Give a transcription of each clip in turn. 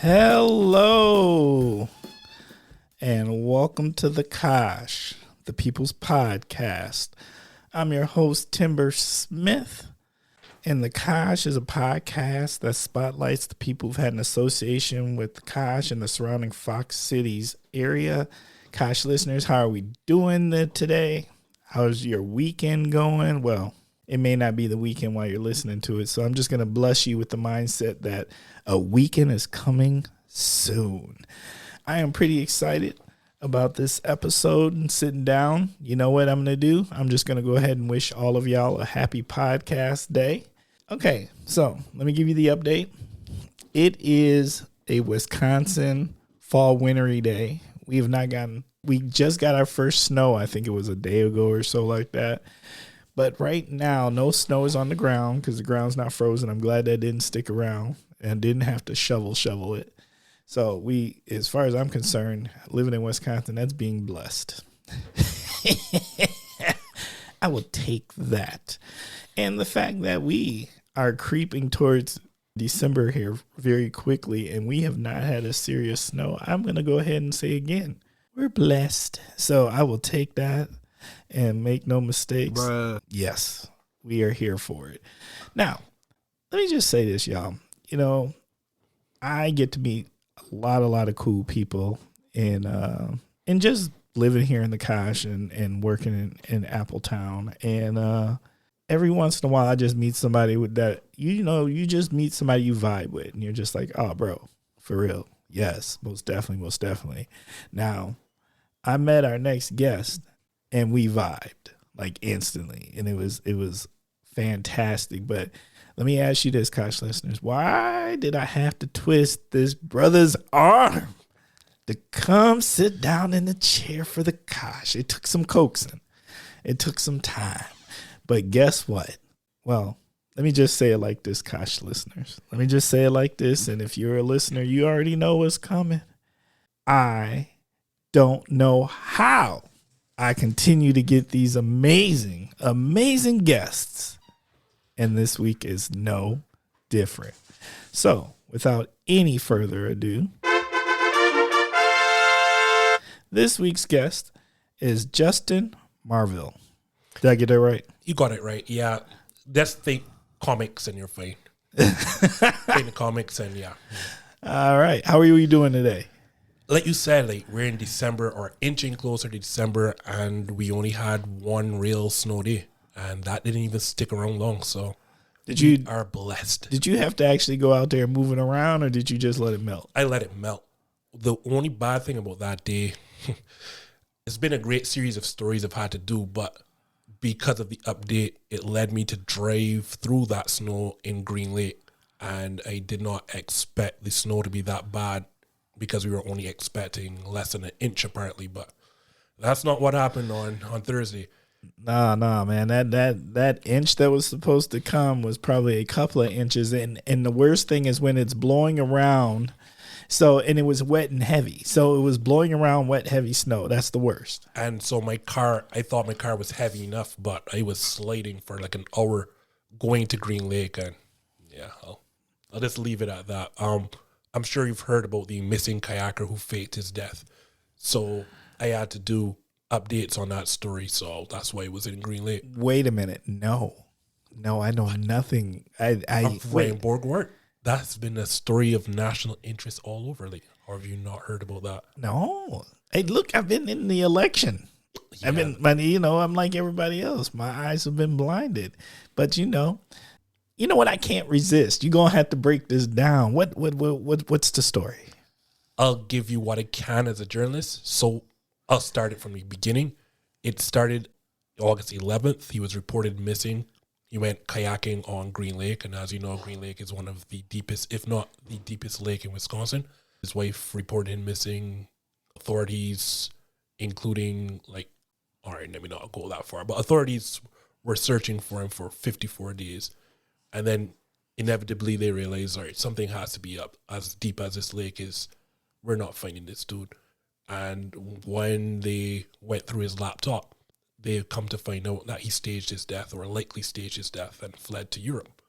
Hello, and welcome to the Kosh, the People's Podcast. I'm your host, Timber Smith, and the Kosh is a podcast that spotlights the people who've had an association with the Kosh and the surrounding Fox Cities area. Kosh listeners, how are we doing today? How's your weekend going? Well, it may not be the weekend while you're listening to it, so I'm just going to bless you with the mindset that a weekend is coming soon. I am pretty excited about this episode and sitting down. You know what I'm going to do? I'm just going to go ahead and wish all of y'all a happy podcast day. Okay, so let me give you the update. It is a Wisconsin fall wintry day. We just got our first snow. I think it was a day ago or so like that. But right now, no snow is on the ground because the ground's not frozen. I'm glad that didn't stick around and didn't have to shovel it. So as far as I'm concerned, living in Wisconsin, that's being blessed. I will take that. And the fact that we are creeping towards December here very quickly and we have not had a serious snow, I'm going to go ahead and say again, we're blessed. So I will take that. And make no mistakes. Bruh. Yes, we are here for it. Now, let me just say this, y'all. You know, I get to meet a lot of cool people and just living here in the Kosh and working in Appletown. And every once in a while, I just meet somebody with that, you just meet somebody you vibe with. And you're just like, oh, bro, for real. Yes, most definitely. Now, I met our next guest. And we vibed like instantly, and it was fantastic. But let me ask you this, Kosh listeners: why did I have to twist this brother's arm to come sit down in the chair for the Kosh? It took some coaxing, it took some time, but guess what? Well, let me just say it like this, Kosh listeners. Let me just say it like this, and if you're a listener, you already know what's coming. I don't know how I continue to get these amazing guests. And this week is no different. So, without any further ado, this week's guest is Justin Marville. Did I get that right? You got it right. Yeah. That's the comics and you're fine. Think the comics and yeah. All right. How are you doing today? Like you said, we're in December or inching closer to December, and we only had one real snow day, and that didn't even stick around long. So we are blessed. Did you have to actually go out there moving around, or did you just let it melt? I let it melt. The only bad thing about that day, it's been a great series of stories I've had to do, but because of the update, it led me to drive through that snow in Green Lake, and I did not expect the snow to be that bad, because we were only expecting less than an inch apparently, but that's not what happened on Thursday. Nah, man. That inch that was supposed to come was probably a couple of inches, and the worst thing is when it's blowing around. So, and it was wet and heavy. So it was blowing around wet, heavy snow. That's the worst. And so I thought my car was heavy enough, but I was sliding for like an hour going to Green Lake, and yeah, I'll just leave it at that. I'm sure you've heard about the missing kayaker who faked his death. So I had to do updates on that story. So that's why it was in Green Lake. Wait a minute. No, I know nothing. Rainborg work. That's been a story of national interest all over. Or have you not heard about that? No. Hey, look, I've been in the election. Yeah. I'm like everybody else. My eyes have been blinded. But you know what? I can't resist. You're going to have to break this down. What's the story? I'll give you what I can as a journalist. So I'll start it from the beginning. It started August 11th. He was reported missing. He went kayaking on Green Lake. And as you know, Green Lake is one of the deepest, if not the deepest lake in Wisconsin. His wife reported him missing. Authorities, including all right, let me not go that far, but authorities were searching for him for 54 days. And then inevitably they realized, all right, something has to be up. As deep as this lake is, we're not finding this dude. And when they went through his laptop, they come to find out that he staged his death, or likely staged his death, and fled to Europe.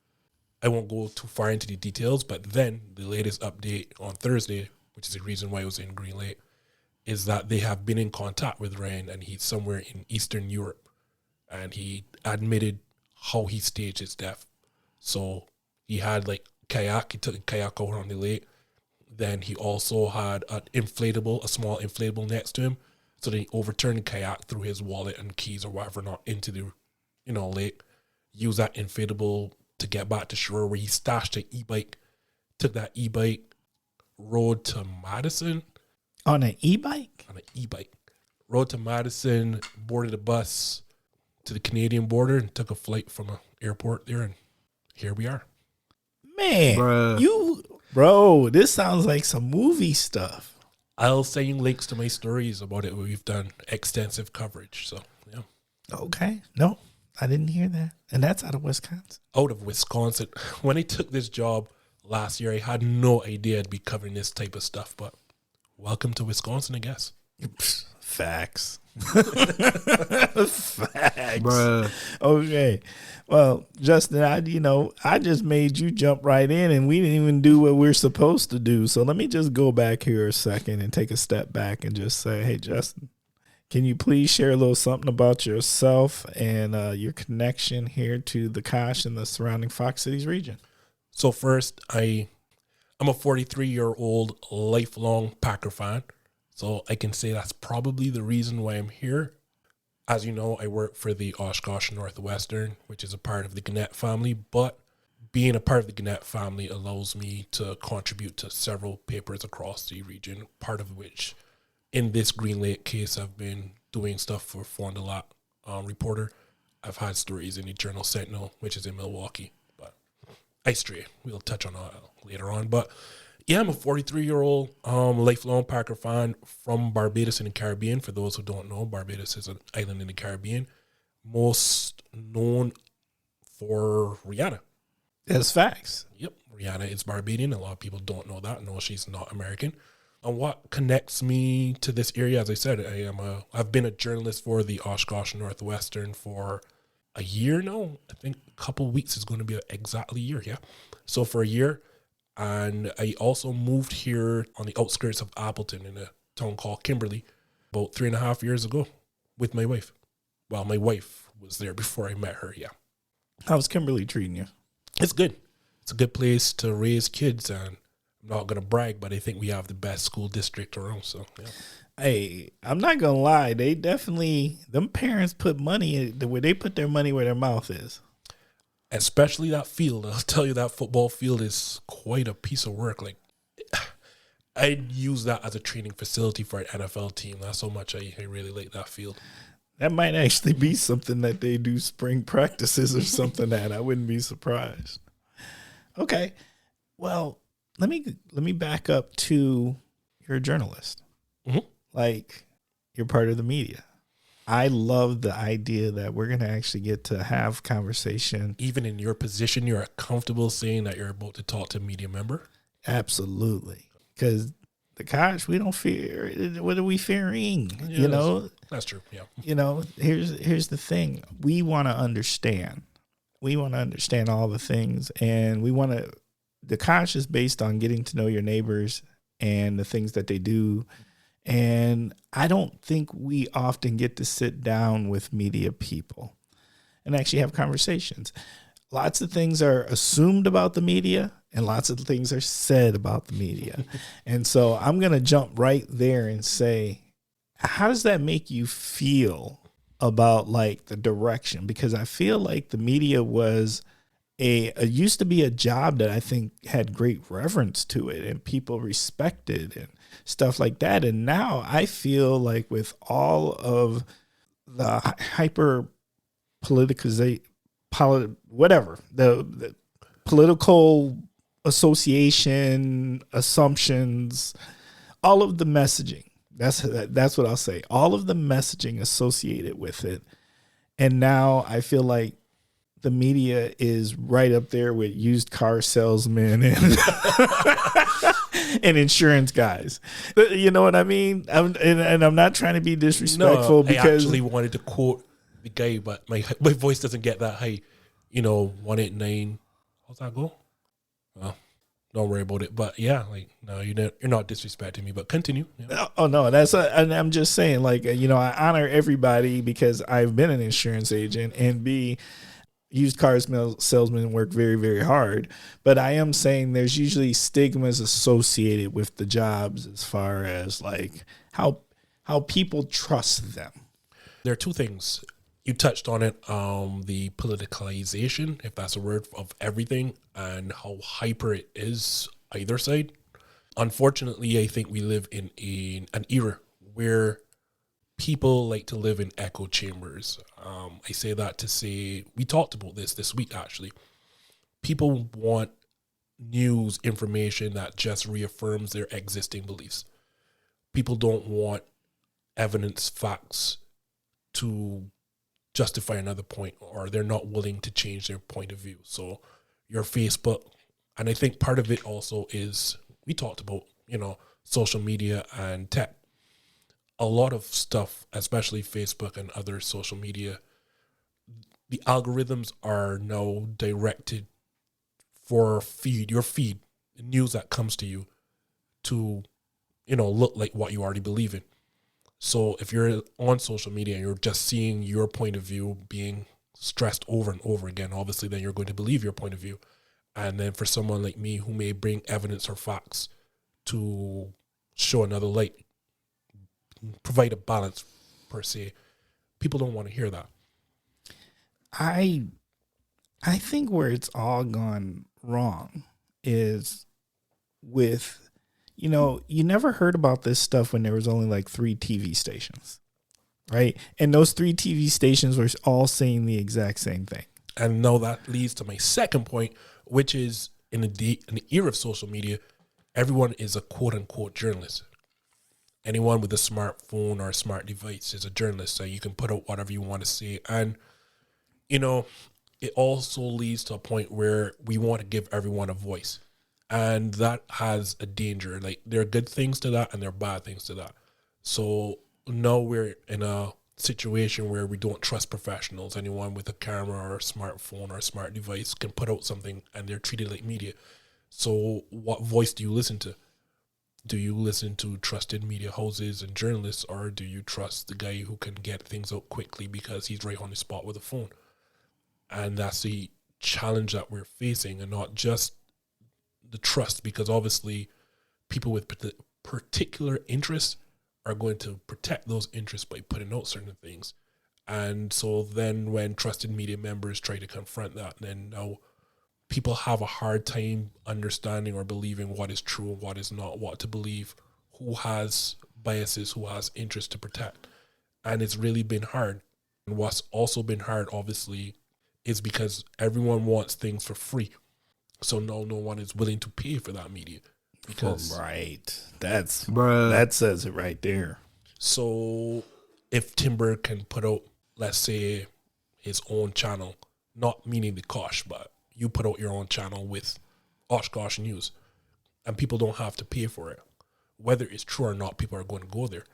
I won't go too far into the details, but then the latest update on Thursday, which is the reason why I was in Green Lake, is that they have been in contact with Ryan, and he's somewhere in Eastern Europe, and he admitted how he staged his death. So he had like kayak, he took a kayak out on the lake. Then he also had a small inflatable next to him. So then he overturned the kayak, threw his wallet and keys or whatever not into the, lake. Used that inflatable to get back to shore, where he stashed an e-bike. Took that e-bike, rode to Madison. On an e-bike? On an e-bike. Rode to Madison, boarded a bus to the Canadian border, and took a flight from an airport there, and here we are. Man, Bro, this sounds like some movie stuff. I'll send you links to my stories about it. We've done extensive coverage. So, yeah. Okay. No, I didn't hear that. And that's out of Wisconsin. Out of Wisconsin. When I took this job last year, I had no idea I'd be covering this type of stuff. But welcome to Wisconsin, I guess. Facts. Facts. Bruh. Okay. Well, Justin, I just made you jump right in, and we didn't even do what we're supposed to do. So let me just go back here a second and take a step back and just say, hey, Justin, can you please share a little something about yourself and your connection here to the Kosh and the surrounding Fox Cities region? So first, I'm a 43-year-old lifelong Packer fan. So I can say that's probably the reason why I'm here. As you know, I work for the Oshkosh Northwestern, which is a part of the Gannett family. But being a part of the Gannett family allows me to contribute to several papers across the region, part of which, in this Green Lake case, I've been doing stuff for Fond du Lac Reporter. I've had stories in the Journal Sentinel, which is in Milwaukee. But I stray. We'll touch on that later on. But yeah, I'm a 43-year-old lifelong Packer fan from Barbados in the Caribbean. For those who don't know, Barbados is an island in the Caribbean, most known for Rihanna. That's facts. Yep, Rihanna is Barbadian. A lot of people don't know that. No, she's not American. And what connects me to this area, as I said, I've been a journalist for the Oshkosh Northwestern for a year now. I think a couple of weeks is going to be exactly a year. Yeah, so for a year. And I also moved here on the outskirts of Appleton in a town called Kimberley about 3.5 years ago with my wife. Well, my wife was there before I met her, yeah. How's Kimberley treating you? It's good. It's a good place to raise kids, and I'm not going to brag, but I think we have the best school district around, so, yeah. Hey, I'm not going to lie. They definitely, them parents put money, where they put their money where their mouth is. Especially that field. I'll tell you, that football field is quite a piece of work. Like, I'd use that as a training facility for an NFL team. That's how much I really like that field. That might actually be something that they do spring practices or something that I wouldn't be surprised. Okay. Well, let me back up to you're a journalist. Mm-hmm. Like, you're part of the media. I love the idea that we're going to actually get to have conversation. Even in your position, you're comfortable saying that you're about to talk to a media member? Absolutely. Because the Kosh, we don't fear. What are we fearing? Yeah, that's true. Yeah. Here's the thing. We want to understand. We want to understand all the things. And the Kosh is based on getting to know your neighbors and the things that they do. And I don't think we often get to sit down with media people and actually have conversations. Lots of things are assumed about the media and lots of things are said about the media. And so I'm going to jump right there and say, how does that make you feel about like the direction? Because I feel like the media was it used to be a job that I think had great reverence to it and people respected and stuff like that. And now I feel like with all of the hyper-politicization, the political association, assumptions, all of the messaging, that's what I'll say, all of the messaging associated with it. And now I feel like the media is right up there with used car salesmen and and insurance guys. You know what I mean? I'm not trying to be disrespectful because I actually wanted to quote the guy, but my voice doesn't get that high. 189 how's that go? Well, don't worry about it. But yeah, like, no, you're not disrespecting me, but continue. Yeah. Oh no, and I'm just saying, like, I honor everybody because I've been an insurance agent, and B, used car salesmen work very, very hard. But I am saying there's usually stigmas associated with the jobs as far as like how people trust them. There are two things. You touched on it, the politicalization, if that's a word, of everything and how hyper it is either side. Unfortunately, I think we live in an era where people like to live in echo chambers. I say that to say, we talked about this week actually. People want news information that just reaffirms their existing beliefs. People don't want evidence, facts to justify another point, or they're not willing to change their point of view. So your Facebook, and I think part of it also is, we talked about, social media and tech. A lot of stuff, especially Facebook and other social media, the algorithms are now directed for your feed, the news that comes to you, to, look like what you already believe in. So if you're on social media and you're just seeing your point of view being stressed over and over again, obviously then you're going to believe your point of view. And then for someone like me who may bring evidence or facts to show another light, provide a balance per se, people don't want to hear that. I think where it's all gone wrong is with, you never heard about this stuff when there was only like 3 TV stations, right? And those 3 TV stations were all saying the exact same thing. And now that leads to my second point, which is in the era of social media, everyone is a quote unquote journalist. Anyone with a smartphone or a smart device is a journalist, so you can put out whatever you want to say. And, it also leads to a point where we want to give everyone a voice. And that has a danger. Like, there are good things to that and there are bad things to that. So now we're in a situation where we don't trust professionals. Anyone with a camera or a smartphone or a smart device can put out something and they're treated like media. So what voice do you listen to? Do you listen to trusted media houses and journalists, or do you trust the guy who can get things out quickly because he's right on the spot with a phone? And that's the challenge that we're facing, and not just the trust, because obviously people with particular interests are going to protect those interests by putting out certain things. And so then when trusted media members try to confront that, then now people have a hard time understanding or believing what is true and what is not, what to believe, who has biases, who has interests to protect. And it's really been hard. And what's also been hard, obviously, is because everyone wants things for free. So no one is willing to pay for that media. Because right. That says it right there. So if Timber can put out, let's say, his own channel, not meaning the Kosh, but you put out your own channel with Oshkosh News, and people don't have to pay for it. Whether it's true or not, people are going to go there.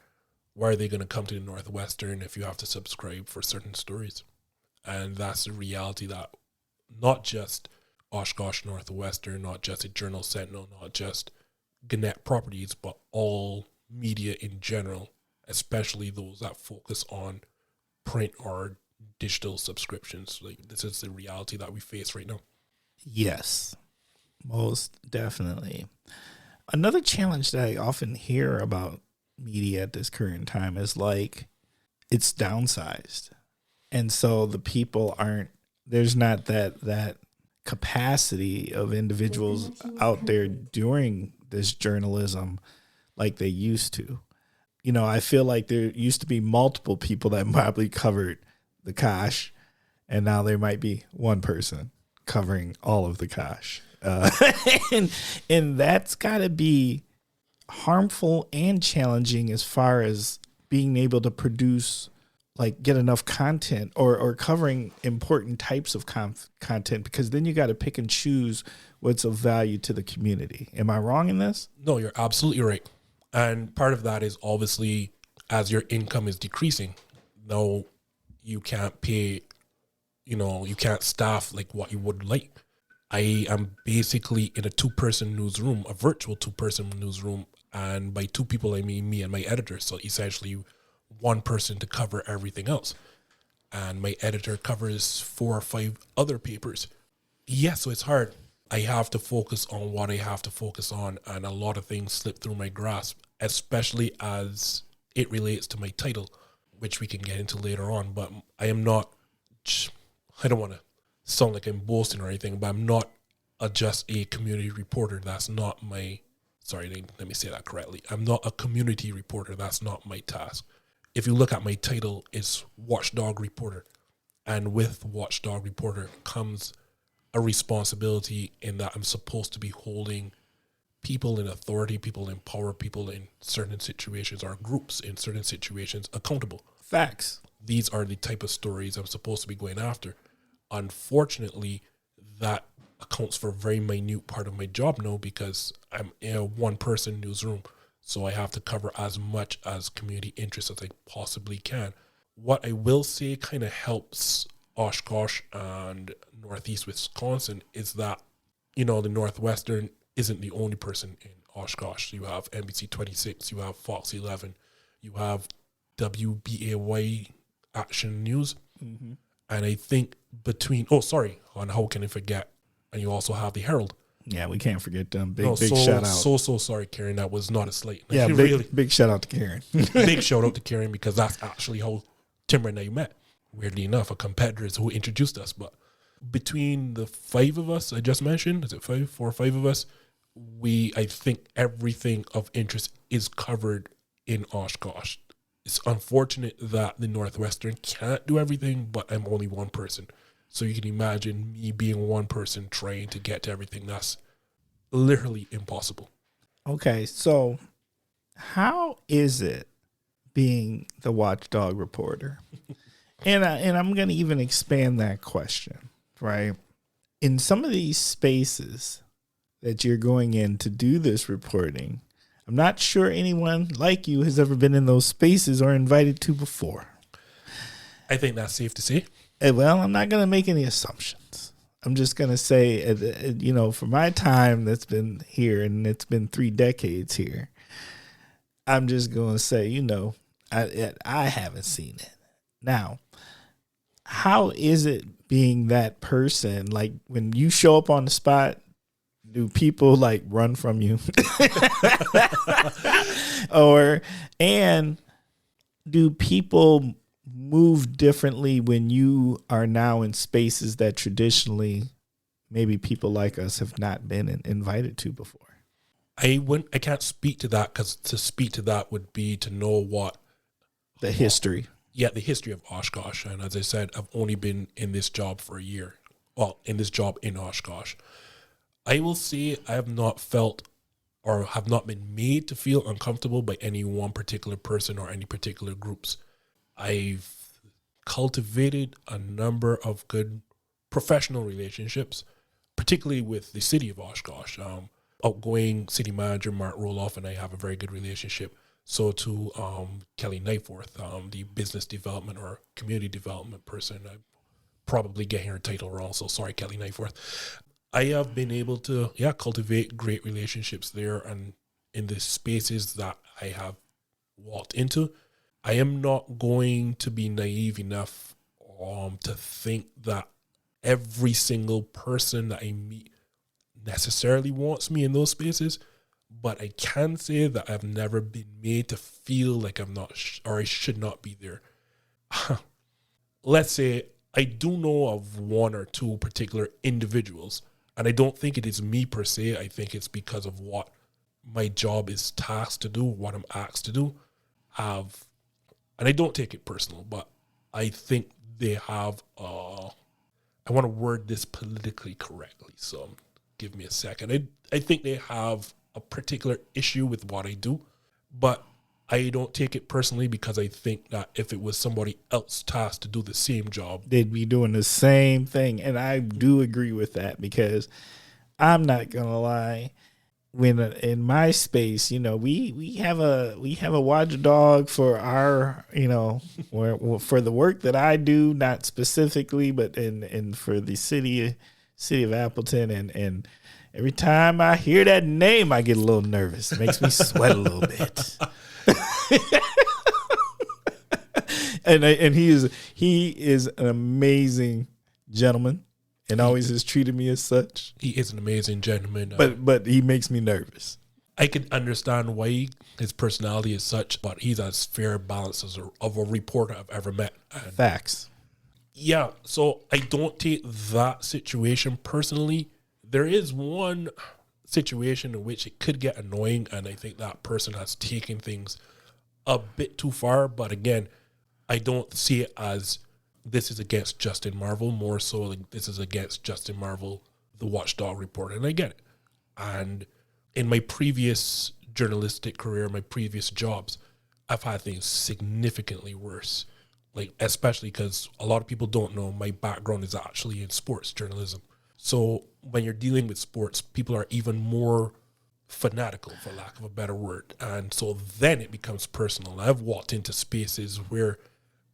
Why are they going to come to the Northwestern if you have to subscribe for certain stories? And that's the reality that not just Oshkosh Northwestern, not just a Journal Sentinel, not just Gannett Properties, but all media in general, especially those that focus on print or digital subscriptions. Like, this is the reality that we face right now. Yes, most definitely. Another challenge that I often hear about media at this current time is like, it's downsized. And so the people there's not that capacity of individuals out there doing this journalism like they used to. I feel like there used to be multiple people that probably covered the Kosh, and now there might be one person covering all of the Kosh. And that's got to be harmful and challenging as far as being able to produce, like, get enough content or covering important types of content, because then you got to pick and choose what's of value to the community. Am I wrong in this? No, you're absolutely right. And part of that is obviously as your income is decreasing, no, you can't pay, you can't staff like what you would like. I am basically in a 2-person newsroom, a virtual 2-person newsroom. And by 2 people, I mean me and my editor. So essentially 1 person to cover everything else. And my editor covers 4 or 5 other papers. Yeah, so it's hard. I have to focus on what I have to focus on, and a lot of things slip through my grasp, especially as it relates to my title, which we can get into later on. But I am not, I don't want to sound like I'm boasting or anything, but I'm not just a community reporter. That's not my, sorry, let me say that correctly. I'm not a community reporter. That's not my task. If you look at my title, it's Watchdog Reporter. And with Watchdog Reporter comes a responsibility in that I'm supposed to be holding people in authority, people in power, people in certain situations, or groups in certain situations accountable. Facts. These are the type of stories I'm supposed to be going after. Unfortunately, that accounts for a very minute part of my job now because I'm in a 1-person newsroom. So I have to cover as much as community interest as I possibly can. What I will say kind of helps Oshkosh and Northeast Wisconsin is that, the Northwestern isn't the only person in Oshkosh. You have NBC 26, you have Fox 11, you have WBAY Action News. Mm-hmm. And I think and how can I forget? And you also have the Herald. Yeah, we can't forget them. Big shout out. So sorry, Karen. That was not a slight. Yeah, big shout out to Karen. Big shout out to Karen because that's actually how Timber and I met. Weirdly enough, a competitor is who introduced us. But between the 5 of us I just mentioned, is it 4 or 5 of us? I think everything of interest is covered in Oshkosh. It's unfortunate that the Northwestern can't do everything, but I'm only 1 person. So you can imagine me being 1 person trying to get to everything. That's literally impossible. Okay, so how is it being the watchdog reporter? and I'm going to even expand that question, right? In some of these spaces that you're going in to do this reporting, I'm not sure anyone like you has ever been in those spaces or invited to before. I think that's safe to say. Well, I'm not going to make any assumptions. I'm just going to say, for my time that's been here, and it's been 3 decades here, I'm just going to say, I haven't seen it. Now, how is it being that person? Like, when you show up on the spot, do people like run from you? And do people move differently when you are now in spaces that traditionally maybe people like us have not been invited to before? I can't speak to that, because to speak to that would be to know what the history. Yeah, the history of Oshkosh. And as I said, I've only been in this job for a year. Well, in this job in Oshkosh. I will say I have not felt or have not been made to feel uncomfortable by any one particular person or any particular groups. I've cultivated a number of good professional relationships, particularly with the city of Oshkosh. Outgoing city manager Mark Roloff and I have a very good relationship. So to Kelly Knightforth, the business development or community development person. I'm probably getting her title wrong, so sorry, Kelly Knightforth. I have been able to cultivate great relationships there, and in the spaces that I have walked into. I am not going to be naive enough to think that every single person that I meet necessarily wants me in those spaces, but I can say that I've never been made to feel like I'm not or I should not be there. Let's say I do know of 1 or 2 particular individuals, and I don't think it is me per se. I think it's because of what my job is tasked to do, what I'm asked to do. And I don't take it personal, but I think they have, I want to word this politically correctly, so give me a second. I think they have a particular issue with what I do, but I don't take it personally, because I think that if it was somebody else tasked to do the same job, they'd be doing the same thing. And I do agree with that, because I'm not going to lie. When in my space, we have a watchdog for our, for the work that I do, not specifically, but in for the city city of Appleton, and every time I hear that name, I get a little nervous. It makes me sweat a little bit. and he is an amazing gentleman, and always has treated me as such. He is an amazing gentleman. But he makes me nervous. I can understand why his personality is such, but he's as fair balanced as of a reporter I've ever met. And Facts. yeah, so I don't take that situation personally. There is one situation in which it could get annoying, and I think that person has taken things a bit too far. But again, I don't see it as this is against Justin Marville, more so like this is against Justin Marville, the Watchdog reporter, and I get it. And in my previous journalistic career, my previous jobs, I've had things significantly worse. Like, especially because a lot of people don't know my background is actually in sports journalism. So when you're dealing with sports, people are even more fanatical, for lack of a better word. And so then it becomes personal. I've walked into spaces where,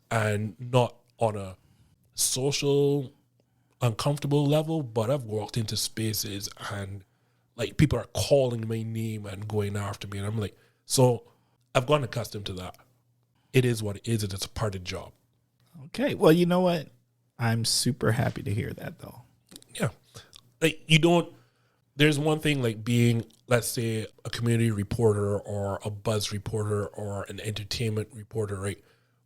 and not on a social uncomfortable level, but I've walked into spaces and like people are calling my name and going after me. And I'm like, so I've gotten accustomed to that. It is what it is. It's a part of the job. Okay. Well, you know what? I'm super happy to hear that, though. Yeah. Like there's one thing like being, let's say, a community reporter or a buzz reporter or an entertainment reporter, right?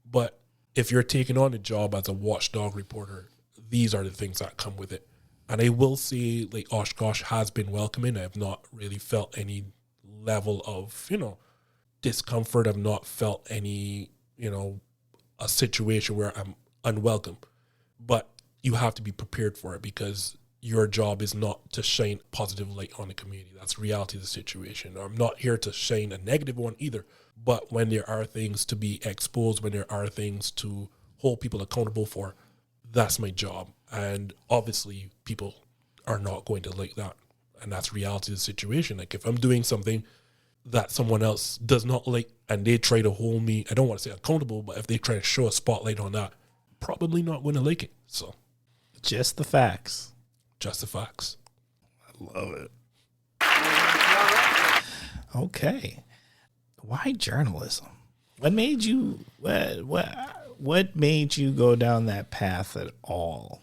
But if you're taking on a job as a Watchdog reporter, these are the things that come with it. And I will say, like, Oshkosh has been welcoming. I have not really felt any level of, discomfort. I've not felt any, a situation where I'm unwelcome. But you have to be prepared for it because your job is not to shine positive light on the community. That's the reality of the situation. I'm not here to shine a negative one either. But when there are things to be exposed, when there are things to hold people accountable for, that's my job. And obviously people are not going to like that. And that's reality of the situation. Like if I'm doing something that someone else does not like and they try to hold me, I don't want to say accountable, but if they try to show a spotlight on that, probably not going to like it. So just the facts. Just the facts. I love it. Okay. Why journalism? What made you what made you go down that path at all?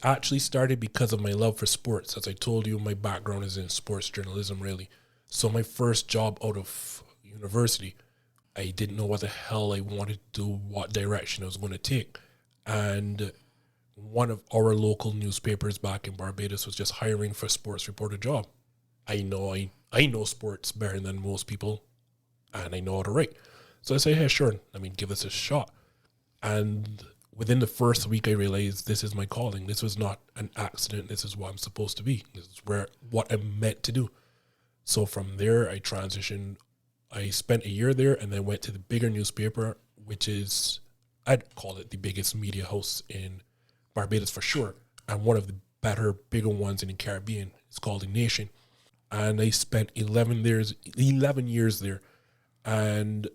Actually started because of my love for sports. As I told you, my background is in sports journalism, really. So my first job out of university, I didn't know what the hell I wanted to do, what direction I was going to take. And one of our local newspapers back in Barbados was just hiring for a sports reporter job. I know sports better than most people, and I know how to write. So I say, hey, sure, give us a shot. And within the first week, I realized this is my calling. This was not an accident. This is what I'm supposed to be. This is what I'm meant to do. So from there, I transitioned. I spent a year there and then went to the bigger newspaper, which is, I'd call it the biggest media house in Barbados for sure. And one of the better, bigger ones in the Caribbean. It's called The Nation. And I spent 11 years there. And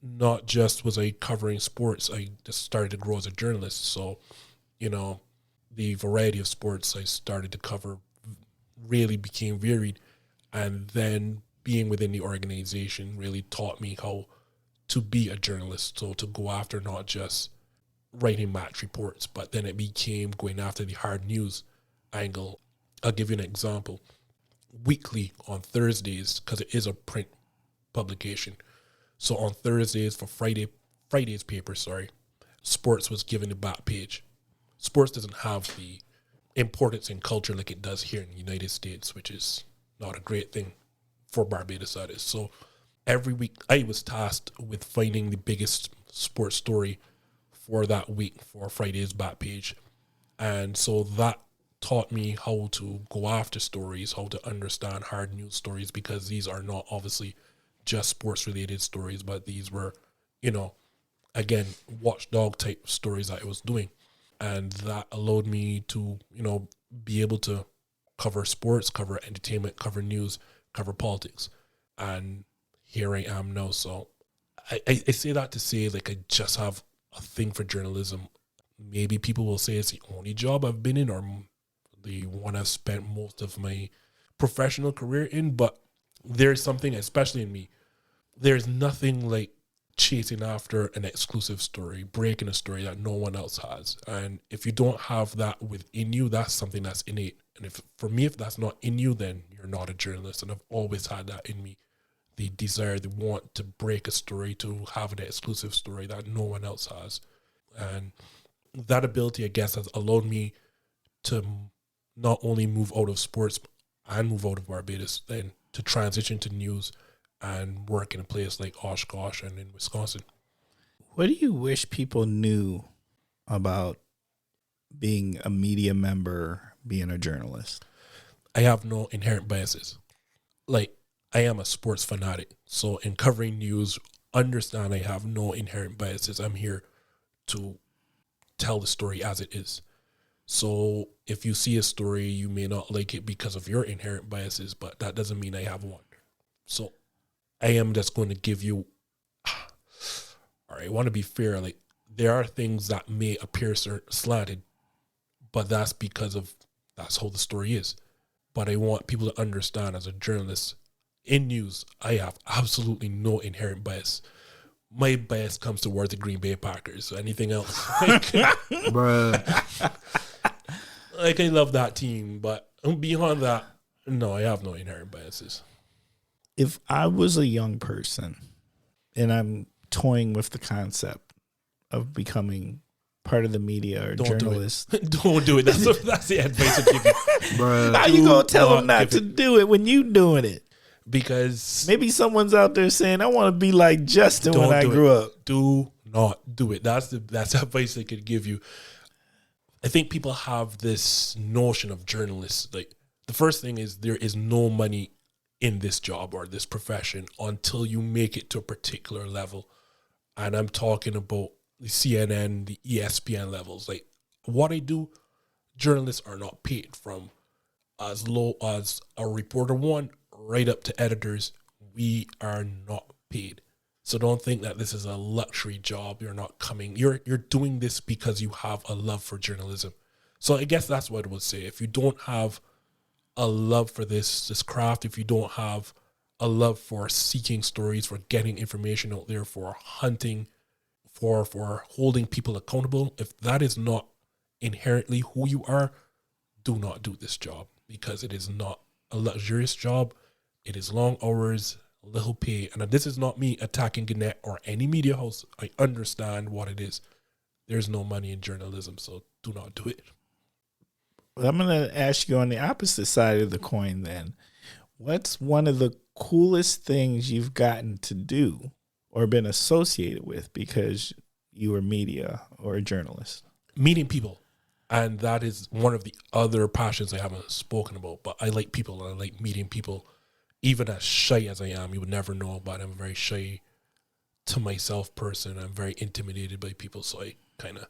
not just was I covering sports, I just started to grow as a journalist. So, the variety of sports I started to cover really became varied. And then being within the organization really taught me how to be a journalist. So to go after not just writing match reports, but then it became going after the hard news angle. I'll give you an example. Weekly on Thursdays, because it is a print publication. So on Thursdays for Friday's paper, sports was given the back page. Sports doesn't have the importance in culture like it does here in the United States, which is not a great thing for Barbados, that is. So every week I was tasked with finding the biggest sports story for that week for Friday's back page. And so that taught me how to go after stories, how to understand hard news stories, because these are not obviously just sports related stories, but these were, again, Watchdog type stories that I was doing. And that allowed me to, be able to cover sports, cover entertainment, cover news, cover politics. And here I am now. So I say that to say, like, I just have a thing for journalism. Maybe people will say it's the only job I've been in, or the one I've spent most of my professional career in. But there's something, especially in me, there's nothing like chasing after an exclusive story, breaking a story that no one else has. And if you don't have that within you, that's something that's innate. And if that's not in you, then you're not a journalist. And I've always had that in me. The desire, the want to break a story, to have an exclusive story that no one else has. And that ability, I guess, has allowed me to not only move out of sports and move out of Barbados, then to transition to news and work in a place like Oshkosh and in Wisconsin. What do you wish people knew about being a media member, being a journalist? I have no inherent biases. Like, I am a sports fanatic. So in covering news, understand I have no inherent biases. I'm here to tell the story as it is. So if you see a story, you may not like it because of your inherent biases, but that doesn't mean I have one. So I am just going to give you, all right, I want to be fair. Like, there are things that may appear slanted, but that's because of, that's how the story is. But I want people to understand, as a journalist in news, I have absolutely no inherent bias. My bias comes towards the Green Bay Packers. So anything else, Bruh. like, I love that team, but beyond that, no, I have no inherent biases. If I was a young person and I'm toying with the concept of becoming part of the media or journalist, Don't do it. That's the advice I give you. Bruh. how you gonna tell them not to do it when you doing it? Because Maybe someone's out there saying, "I want to be like Justin when I grew up." Do not do it. That's advice I could give you. I think people have this notion of journalists. Like, the first thing is, there is no money in this job or this profession until you make it to a particular level. And I'm talking about the CNN, the ESPN levels. Like, what I do, journalists are not paid, from as low as a reporter one right up to editors. We are not paid. So don't think that this is a luxury job. You're doing this because you have a love for journalism. So I guess that's what I would say. If you don't have a love for this craft, if you don't have a love for seeking stories, for getting information out there, for hunting, for holding people accountable, if that is not inherently who you are, do not do this job, because it is not a luxurious job. It is long hours, little pay. And this is not me attacking Gannett or any media house. I understand what it is. There's no money in journalism, so do not do it. I'm going to ask you on the opposite side of the coin then. What's one of the coolest things you've gotten to do or been associated with because you were media or a journalist? Meeting people. And that is one of the other passions I haven't spoken about. But I like people, and I like meeting people. Even as shy as I am, you would never know, but I'm a very shy to myself person. I'm very intimidated by people. So I kind of,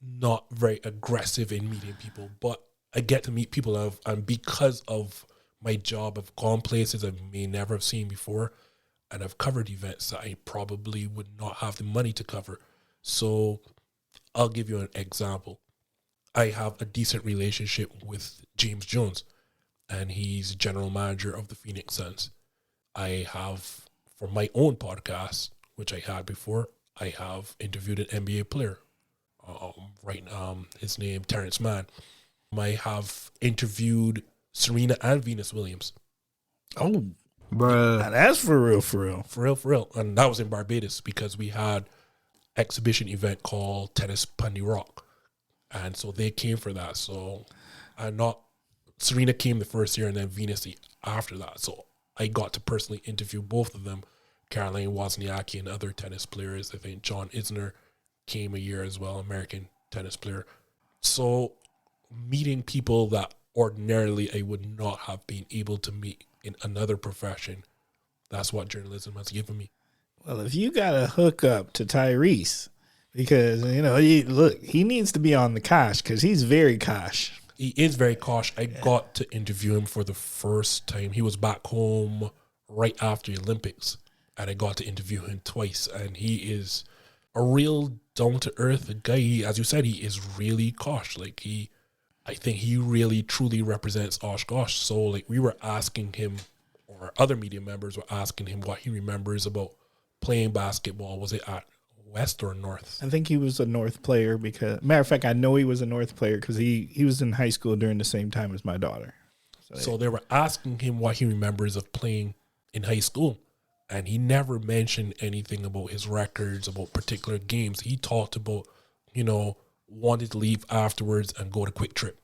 not very aggressive in meeting people, but I get to meet people, and because of my job, I've gone places I may never have seen before, and I've covered events that I probably would not have the money to cover. So I'll give you an example. I have a decent relationship with James Jones, and he's general manager of the Phoenix Suns. I have, for my own podcast, which I had before, I have interviewed an NBA player. His name, Terrence Mann. I have interviewed Serena and Venus Williams. Oh, Bruh. now that's for real, for real. For real. And that was in Barbados, because we had exhibition event called Tennis Pundy Rock. And so they came for that. So Serena came the first year, and then Venus after that. So I got to personally interview both of them, Caroline Wozniacki and other tennis players. I think John Isner came a year as well, American tennis player. So meeting people that ordinarily I would not have been able to meet in another profession, that's what journalism has given me. Well, if you got to hook up to Tyrese, because, he needs to be on the Kosh, because he's very Kosh. He is very Kosh. I got to interview him for the first time. He was back home right after the Olympics, and I got to interview him twice, and he is a real down-to-earth guy. As you said, he is really Kosh. Like, he I think he really truly represents Oshkosh. So like we were asking him, or other media members were asking him what he remembers about playing basketball. Was it at West or North? I think he was a North player because, matter of fact, I know he was a North player because he was in high school during the same time as my daughter. So they were asking him what he remembers of playing in high school. And he never mentioned anything about his records, about particular games. He talked about, wanted to leave afterwards and go to Quick Trip.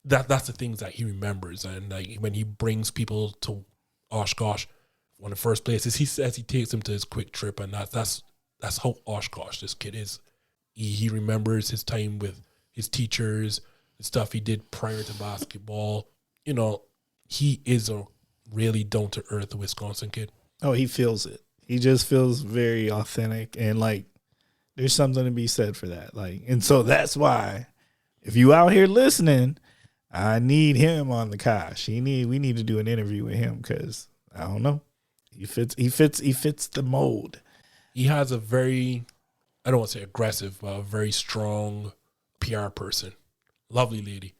That's the things that he remembers. And like when he brings people to Oshkosh, one of the first places, he says he takes them to his Quick Trip, and that's how Oshkosh this kid is. He remembers his time with his teachers, the stuff he did prior to basketball. He is a really down-to-earth Wisconsin kid. Oh, he feels it. He just feels very authentic, and like there's something to be said for that. Like, and so that's why if you out here listening, I need him on the Kosh. We need to do an interview with him because I don't know. He fits the mold. He has a very, I don't want to say aggressive, but a very strong PR person. Lovely lady.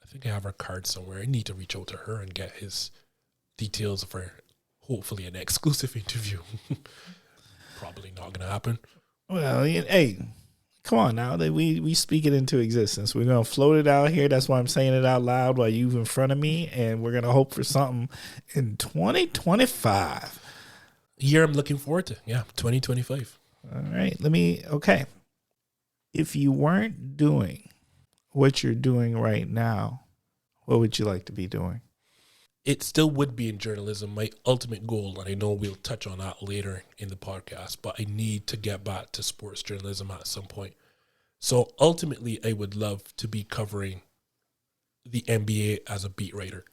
I think I have her card somewhere. I need to reach out to her and get his details for hopefully an exclusive interview. Probably not going to happen. Well, hey, come on now. We speak it into existence. We're going to float it out here. That's why I'm saying it out loud while you're in front of me. And we're going to hope for something in 2025. Year I'm looking forward to. Yeah, 2025. All right. Okay. If you weren't doing what you're doing right now, what would you like to be doing? It still would be in journalism. My ultimate goal, and I know we'll touch on that later in the podcast, but I need to get back to sports journalism at some point. So ultimately, I would love to be covering the NBA as a beat writer.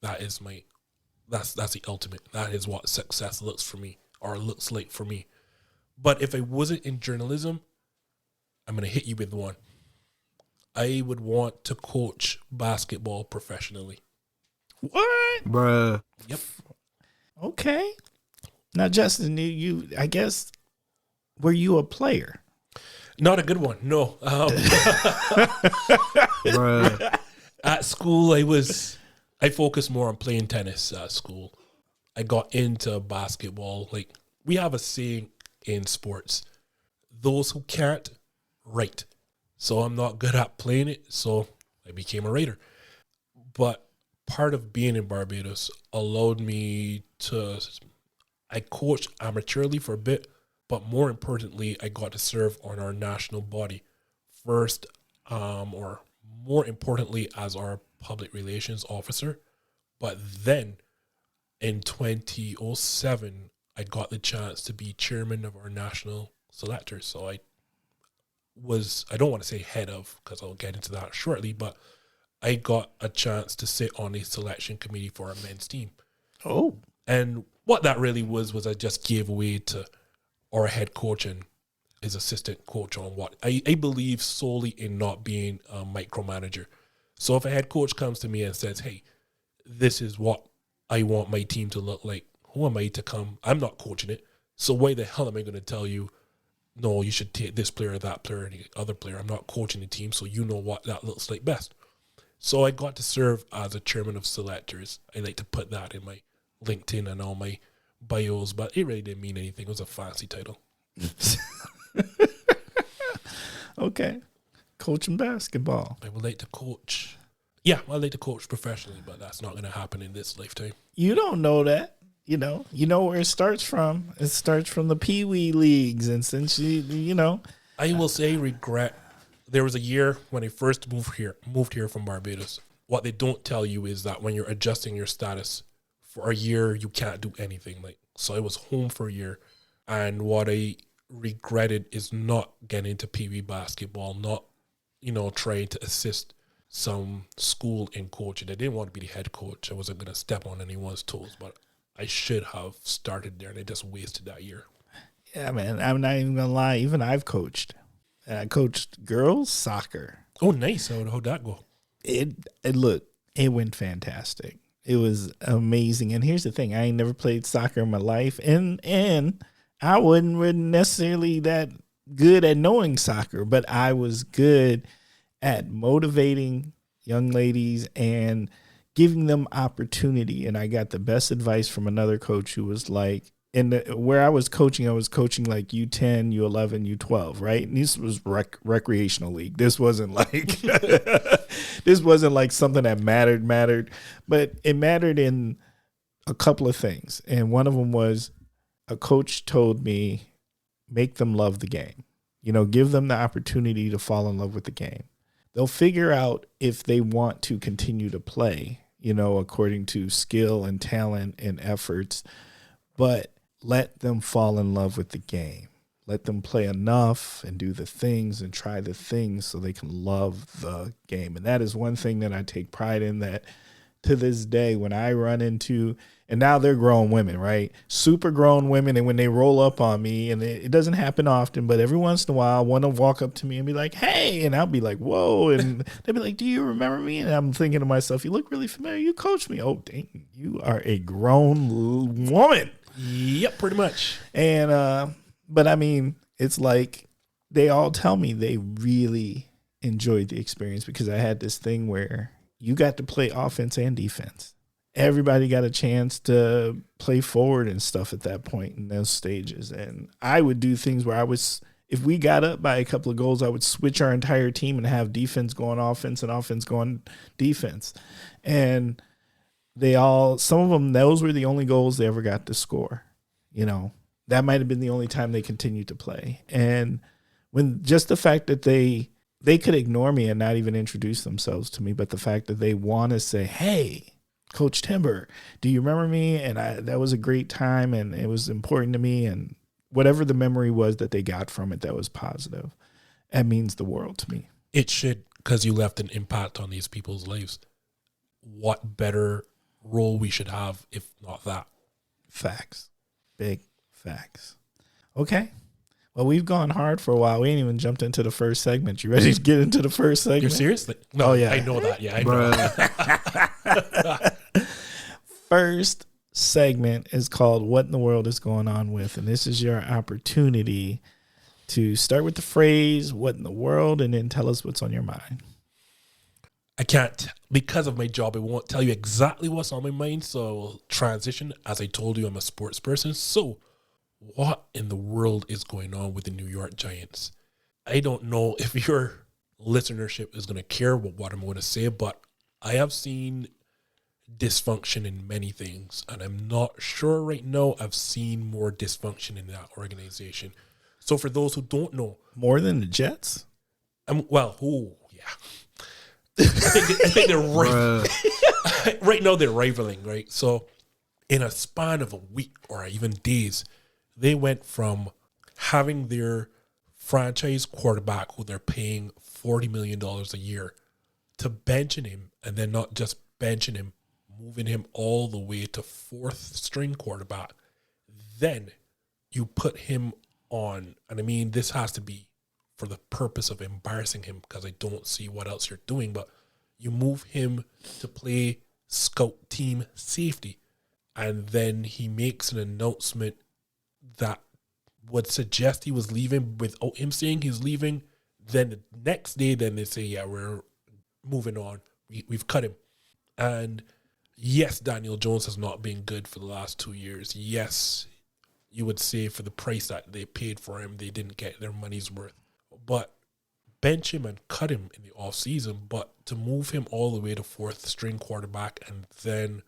That's the ultimate. That is what success looks like for me. But if I wasn't in journalism, I'm going to hit you with one. I would want to coach basketball professionally. What? Bruh. Yep. Okay. Now, Justin, you I guess, were you a player? Not a good one, no. Bruh. At school, I focused more on playing tennis at school. I got into basketball. Like, we have a saying in sports, those who can't, write. So I'm not good at playing it, so I became a writer. But part of being in Barbados allowed me I coached amateurly for a bit, but more importantly, I got to serve on our national body first, or more importantly, as our public relations officer. But then in 2007, I got the chance to be chairman of our national selectors. So I don't want to say head of, because I'll get into that shortly, but I got a chance to sit on a selection committee for our men's team. Oh. And what that really was I just gave away to our head coach and his assistant coach on what I believe solely in not being a micromanager. So if a head coach comes to me and says, hey, this is what I want my team to look like, who am I to come? I'm not coaching it. So why the hell am I going to tell you, no, you should take this player, that player, and the other player? I'm not coaching the team, so you know what that looks like best. So I got to serve as a chairman of selectors. I like to put that in my LinkedIn and all my bios, but it really didn't mean anything. It was a fancy title. Okay. Coaching basketball. I would like to coach. Yeah, I'd like to coach professionally, but that's not going to happen in this lifetime. You don't know that. You know where it starts from. It starts from the Pee Wee leagues. And since I will say regret. There was a year when I first moved here from Barbados. What they don't tell you is that when you're adjusting your status for a year, you can't do anything. So I was home for a year, and what I regretted is not getting into Pee Wee basketball, not trying to assist some school in coaching. I didn't want to be the head coach. I wasn't going to step on anyone's toes, but I should have started there, and I just wasted that year. Yeah, man, I'm not even going to lie. Even I've coached. I coached girls soccer. Oh, nice. How'd that go? It went fantastic. It was amazing. And here's the thing. I ain't never played soccer in my life. And I wasn't really necessarily that good at knowing soccer, but I was good at motivating young ladies and giving them opportunity. And I got the best advice from another coach who was like, where I was coaching like U10, U11, U12, right? And this was recreational league. This wasn't like this wasn't like something that mattered, but it mattered in a couple of things. And one of them was a coach told me, make them love the game. Give them the opportunity to fall in love with the game. They'll figure out if they want to continue to play, according to skill and talent and efforts, but let them fall in love with the game. Let them play enough and do the things and try the things so they can love the game. And that is one thing that I take pride in, that to this day, when I run into, and now they're grown women, right? Super grown women. And when they roll up on me, and it doesn't happen often, but every once in a while, one will walk up to me and be like, hey, and I'll be like, whoa. And they'll be like, do you remember me? And I'm thinking to myself, you look really familiar. You coached me. Oh, dang, you are a grown woman. Yep, pretty much. And, but I mean, it's like they all tell me they really enjoyed the experience, because I had this thing where you got to play offense and defense. Everybody got a chance to play forward and stuff at that point in those stages. And I would do things where if we got up by a couple of goals, I would switch our entire team and have defense going offense and offense going defense. And some of them, those were the only goals they ever got to score. That might have been the only time they continued to play. And when just the fact that they could ignore me and not even introduce themselves to me, but the fact that they want to say, hey, Coach Timber, do you remember me? And that was a great time, and it was important to me. And whatever the memory was that they got from it that was positive, that means the world to me. It should, because you left an impact on these people's lives. What better role we should have if not that? Facts. Big facts. Okay. Well, we've gone hard for a while. We ain't even jumped into the first segment. You ready to get into the first segment? You're serious? No, oh, yeah. I know that. Yeah, I know that. First segment is called What in the World is Going On With? And this is your opportunity to start with the phrase, what in the world, and then tell us what's on your mind. I can't, because of my job, I won't tell you exactly what's on my mind. So I'll transition. As I told you, I'm a sports person. So what in the world is going on with the New York Giants? I don't know if your listenership is going to care what I'm going to say, but I have seen dysfunction in many things, and I'm not sure right now I've seen more dysfunction in that organization. So for those who don't know, more than the Jets? Yeah. I think they're right now they're rivaling, right? So in a span of a week or even days, they went from having their franchise quarterback, who they're paying $40 million a year, to benching him, and then not just benching him, moving him all the way to fourth string quarterback. Then you put him on, and I mean, this has to be for the purpose of embarrassing him, because I don't see what else you're doing, but you move him to play scout team safety, and then he makes an announcement that would suggest he was leaving without him saying he's leaving. Then the next day, then they say, yeah, we're moving on. We've cut him. And yes, Daniel Jones has not been good for the last 2 years. Yes, you would say for the price that they paid for him, they didn't get their money's worth. But bench him and cut him in the offseason, but to move him all the way to fourth string quarterback, and then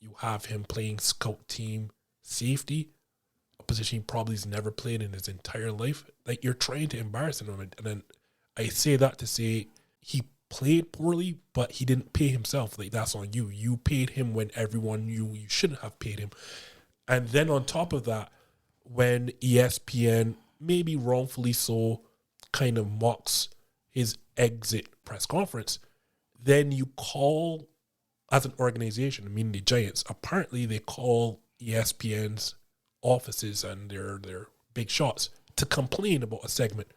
you have him playing scout team safety, a position he probably has never played in his entire life. Like, you're trying to embarrass him. And then I say that to say he played poorly, but he didn't pay himself. Like, that's on you. You paid him when everyone knew you shouldn't have paid him. And then on top of that, when ESPN, maybe wrongfully so, kind of mocks his exit press conference, then you call, as an organization, I mean the Giants, apparently they call ESPN's offices and their big shots to complain about a segment.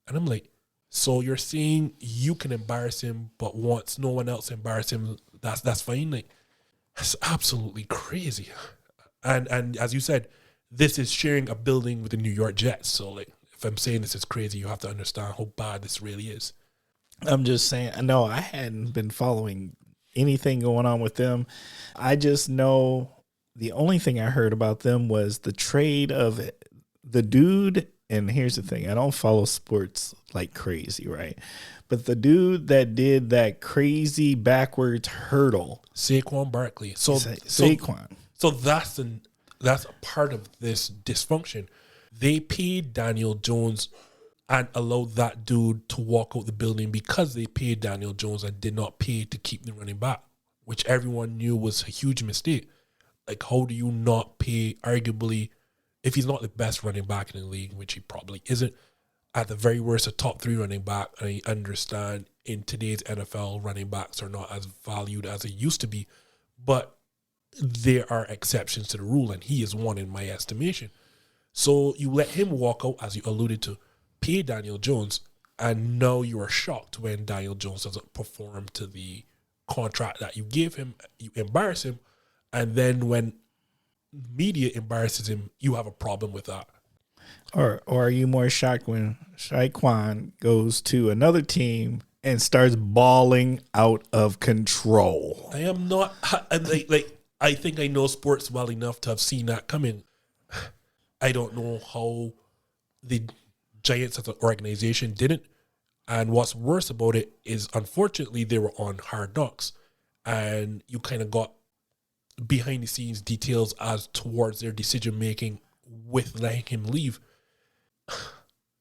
And I'm like, so you're saying you can embarrass him, but once no one else embarrass him, that's fine? Like, that's absolutely crazy. And as you said, this is sharing a building with the New York Jets. So, like, if I'm saying this is crazy, you have to understand how bad this really is. I'm just saying, no, I hadn't been following anything going on with them. I just know the only thing I heard about them was the trade of the dude. And here's the thing, I don't follow sports like crazy, right? But the dude that did that crazy backwards hurdle, Saquon Barkley. Saquon. So that's a part of this dysfunction. They paid Daniel Jones and allowed that dude to walk out the building because they paid Daniel Jones and did not pay to keep the running back, which everyone knew was a huge mistake. Like, how do you not pay, arguably, if he's not the best running back in the league, which he probably isn't, at the very worst, a top 3 running back? And I understand in today's NFL, running backs are not as valued as they used to be, but there are exceptions to the rule, and he is one in my estimation. So you let him walk out, as you alluded to, pay Daniel Jones, and now you are shocked when Daniel Jones doesn't perform to the contract that you gave him. You embarrass him, and then when media embarrasses him, you have a problem with that. Or are you more shocked when Saquon goes to another team and starts balling out of control? I am not I think I know sports well enough to have seen that coming. I don't know how the Giants as an organization didn't. And what's worse about it is, unfortunately, they were on Hard Knocks, and you kind of got behind the scenes details as towards their decision making with letting him leave.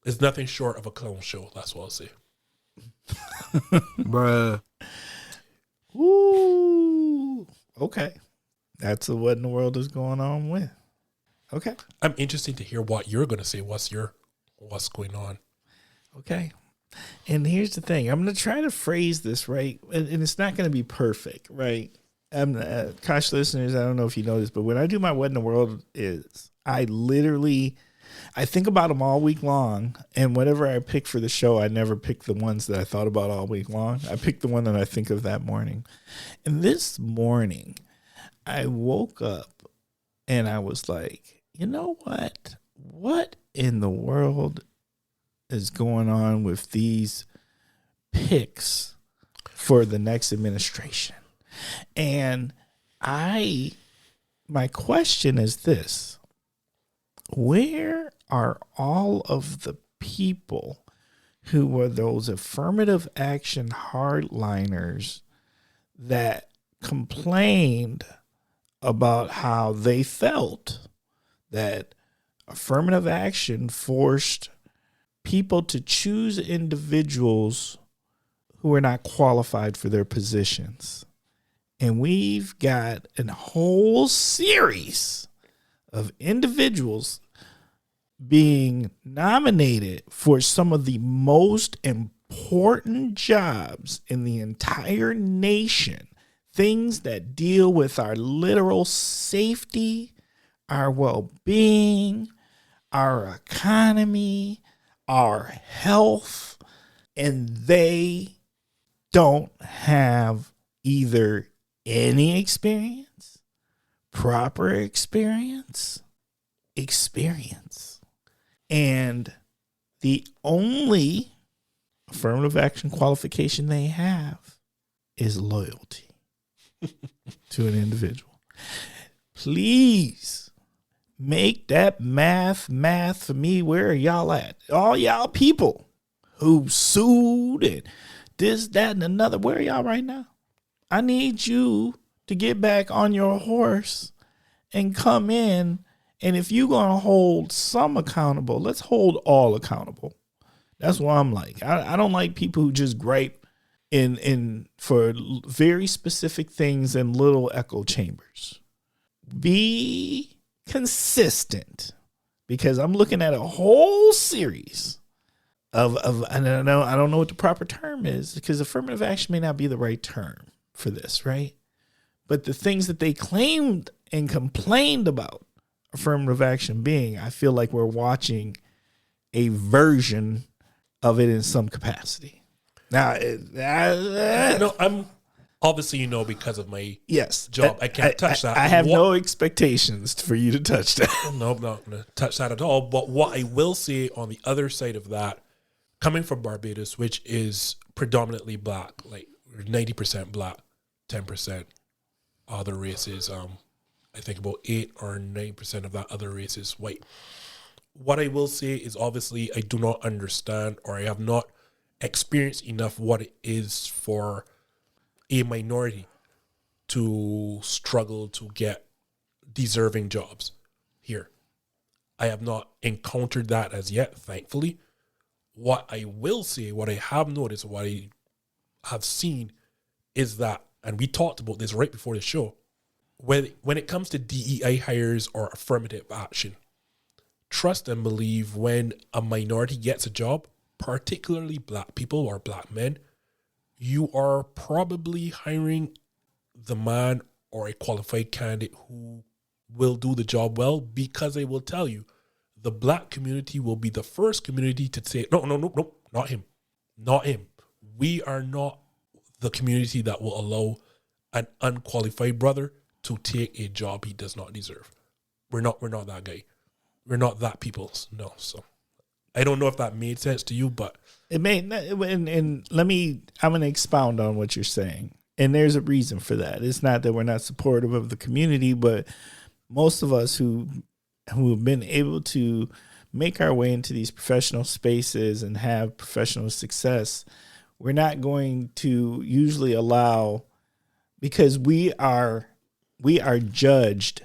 It's nothing short of a clown show. That's what I'll say. Bruh. Ooh. Okay. That's what in the world is going on with. Okay. I'm interested to hear what you're going to say. What's going on? Okay. And here's the thing. I'm going to try to phrase this right, and it's not going to be perfect, right? Kosh listeners, I don't know if you know this, but when I do my What in the World is, I think about them all week long, and whatever I pick for the show, I never pick the ones that I thought about all week long. I pick the one that I think of that morning. And this morning, I woke up and I was like, you know what? What in the world is going on with these picks for the next administration? And my question is this: where are all of the people who were those affirmative action hardliners that complained about how they felt that affirmative action forced people to choose individuals who are not qualified for their positions? And we've got a whole series of individuals being nominated for some of the most important jobs in the entire nation, things that deal with our literal safety, our well-being, our economy, our health, and they don't have either any experience, proper experience. And the only affirmative action qualification they have is loyalty to an individual. Please make that math for me. Where are y'all at? All y'all people who sued and this, that, and another. Where are y'all right now? I need you to get back on your horse and come in. And if you're going to hold some accountable, let's hold all accountable. That's what I'm like. I don't like people who just gripe in for very specific things in little echo chambers. Be consistent, because I'm looking at a whole series of I don't know what the proper term is, because affirmative action may not be the right term for this, right? But the things that they claimed and complained about affirmative action being, I feel like we're watching a version of it in some capacity. Now, no, I'm obviously, because of my job, I can't touch that. I have no expectations for you to touch that. No, I'm not going to touch that at all. But what I will say on the other side of that, coming from Barbados, which is predominantly black, like 90% black, 10% other races. I think about 8 or 9% of that other race is white. What I will say is, obviously, I do not understand, or I have not experienced enough what it is for a minority to struggle to get deserving jobs here. I have not encountered that as yet, thankfully. What I will say, what I have noticed, what I have seen is that, and we talked about this right before the show, when it comes to DEI hires or affirmative action, trust and believe when a minority gets a job, particularly black people or black men, you are probably hiring the man or a qualified candidate who will do the job well, because they will tell you the black community will be the first community to say, no, not him. Not him. We are not the community that will allow an unqualified brother to take a job he does not deserve. We're not that guy. We're not that people. No. So I don't know if that made sense to you, but it made. And I'm going to expound on what you're saying. And there's a reason for that. It's not that we're not supportive of the community, but most of us who have been able to make our way into these professional spaces and have professional success, we're not going to usually allow, because we are judged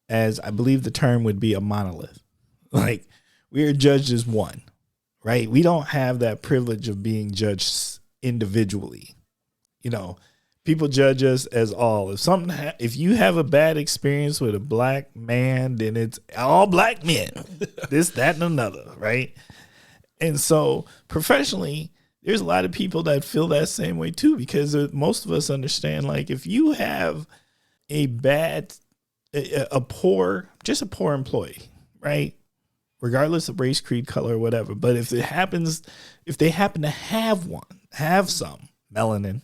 as, I believe the term would be, a monolith. Like, we are judged as one, right? We don't have that privilege of being judged individually. You know, people judge us as all. If you have a bad experience with a black man, then it's all black men, this, that, and another, right? And so professionally, there's a lot of people that feel that same way too, because most of us understand, like, if you have a poor employee, right? Regardless of race, creed, color, whatever. But if they happen to have some melanin,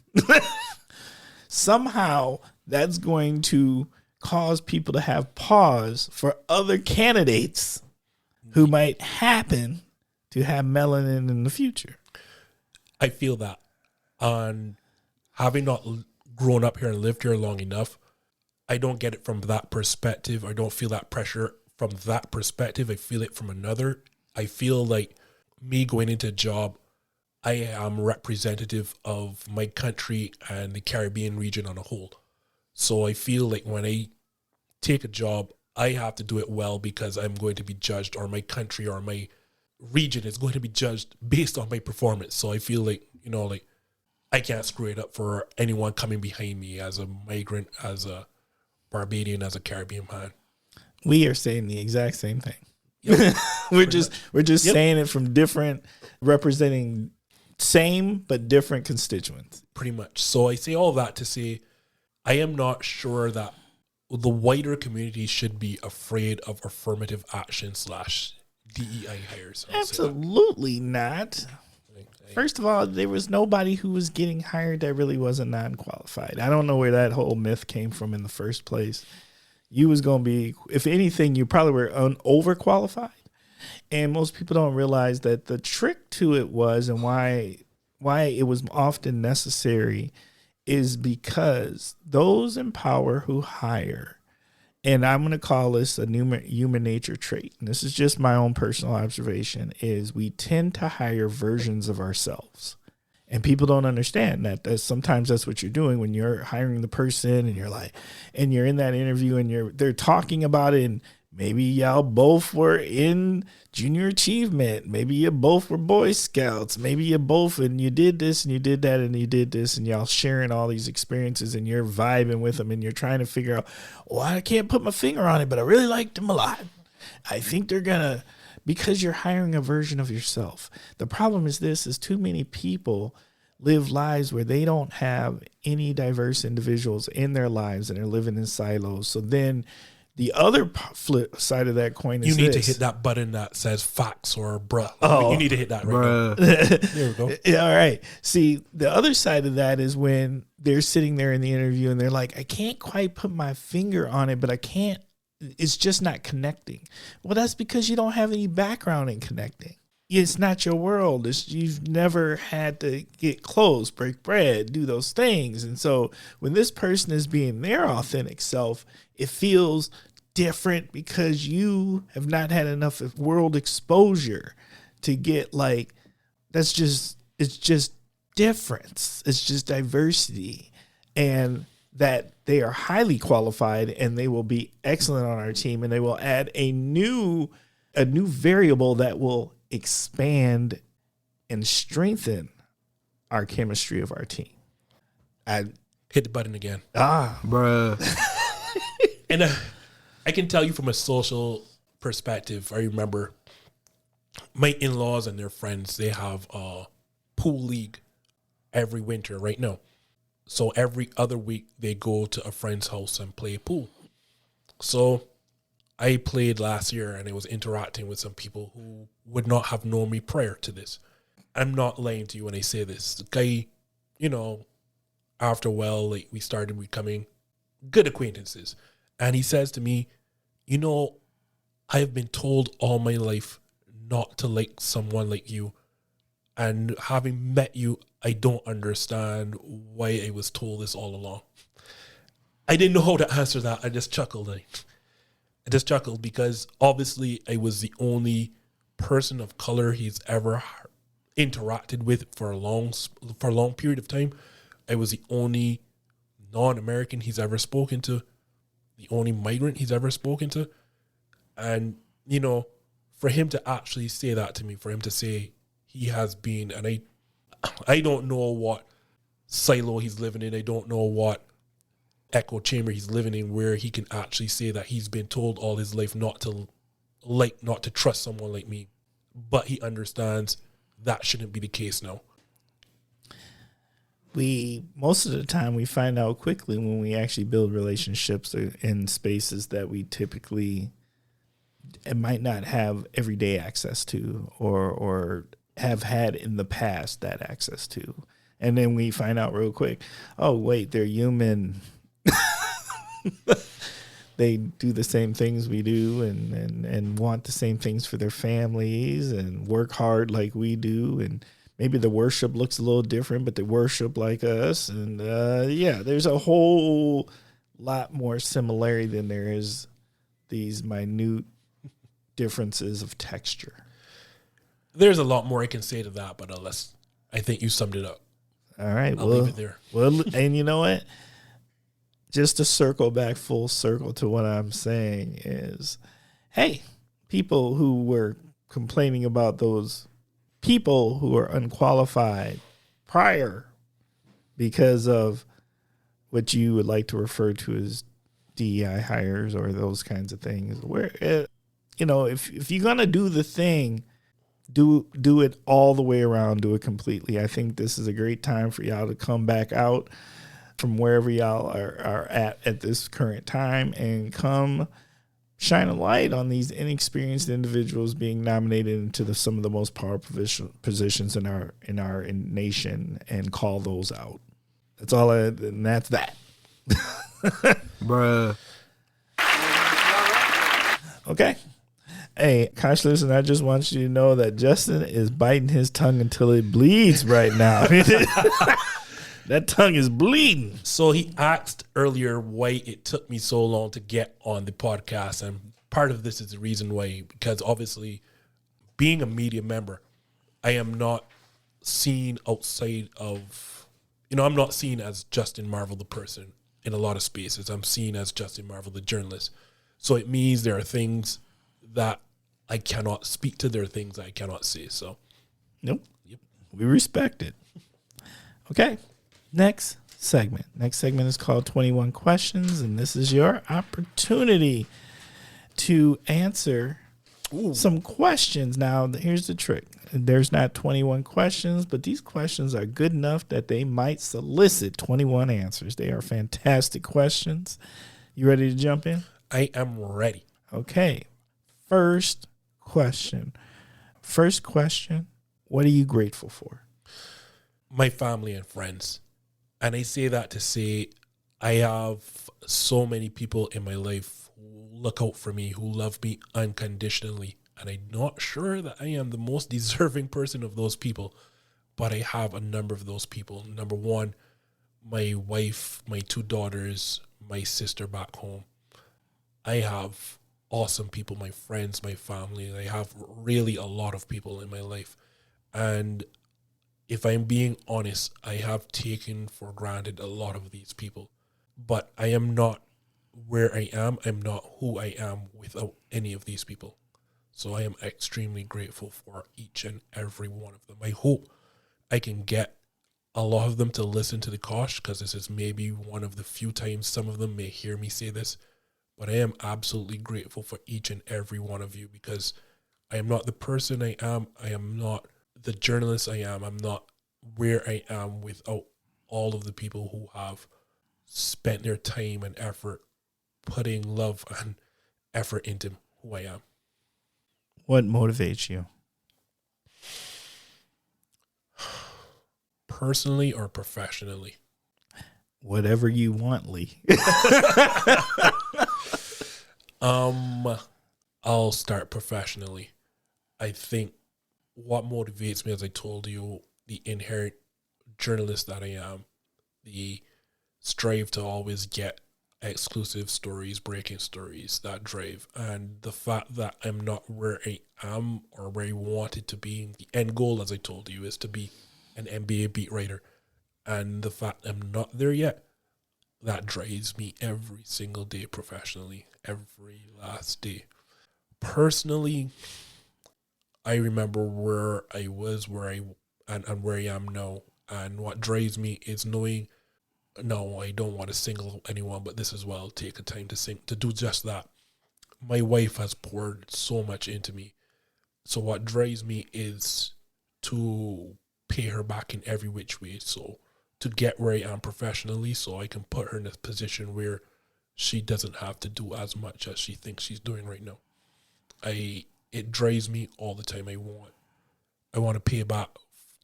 somehow that's going to cause people to have pause for other candidates who might happen to have melanin in the future. I feel that, on having not grown up here and lived here long enough, I don't get it from that perspective. I don't feel that pressure from that perspective. I feel it from another. I feel like me going into a job, I am representative of my country and the Caribbean region on a whole. So I feel like when I take a job, I have to do it well, because I'm going to be judged, or my country or my region is going to be judged based on my performance. So I feel like, like, I can't screw it up for anyone coming behind me as a migrant, as a Barbadian, as a Caribbean man. We are saying the exact same thing. Yep. we're just saying it from different, representing same but different constituents. Pretty much. So I say all that to say, I am not sure that the wider community should be afraid of affirmative action / DEI hires. Absolutely not. First of all, there was nobody who was getting hired that really wasn't non-qualified. I don't know where that whole myth came from in the first place. You was going to be, if anything, you probably were overqualified. And most people don't realize that the trick to it was, and why it was often necessary, is because those in power who hire, and I'm going to call this a human nature trait, and this is just my own personal observation, is we tend to hire versions of ourselves. And people don't understand that sometimes that's what you're doing when you're hiring the person, and you're like, and you're in that interview and they're talking about it, and maybe y'all both were in junior achievement. Maybe you both were Boy Scouts. Maybe you both, and you did this and you did that and you did this, and y'all sharing all these experiences, and you're vibing with them, and you're trying to figure out, well, I can't put my finger on it, but I really liked them a lot. I think they're going to, because you're hiring a version of yourself. The problem is too many people live lives where they don't have any diverse individuals in their lives, and they're living in silos. So then the other flip side of that coin is you need to hit that button that says facts or bruh. You need to hit that right now. There we go. Yeah, all right. See, the other side of that is when they're sitting there in the interview and they're like, I can't quite put my finger on it, but I can't. It's just not connecting. Well, that's because you don't have any background in connecting. it's not your world. You've never had to get close, break bread, do those things. And so when this person is being their authentic self, it feels different because you have not had enough world exposure to get like, it's just difference. It's just diversity, and that they are highly qualified and they will be excellent on our team, and they will add a new variable that will expand and strengthen our chemistry of our team. I hit the button again. Bruh. And I can tell you from a social perspective, I remember my in-laws and their friends, they have a pool league every winter right now. So every other week they go to a friend's house and play pool. So I played last year and I was interacting with some people who would not have known me prior to this. I'm not lying to you when I say this. The guy, after a while, like, we started becoming good acquaintances. And he says to me, I have been told all my life not to like someone like you. And having met you, I don't understand why I was told this all along. I didn't know how to answer that. I just chuckled. I just chuckled because obviously I was the only person of color he's ever interacted with for a long period of time. I was the only non-American he's ever spoken to, the only migrant he's ever spoken to. And, for him to actually say that to me, for him to say he has been, and I don't know what silo he's living in. I don't know what echo chamber he's living in where he can actually say that he's been told all his life not to trust someone like me. But he understands that shouldn't be the case now. Most of the time we find out quickly when we actually build relationships in spaces that we typically might not have everyday access to or have had in the past that access to. And then we find out real quick, oh, wait, they're human. They do the same things we do and want the same things for their families and work hard like we do. And maybe the worship looks a little different, but they worship like us. And there's a whole lot more similarity than there is these minute differences of texture. There's a lot more I can say to that, but I think you summed it up. All right. I'll leave it there. Well, and you know what? Just to circle back full circle to what I'm saying is, hey, people who were complaining about those people who are unqualified prior because of what you would like to refer to as DEI hires or those kinds of things, where, if you're going to do the thing, do it all the way around, do it completely. I think this is a great time for y'all to come back out from wherever y'all are at this current time and come shine a light on these inexperienced individuals being nominated into some of the most powerful positions in our nation and call those out. That's all, and that's that. Bruh. Okay. Hey, Kosh, listen, I just want you to know that Justin is biting his tongue until it bleeds right now. That tongue is bleeding. So he asked earlier why it took me so long to get on the podcast. And part of this is the reason why, because obviously being a media member, I am not seen outside of, I'm not seen as Justin Marville, the person in a lot of spaces. I'm seen as Justin Marville, the journalist. So it means there are things that I cannot speak to. There are things I cannot say. So, nope. Yep. We respect it. Okay. Next segment. Next segment is called 21 Questions, and this is your opportunity to answer some questions. Now, here's the trick. There's not 21 questions, but these questions are good enough that they might solicit 21 answers. They are fantastic questions. You ready to jump in? I am ready. Okay. First question. What are you grateful for? My family and friends. And I say that to say I have so many people in my life who look out for me, who love me unconditionally. And I'm not sure that I am the most deserving person of those people, but I have a number of those people. Number one, my wife, my two daughters, my sister back home. I have awesome people, my friends, my family. I have really a lot of people in my life. And if I'm being honest, I have taken for granted a lot of these people. But I am not where I am. I'm not who I am without any of these people. So I am extremely grateful for each and every one of them. I hope I can get a lot of them to listen to the Kosh, because this is maybe one of the few times some of them may hear me say this. But I am absolutely grateful for each and every one of you, because I am not the person I am. I am not the journalist I am. I'm not where I am without all of the people who have spent their time and effort putting love and effort into who I am. What motivates you? Personally or professionally? Whatever you want, Lee. I'll start professionally. I think what motivates me, as I told you, the inherent journalist that I am, the strive to always get exclusive stories, breaking stories, that drive, and the fact that I'm not where I am or where I wanted to be. The end goal, as I told you, is to be an NBA beat writer, and the fact I'm not there yet, that drives me every single day professionally, every last day. Personally, I remember where I was, and where I am now, and what drives me is knowing, no, I don't want to single anyone, but this as well, take a time to do just that. My wife has poured so much into me. So what drives me is to pay her back in every which way. So to get where I am professionally, so I can put her in a position where she doesn't have to do as much as she thinks she's doing right now. It drives me all the time. I want to pay back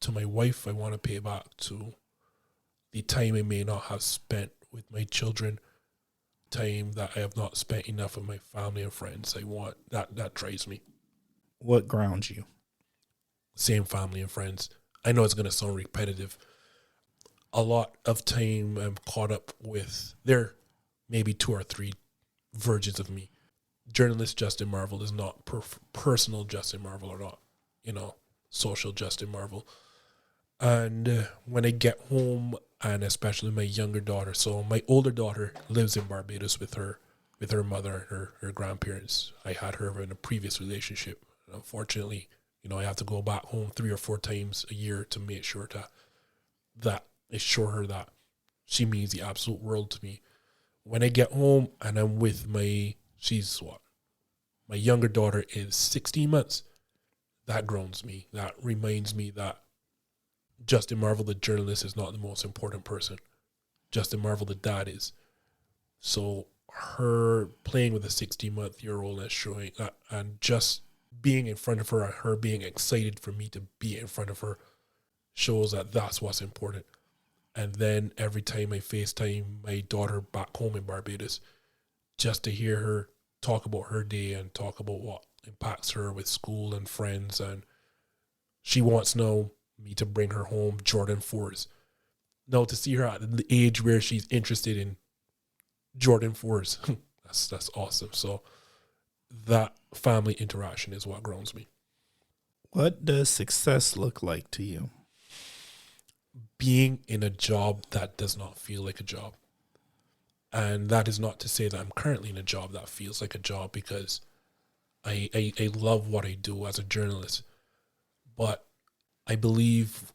to my wife. I want to pay back to the time I may not have spent with my children, time that I have not spent enough with my family and friends. I want that drives me. What grounds you? Same family and friends. I know it's going to sound repetitive. A lot of time I'm caught up with, there maybe two or three versions of me. Journalist Justin Marville is not personal Justin Marville, or not, social Justin Marville. And when I get home, and especially my younger daughter, so my older daughter lives in Barbados with her mother and her grandparents. I had her in a previous relationship. And unfortunately, I have to go back home 3 or 4 times a year to make sure that I show her that she means the absolute world to me. When I get home and I'm with my younger daughter is 16 months, that grounds me. That reminds me that Justin Marville, the journalist, is not the most important person. Justin Marville, the dad, is. So her playing with a 16-month-old and showing that, and just being in front of her and her being excited for me to be in front of her, shows that that's what's important. And then every time I FaceTime my daughter back home in Barbados, just to hear her talk about her day and talk about what impacts her with school and friends, and she wants now me to bring her home Jordan 4s. Now to see her at the age where she's interested in Jordan 4s, that's awesome. So that family interaction is what grounds me. What does success look like to you? Being in a job that does not feel like a job. And that is not to say that I'm currently in a job that feels like a job, because I love what I do as a journalist. But I believe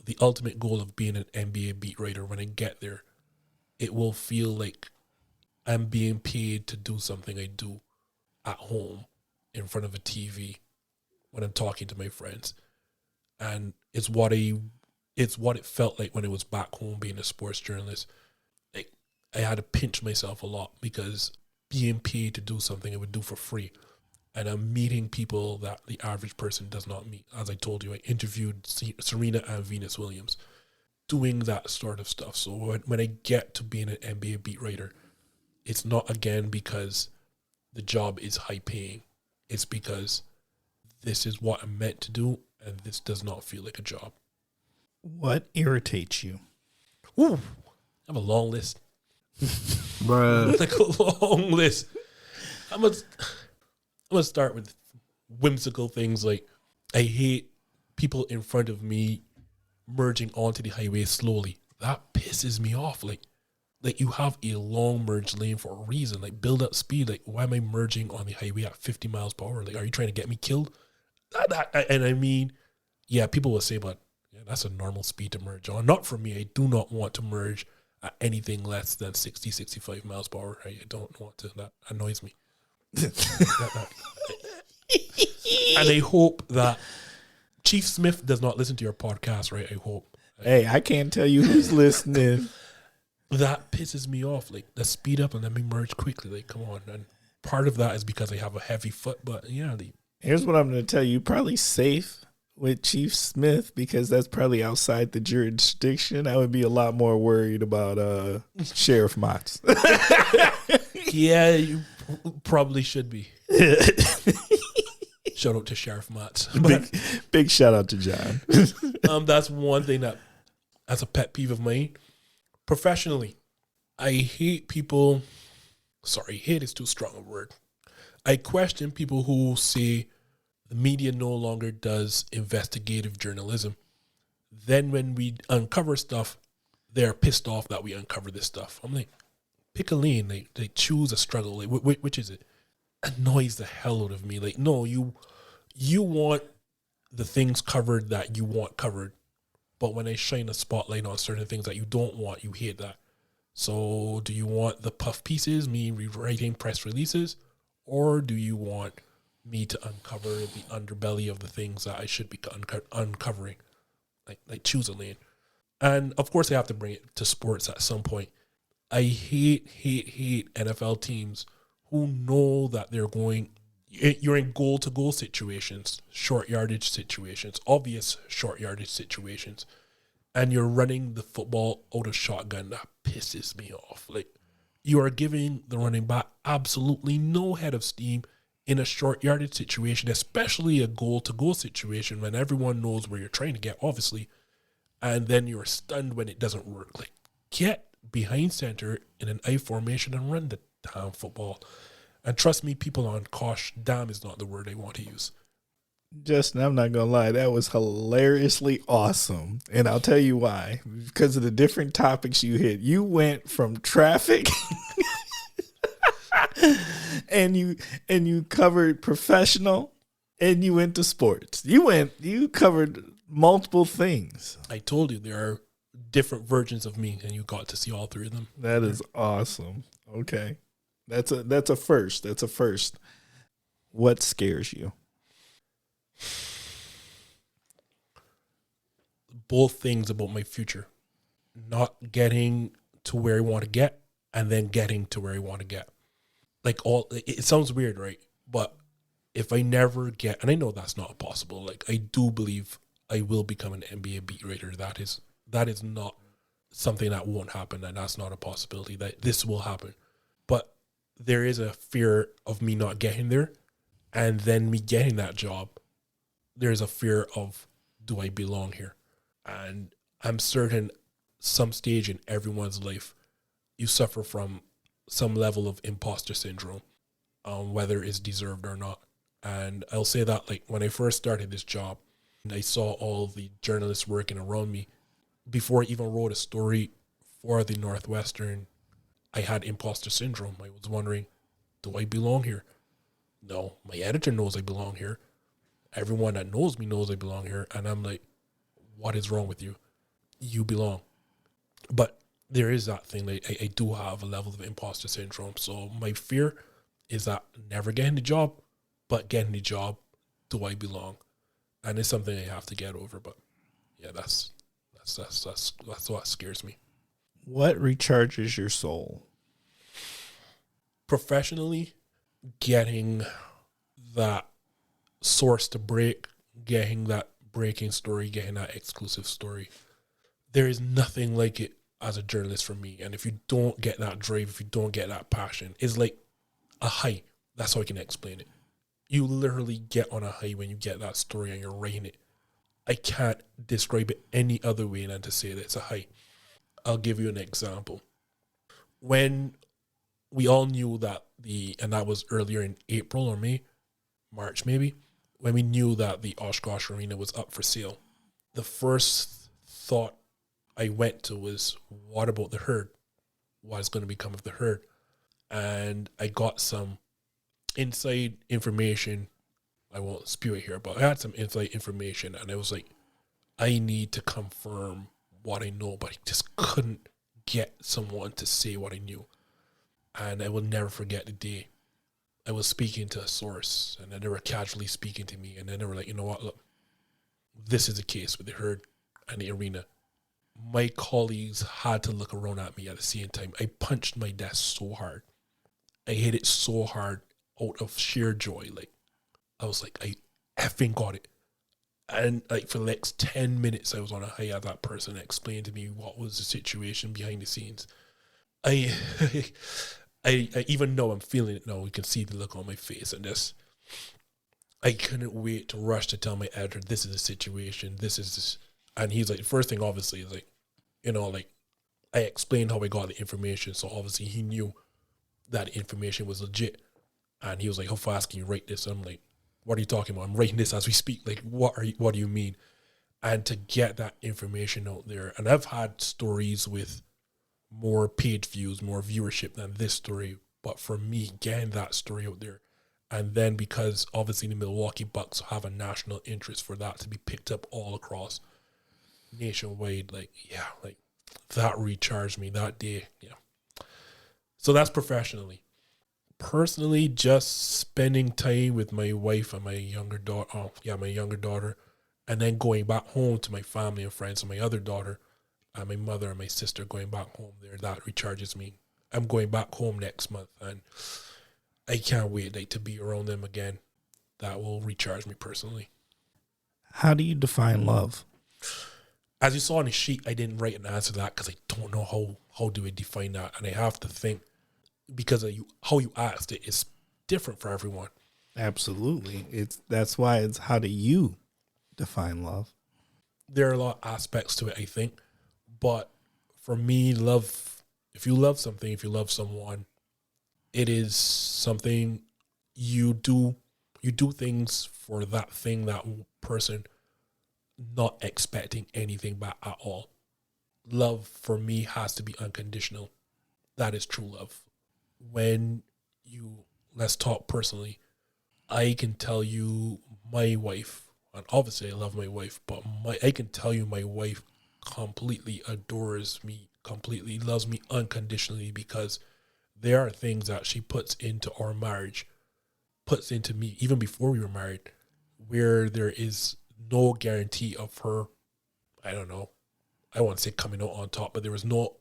the ultimate goal of being an NBA beat writer, when I get there, it will feel like I'm being paid to do something I do at home in front of a TV when I'm talking to my friends. And it's what it felt like when I was back home being a sports journalist. Like, I had to pinch myself a lot, because being paid to do something I would do for free, and I'm meeting people that the average person does not meet. As I told you, I interviewed Serena and Venus Williams, doing that sort of stuff. So when I get to being an NBA beat writer, it's not again because the job is high paying. It's because this is what I'm meant to do, and this does not feel like a job. What irritates you? Ooh, I have a long list. Bruh. Like a long list. I'm gonna start with whimsical things like I hate people in front of me merging onto the highway slowly. That pisses me off. Like you have a long merge lane for a reason. Like build up speed. Like why am I merging on the highway at 50 miles per hour? Like are you trying to get me killed? And I mean, yeah, people will say, but yeah, that's a normal speed to merge on. Not for me. I do not want to merge at anything less than 60, 65 miles per hour. I don't want to. That annoys me. And I hope that Chief Smith does not listen to your podcast, right? I hope. Hey, I can't tell you who's listening. That pisses me off. Like, let's speed up and let me merge quickly. Like, come on. And part of that is because I have a heavy foot, but yeah. Here's what I'm going to tell you. Probably safe with Chief Smith because that's probably outside the jurisdiction. I would be a lot more worried about Sheriff Motts. Yeah, you probably should be. Shout out to Sheriff Motts. Big shout out to John. That's one thing that's a pet peeve of mine. Professionally, I hate people. Sorry, hate is too strong a word. I question people who say the media no longer does investigative journalism. Then when we uncover stuff, they're pissed off that we uncover this stuff. I'm like, pick a lane. They choose a struggle. Like, which is it? Annoys the hell out of me. Like, no, you want the things covered that you want covered. But when I shine a spotlight on certain things that you don't want, you hate that. So do you want the puff pieces, me rewriting press releases? Or do you want me to uncover the underbelly of the things that I should be uncovering? Like choose a lane. And of course I have to bring it to sports at some point. I hate NFL teams who know that you're in goal-to-goal situations, short yardage situations, obvious short yardage situations, and you're running the football out of shotgun. That pisses me off. Like, you are giving the running back absolutely no head of steam in a short yardage situation, especially a goal-to-goal situation when everyone knows where you're trying to get, obviously, and then you're stunned when it doesn't work. Like, get behind center in an I formation and run the damn football. And trust me, people on Kosh, damn is not the word I want to use. Justin, I'm not going to lie. That was hilariously awesome. And I'll tell you why. Because of the different topics you hit. You went from traffic and you covered professional and you went to sports. You covered multiple things. I told you there are different versions of me and you got to see all three of them. That is awesome. Okay. That's a first. That's a first. What scares you? Both things about my future. Not getting to where I want to get and then getting to where I want to get. It sounds weird, right? But if I never get, and I know that's not possible. Like, I do believe I will become an NBA beat writer. That is not something that won't happen, and that's not a possibility. That this will happen. But there is a fear of me not getting there, and then me getting that job. There's a fear of, do I belong here? And I'm certain some stage in everyone's life, you suffer from some level of imposter syndrome, whether it's deserved or not. And I'll say that, like, when I first started this job, and I saw all the journalists working around me, before I even wrote a story for the Northwestern, I had imposter syndrome. I was wondering, do I belong here? No, my editor knows I belong here. Everyone that knows me knows I belong here. And I'm like, what is wrong with you? You belong. But there is that thing. Like, I do have a level of imposter syndrome. So my fear is that never getting the job, but getting the job, do I belong? And it's something I have to get over. But yeah, that's what scares me. What recharges your soul? Professionally, getting that source to break, getting that breaking story, getting that exclusive story. There is nothing like it as a journalist for me. And if you don't get that drive, if you don't get that passion, it's like a high. That's how I can explain it. you literally get on a high when you get that story and you're writing it. I can't describe it any other way than to say that it's a high. I'll give you an example. When we all knew that and that was earlier in April or March maybe, when we knew that the Oshkosh Arena was up for sale, the first thought I went to was, what about the herd? What is going to become of the herd? And I got some inside information. I won't spew it here, but I had some inside information, and I was like, I need to confirm what I know, but I just couldn't get someone to say what I knew. And I will never forget the day I was speaking to a source, and then they were casually speaking to me, and then they were like, you know what, look, this is the case with the herd and the arena. My colleagues had to look around at me at the same time. I punched my desk so hard. I hit it so hard out of sheer joy. Like, I was like, I effing got it. And like for the next 10 minutes, I was on a high at that person explained to me what was the situation behind the scenes. I even know I'm feeling it now. You can see the look on my face and this. I couldn't wait to rush to tell my editor, this is the situation, this is this. And he's like, the first thing obviously is like, you know, like I explained how I got the information. So obviously he knew that information was legit. And he was like, how fast can you write this? And I'm like, what are you talking about? I'm writing this as we speak. Like, what do you mean? And to get that information out there. And I've had stories with more page views, more viewership than this story. But for me, getting that story out there, and then because obviously the Milwaukee Bucks have a national interest for that to be picked up all across nationwide, like, yeah, like that recharged me that day. Yeah. So that's professionally. Personally, just spending time with my wife and my younger daughter, and then going back home to my family and friends and my other daughter and my mother and my sister, going back home there, that recharges me. I'm going back home next month, and I can't wait to be around them again. That will recharge me personally. How do you define love? As you saw on the sheet, I didn't write an answer to that because I don't know how do I define that, and I have to think. Because of how you asked it is different for everyone. Absolutely. That's why it's how do you define love? There are a lot of aspects to it, I think. But for me, love, if you love something, if you love someone, it is something you do things for that thing, that person, not expecting anything back at all. Love for me has to be unconditional. That is true love. When let's talk personally, I can tell you my wife, and obviously I love my wife, but I can tell you my wife completely adores me, completely loves me unconditionally, because there are things that she puts into our marriage, puts into me, even before we were married, where there is no guarantee of her, I don't know, I won't say coming out on top, but there was no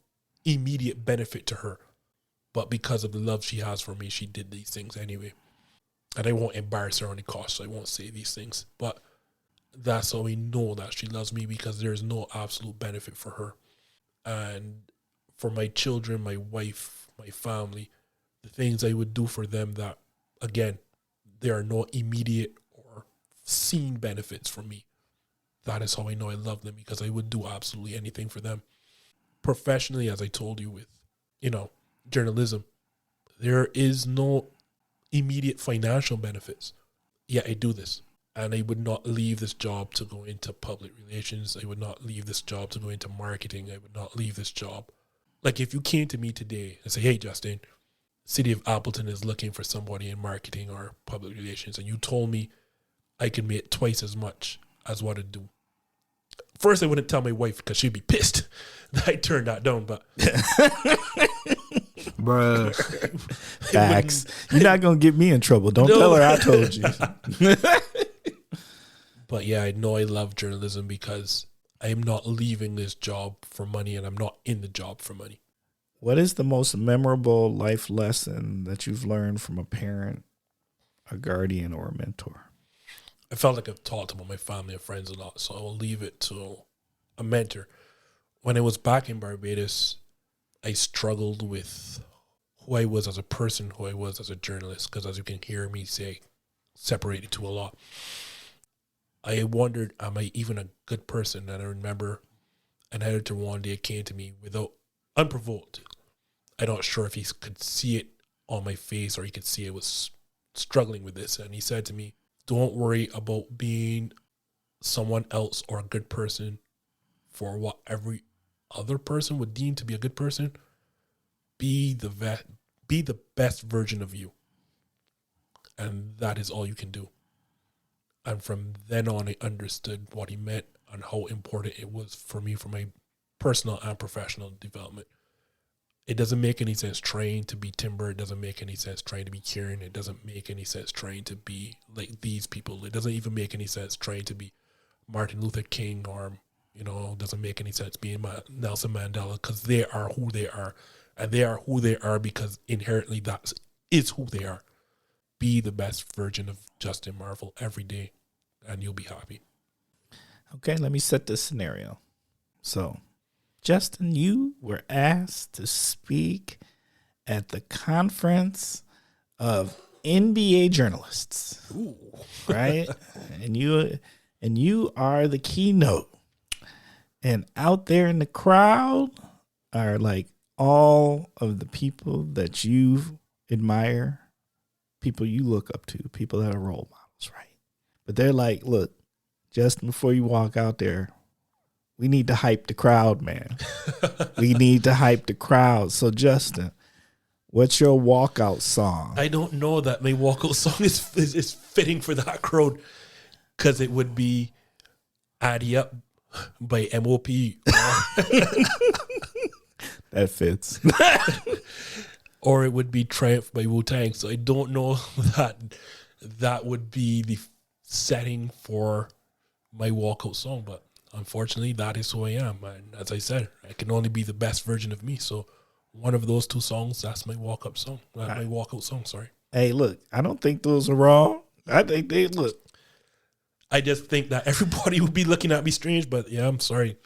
immediate benefit to her. But because of the love she has for me, she did these things anyway. And I won't embarrass her on the cost, so I won't say these things. But that's how we know that she loves me, because there's no absolute benefit for her. And for my children, my wife, my family, the things I would do for them that, again, there are no immediate or seen benefits for me. That is how I know I love them, because I would do absolutely anything for them. Professionally, as I told you, with, journalism, there is no immediate financial benefits. Yet I do this, and I would not leave this job to go into public relations. I would not leave this job to go into marketing. I would not leave this job. Like, if you came to me today and say, hey, Justin, City of Appleton is looking for somebody in marketing or public relations, and you told me I could make twice as much as what I do. First, I wouldn't tell my wife, because she'd be pissed that I turned that down, but bruh. Facts. You're not going to get me in trouble. Don't tell her I told you. But yeah, I know I love journalism because I am not leaving this job for money, and I'm not in the job for money. What is the most memorable life lesson that you've learned from a parent, a guardian, or a mentor? I felt like I've talked about my family and friends a lot, so I will leave it to a mentor. When I was back in Barbados, I struggled with who I was as a person, who I was as a journalist, because as you can hear me say separated to a lot. I wondered, am I even a good person? And I remember an editor one day came to me without, unprovoked. I'm not sure if he could see it on my face or he could see I was struggling with this. And he said to me, don't worry about being someone else or a good person for what every other person would deem to be a good person. Be the best version of you. And that is all you can do. And from then on, I understood what he meant and how important it was for me for my personal and professional development. It doesn't make any sense trying to be Timber. It doesn't make any sense trying to be Kieran. It doesn't make any sense trying to be like these people. It doesn't even make any sense trying to be Martin Luther King or, it doesn't make any sense being Nelson Mandela, because they are who they are. And they are who they are because inherently that is who they are. Be the best version of Justin Marville every day and you'll be happy. Okay, let me set this scenario. So, Justin, you were asked to speak at the conference of NBA journalists. Ooh. Right? and you are the keynote. And out there in the crowd are like all of the people that you admire, people you look up to, people that are role models, right? But they're like, look, Justin, before you walk out there, we need to hype the crowd, man. We need to hype the crowd. So, Justin, what's your walkout song? I don't know that my walkout song is fitting for that crowd, because it would be Addy Up by MOP. That fits. Or it would be Triumph by Wu-Tang. So I don't know that would be the setting for my walkout song, but unfortunately that is who I am. And as I said, I can only be the best version of me. So one of those two songs, that's my walkout song. My walkout song, sorry. Hey, look, I don't think those are wrong. I think they look. I just think that everybody would be looking at me strange, but yeah, I'm sorry.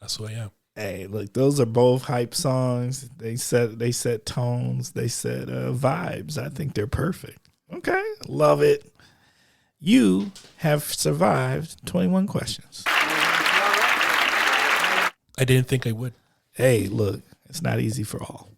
That's who I am. Hey, look, those are both hype songs. They set tones. They set vibes. I think they're perfect. Okay, love it. You have survived 21 questions. I didn't think I would. Hey, look, it's not easy for all.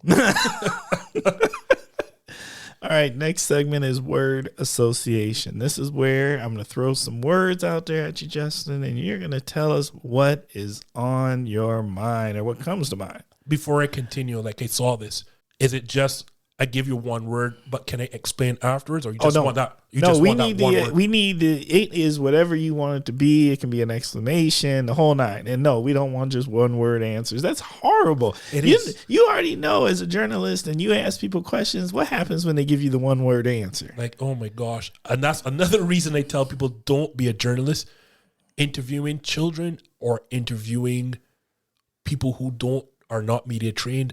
All right, next segment is word association. This is where I'm going to throw some words out there at you, Justin, and you're going to tell us what is on your mind or what comes to mind. Before I continue, like I saw this, is it just I give you one word, but can I explain afterwards, or you just want that? We need it is whatever you want it to be. It can be an explanation, the whole nine. And no, we don't want just one word answers. That's horrible. You already know as a journalist, and you ask people questions, what happens when they give you the one word answer? Like, oh my gosh. And that's another reason I tell people don't be a journalist. Interviewing children or interviewing people who are not media trained,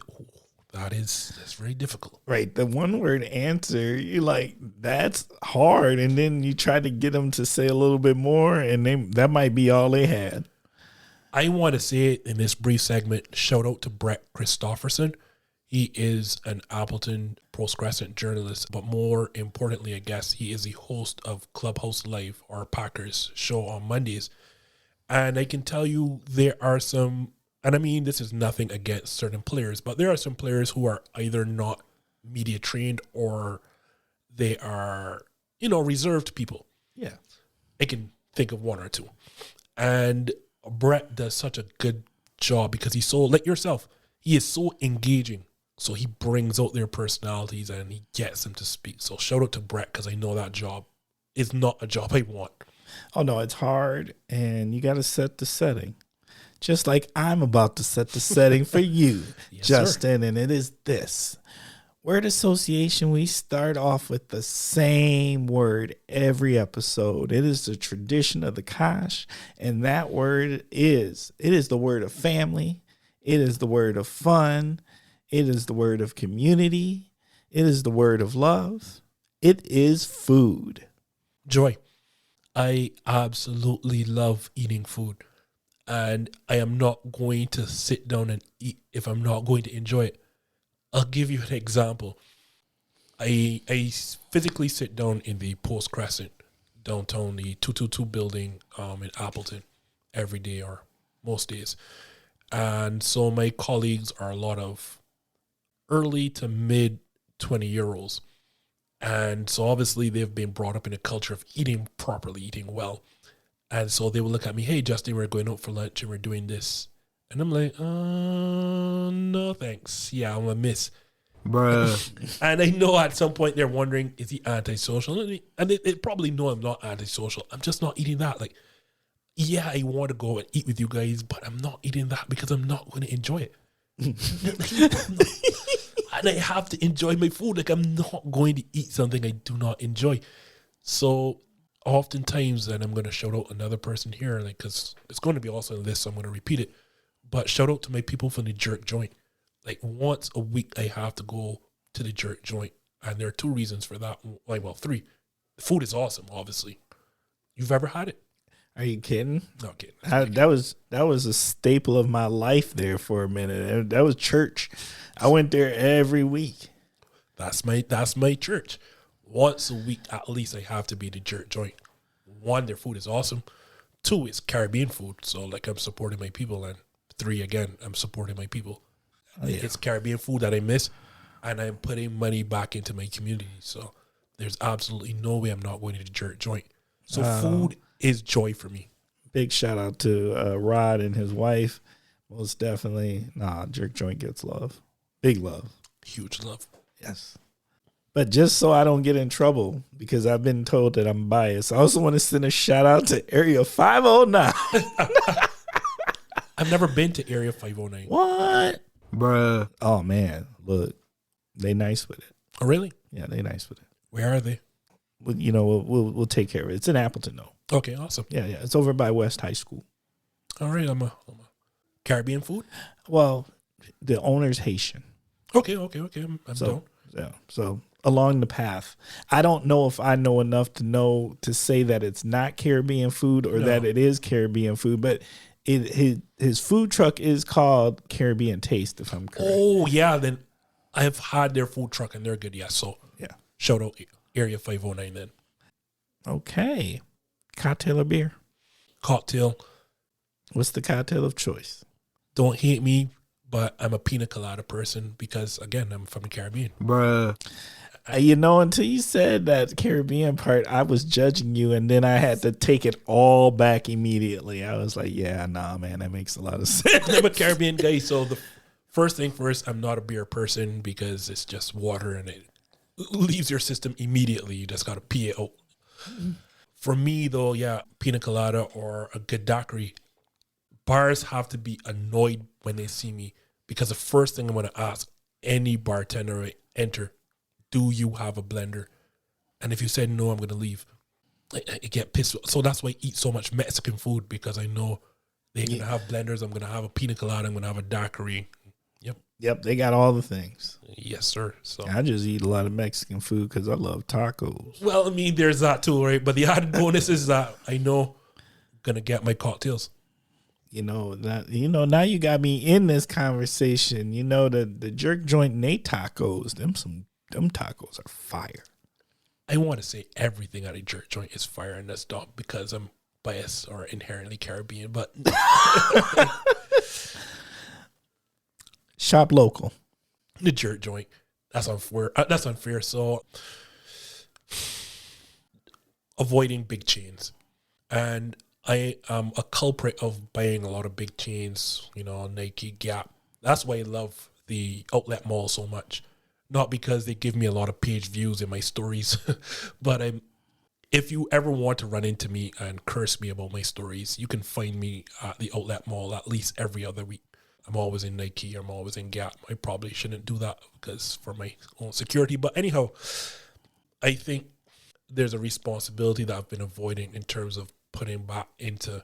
that's very difficult. Right. The one word answer, you're like, that's hard. And then you try to get them to say a little bit more, and that might be all they had. I want to say it in this brief segment. Shout out to Brett Christopherson. He is an Appleton Post-Crescent journalist, but more importantly, I guess, he is the host of Clubhouse Live, our Packers show on Mondays. And I can tell you there are some, and I mean, this is nothing against certain players, but there are some players who are either not media trained or they are, reserved people. Yeah. I can think of one or two. And Brett does such a good job because he's so, like yourself, he is so engaging. So he brings out their personalities and he gets them to speak. So shout out to Brett, because I know that job is not a job I want. Oh, no, it's hard, and you got to set the setting. Just like I'm about to set the setting for you, yes, Justin, sir. And it is this. Word association, we start off with the same word every episode. It is the tradition of the Kosh, and that word is the word of family. It is the word of fun. It is the word of community. It is the word of love. It is food. Joy. I absolutely love eating food. And I am not going to sit down and eat if I'm not going to enjoy it. I'll give you an example. I physically sit down in the Post Crescent downtown, the 222 building in Appleton every day or most days. And so my colleagues are a lot of early to mid 20-year-olds. And so obviously they've been brought up in a culture of eating properly, eating well. And so they will look at me, hey, Justin, we're going out for lunch and we're doing this. And I'm like, no, thanks. Yeah, I'm a miss. Bruh. And I know at some point they're wondering, is he antisocial? And they probably know I'm not antisocial. I'm just not eating that. Like, yeah, I want to go and eat with you guys, but I'm not eating that because I'm not going to enjoy it. And I have to enjoy my food. Like, I'm not going to eat something I do not enjoy. So oftentimes, and I'm going to shout out another person here, like, because it's going to be also in this, so I'm going to repeat it. But shout out to my people from the jerk joint. Like, once a week, I have to go to the jerk joint. And there are two reasons for that. Like, well, three. The food is awesome, obviously. You've ever had it? Are you kidding? Not kidding. That was a staple of my life there for a minute. That was church. I went there every week. That's my church. Once a week, at least, I have to be the jerk joint. One, their food is awesome. Two, it's Caribbean food. So, like, I'm supporting my people. And three, again, I'm supporting my people. Oh, yeah. It's Caribbean food that I miss, and I'm putting money back into my community. So there's absolutely no way I'm not going to the jerk joint. So food is joy for me. Big shout out to Rod and his wife. Most definitely. Jerk joint gets love. Big love. Huge love. Yes. But just so I don't get in trouble, because I've been told that I'm biased, I also want to send a shout out to Area 509. I've never been to Area 509. What? Bruh. Oh, man. Look, they nice with it. Oh, really? Yeah, they nice with it. Where are they? We'll take care of it. It's in Appleton, though. Okay, awesome. Yeah. It's over by West High School. All right, I'm a Caribbean food? Well, the owner's Haitian. Okay. I'm down. Yeah. So along the path, I don't know if I know enough to say that it's not Caribbean food or that it is Caribbean food, but his food truck is called Caribbean Taste, if I'm correct. Oh, yeah. Then I have had their food truck and they're good. Yeah. So, yeah. Shout out Area 509 then. Okay. Cocktail or beer? Cocktail. What's the cocktail of choice? Don't hate me, but I'm a pina colada person because, again, I'm from the Caribbean. Bruh. Until you said that Caribbean part, I was judging you, and then I had to take it all back immediately. I was like, yeah, nah, man, that makes a lot of sense. I'm a Caribbean guy, so the first thing first, I'm not a beer person because it's just water and it leaves your system immediately. You just got to pee it out. For me, though, yeah, pina colada or a good daiquiri. Bars have to be annoyed when they see me because the first thing I'm going to ask any bartender I enter, do you have a blender? And if you said no, I'm going to leave. I get pissed. So that's why I eat so much Mexican food, because I know they're going to have blenders. I'm going to have a pina colada. I'm going to have a daiquiri. Yep, they got all the things. Yes, sir. So I just eat a lot of Mexican food because I love tacos. Well, I mean, there's that too, right? But the added bonus is that I know I'm going to get my cocktails. Now you got me in this conversation. The jerk joint and they tacos, them tacos are fire. I want to say everything at a jerk joint is fire, and that's not because I'm biased or inherently Caribbean, but shop local. The jerk joint, that's unfair. So avoiding big chains, and I am a culprit of buying a lot of big chains, Nike, Gap. That's why I love the outlet mall so much. Not because they give me a lot of page views in my stories, but if you ever want to run into me and curse me about my stories, you can find me at the outlet mall at least every other week. I'm always in Nike. I'm always in Gap. I probably shouldn't do that because for my own security. But anyhow, I think there's a responsibility that I've been avoiding in terms of putting back into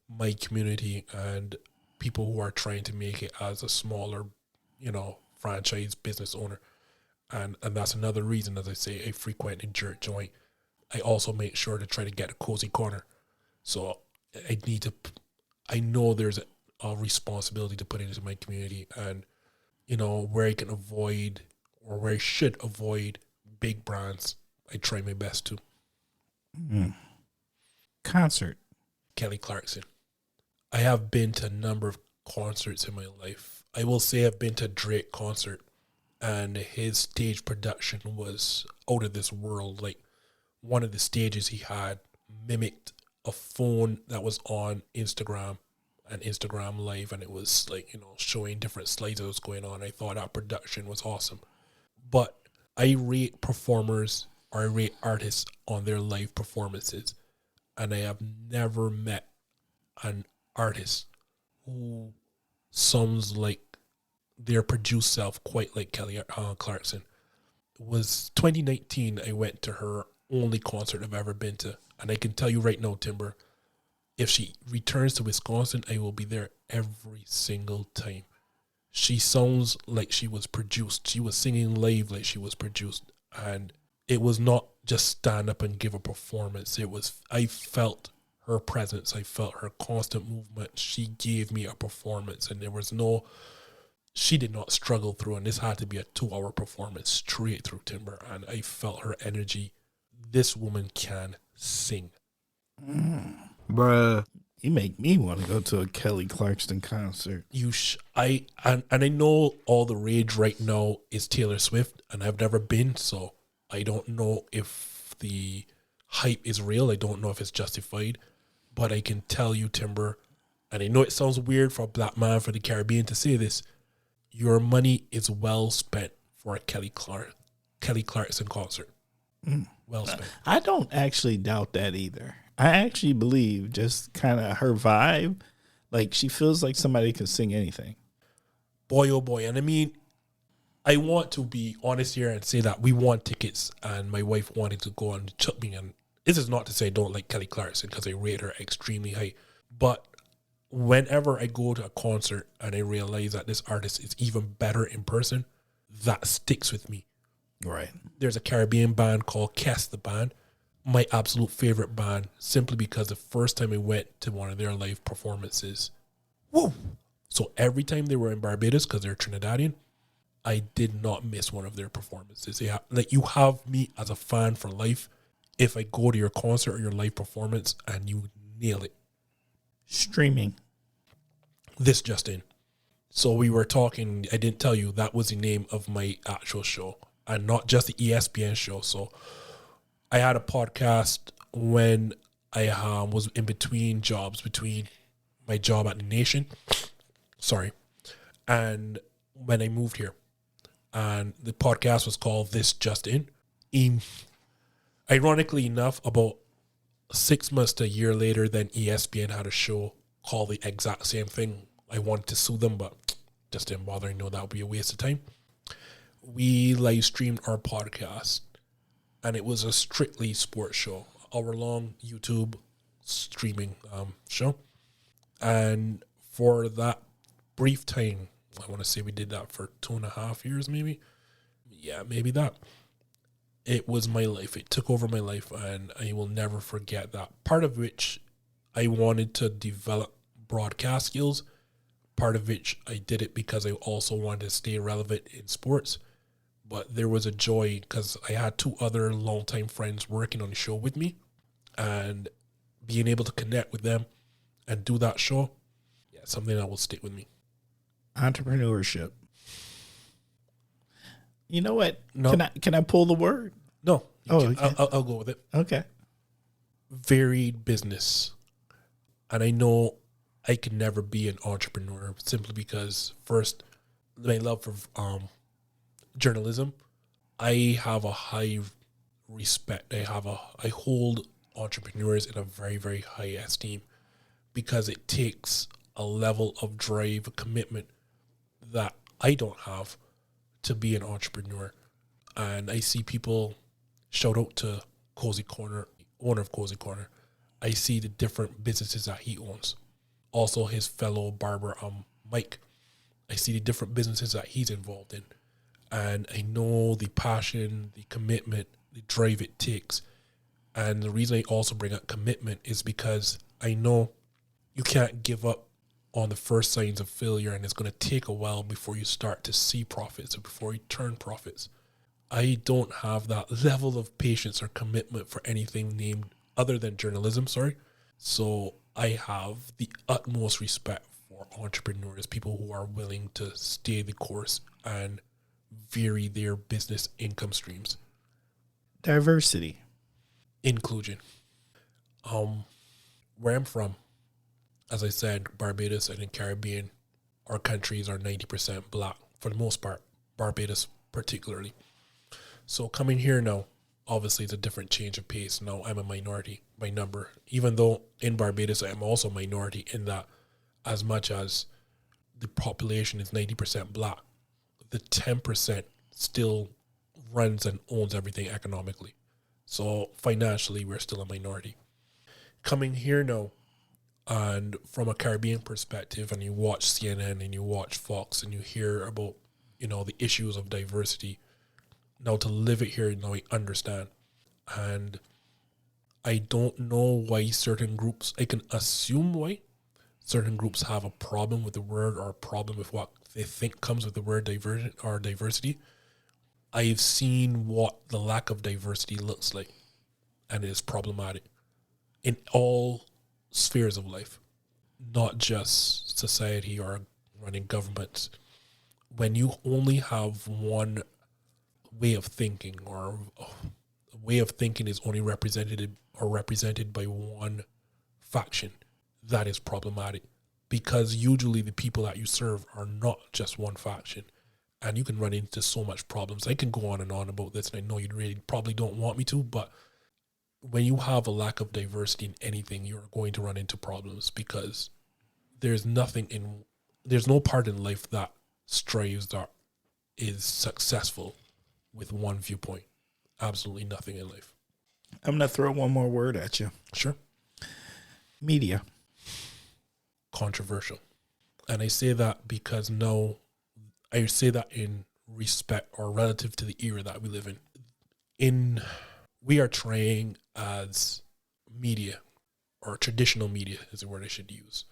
my community and people who are trying to make it as a smaller, franchise business owner. And that's another reason, as I say, I frequent a jerk joint. I also make sure to try to get a cozy corner. So I know there's a responsibility to put into my community, and, where I can avoid or where I should avoid big brands, I try my best to. Concert. Kelly Clarkson. I have been to a number of concerts in my life. I will say I've been to a Drake concert, and his stage production was out of this world. Like, one of the stages he had mimicked a phone that was on Instagram and Instagram Live, and it was like, showing different slides that was going on. I thought that production was awesome. But I rate performers, or I rate artists on their live performances, and I have never met an artist who sounds like their produced self quite like Kelly Clarkson. It was 2019, I went to her only concert I've ever been to, and I can tell you right now, Timber, if she returns to Wisconsin, I will be there every single time. She sounds like she was produced. She was singing live like she was produced, and it was not just stand up and give a performance. I felt her presence. I felt her constant movement. She gave me a performance, and she did not struggle through, and this had to be a 2-hour performance straight through, Timber, and I felt her energy. This woman can sing. Bruh. You make me want to go to a Kelly Clarkson concert. I know all the rage right now is Taylor Swift, and I've never been, so I don't know if the hype is real. I don't know if it's justified, but I can tell you, Timber, and I know it sounds weird for a black man from the Caribbean to say this, your money is well spent for a Kelly Clarkson concert. Well spent. I don't actually doubt that either. I actually believe just kind of her vibe, like she feels like somebody can sing anything. Boy, oh boy. And I mean, I want to be honest here and say that we won tickets, and my wife wanted to go and chuck me. And this is not to say I don't like Kelly Clarkson, because I rate her extremely high. But whenever I go to a concert and I realize that this artist is even better in person, that sticks with me. Right. There's a Caribbean band called Kes the Band. My absolute favorite band, simply because the first time I went to one of their live performances, whoa! So every time they were in Barbados, because they're Trinidadian, I did not miss one of their performances. You have me as a fan for life if I go to your concert or your live performance and you nail it. Streaming. This just in. So we were talking, I didn't tell you, that was the name of my actual show, and not just the ESPN show. So I had a podcast when I was in between jobs, between my job at the Nation, and when I moved here. And the podcast was called This Just In. Ironically enough, about 6 months to a year later, then ESPN had a show called the exact same thing. I wanted to sue them, but just didn't bother. I know that would be a waste of time. We live streamed our podcast, and it was a strictly sports show, hour-long YouTube streaming show. And for that brief time, I want to say we did that for 2.5 years, maybe. Yeah, maybe that. It was my life. It took over my life, and I will never forget that. Part of which I wanted to develop broadcast skills. Part of which I did it because I also wanted to stay relevant in sports. But there was a joy because I had 2 other longtime friends working on the show with me, and being able to connect with them and do that show, yeah, something that will stick with me. Entrepreneurship. You know what? No. Can I pull the word? No. Okay. I'll go with it. Okay. Varied business. And I know I can never be an entrepreneur simply because, first, my love for journalism. I have a high respect. I hold entrepreneurs in a very, very high esteem because it takes a level of drive, commitment that I don't have to be an entrepreneur. And I see people, shout out to Cozy Corner, owner of Cozy Corner. I see the different businesses that he owns. Also his fellow barber, Mike. I see the different businesses that he's involved in. And I know the passion, the commitment, the drive it takes. And the reason I also bring up commitment is because I know you can't give up on the first signs of failure, and it's going to take a while before you start to see profits or before you turn profits. I don't have that level of patience or commitment for anything named other than journalism, sorry. So I have the utmost respect for entrepreneurs, people who are willing to stay the course and vary their business income streams. Diversity. Inclusion. Where I'm from, as I said, Barbados and the Caribbean, our countries are 90% black for the most part, Barbados particularly. So coming here now, obviously it's a different change of pace. Now I'm a minority by number, even though in Barbados I'm also a minority in that as much as the population is 90% black, the 10% still runs and owns everything economically. So financially, we're still a minority. Coming here now, and from a Caribbean perspective, and you watch CNN and you watch Fox and you hear about, the issues of diversity. Now to live it here, now I understand. And I don't know why certain groups, I can assume why certain groups have a problem with the word or a problem with what they think comes with the word diversion or diversity. I've seen what the lack of diversity looks like, and it is problematic in all spheres of life, not just society or running governments. When you only have one way of thinking, or a way of thinking is only represented by one faction, that is problematic, because usually the people that you serve are not just one faction, and you can run into so much problems. I can go on and on about this, and I know you really probably don't want me to, but when you have a lack of diversity in anything, you're going to run into problems, because there's no part in life that strives that is successful with one viewpoint. Absolutely nothing in life. I'm going to throw one more word at you. Sure. Media. Controversial. And I say that because I say that in respect or relative to the era that we live in. We are trying as media, or traditional media is the word I should use.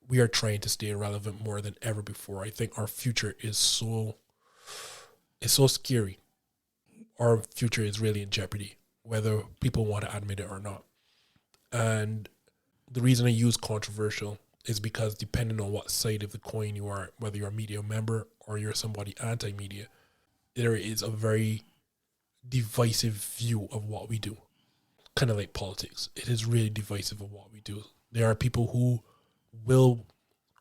We are trying to stay relevant more than ever before. I think our future is so scary. Our future is really in jeopardy, whether people want to admit it or not. And the reason I use controversial is because depending on what side of the coin you are, whether you're a media member or you're somebody anti-media, there is a very divisive view of what we do. Kind of like politics. It is really divisive of what we do. There are people who will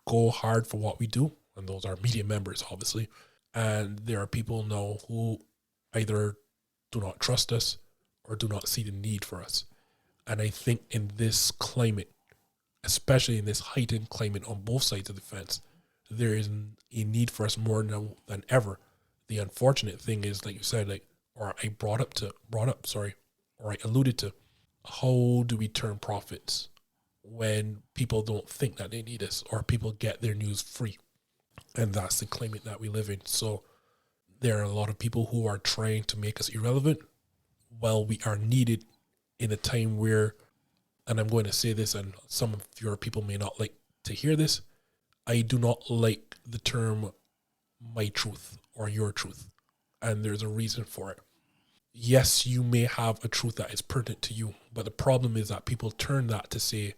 go hard for what we do, and those are media members, obviously. And there are people now who either do not trust us or do not see the need for us. And I think in this climate, especially in this heightened climate on both sides of the fence, there is a need for us more now than ever. The unfortunate thing is, like you said, I alluded to, how do we turn profits when people don't think that they need us, or people get their news free? And that's the climate that we live in. So there are a lot of people who are trying to make us irrelevant while we are needed in a time where, and I'm going to say this, and some of your people may not like to hear this, I do not like the term my truth or your truth. And there's a reason for it. Yes, you may have a truth that is pertinent to you, but the problem is that people turn that to say,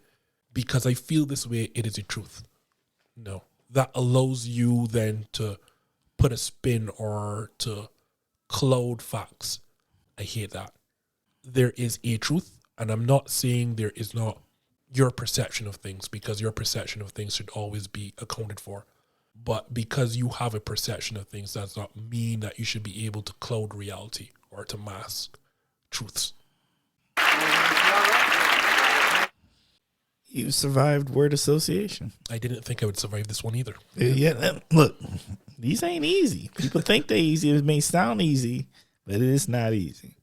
because I feel this way, it is a truth. No, that allows you then to put a spin or to cloud facts. I hate that. There is a truth, and I'm not saying there is not your perception of things, because your perception of things should always be accounted for. But because you have a perception of things, does not mean that you should be able to cloud reality or to mask truths. You survived word association. I didn't think I would survive this one either. Yeah, look, these ain't easy. People think they're easy. It may sound easy, but it is not easy.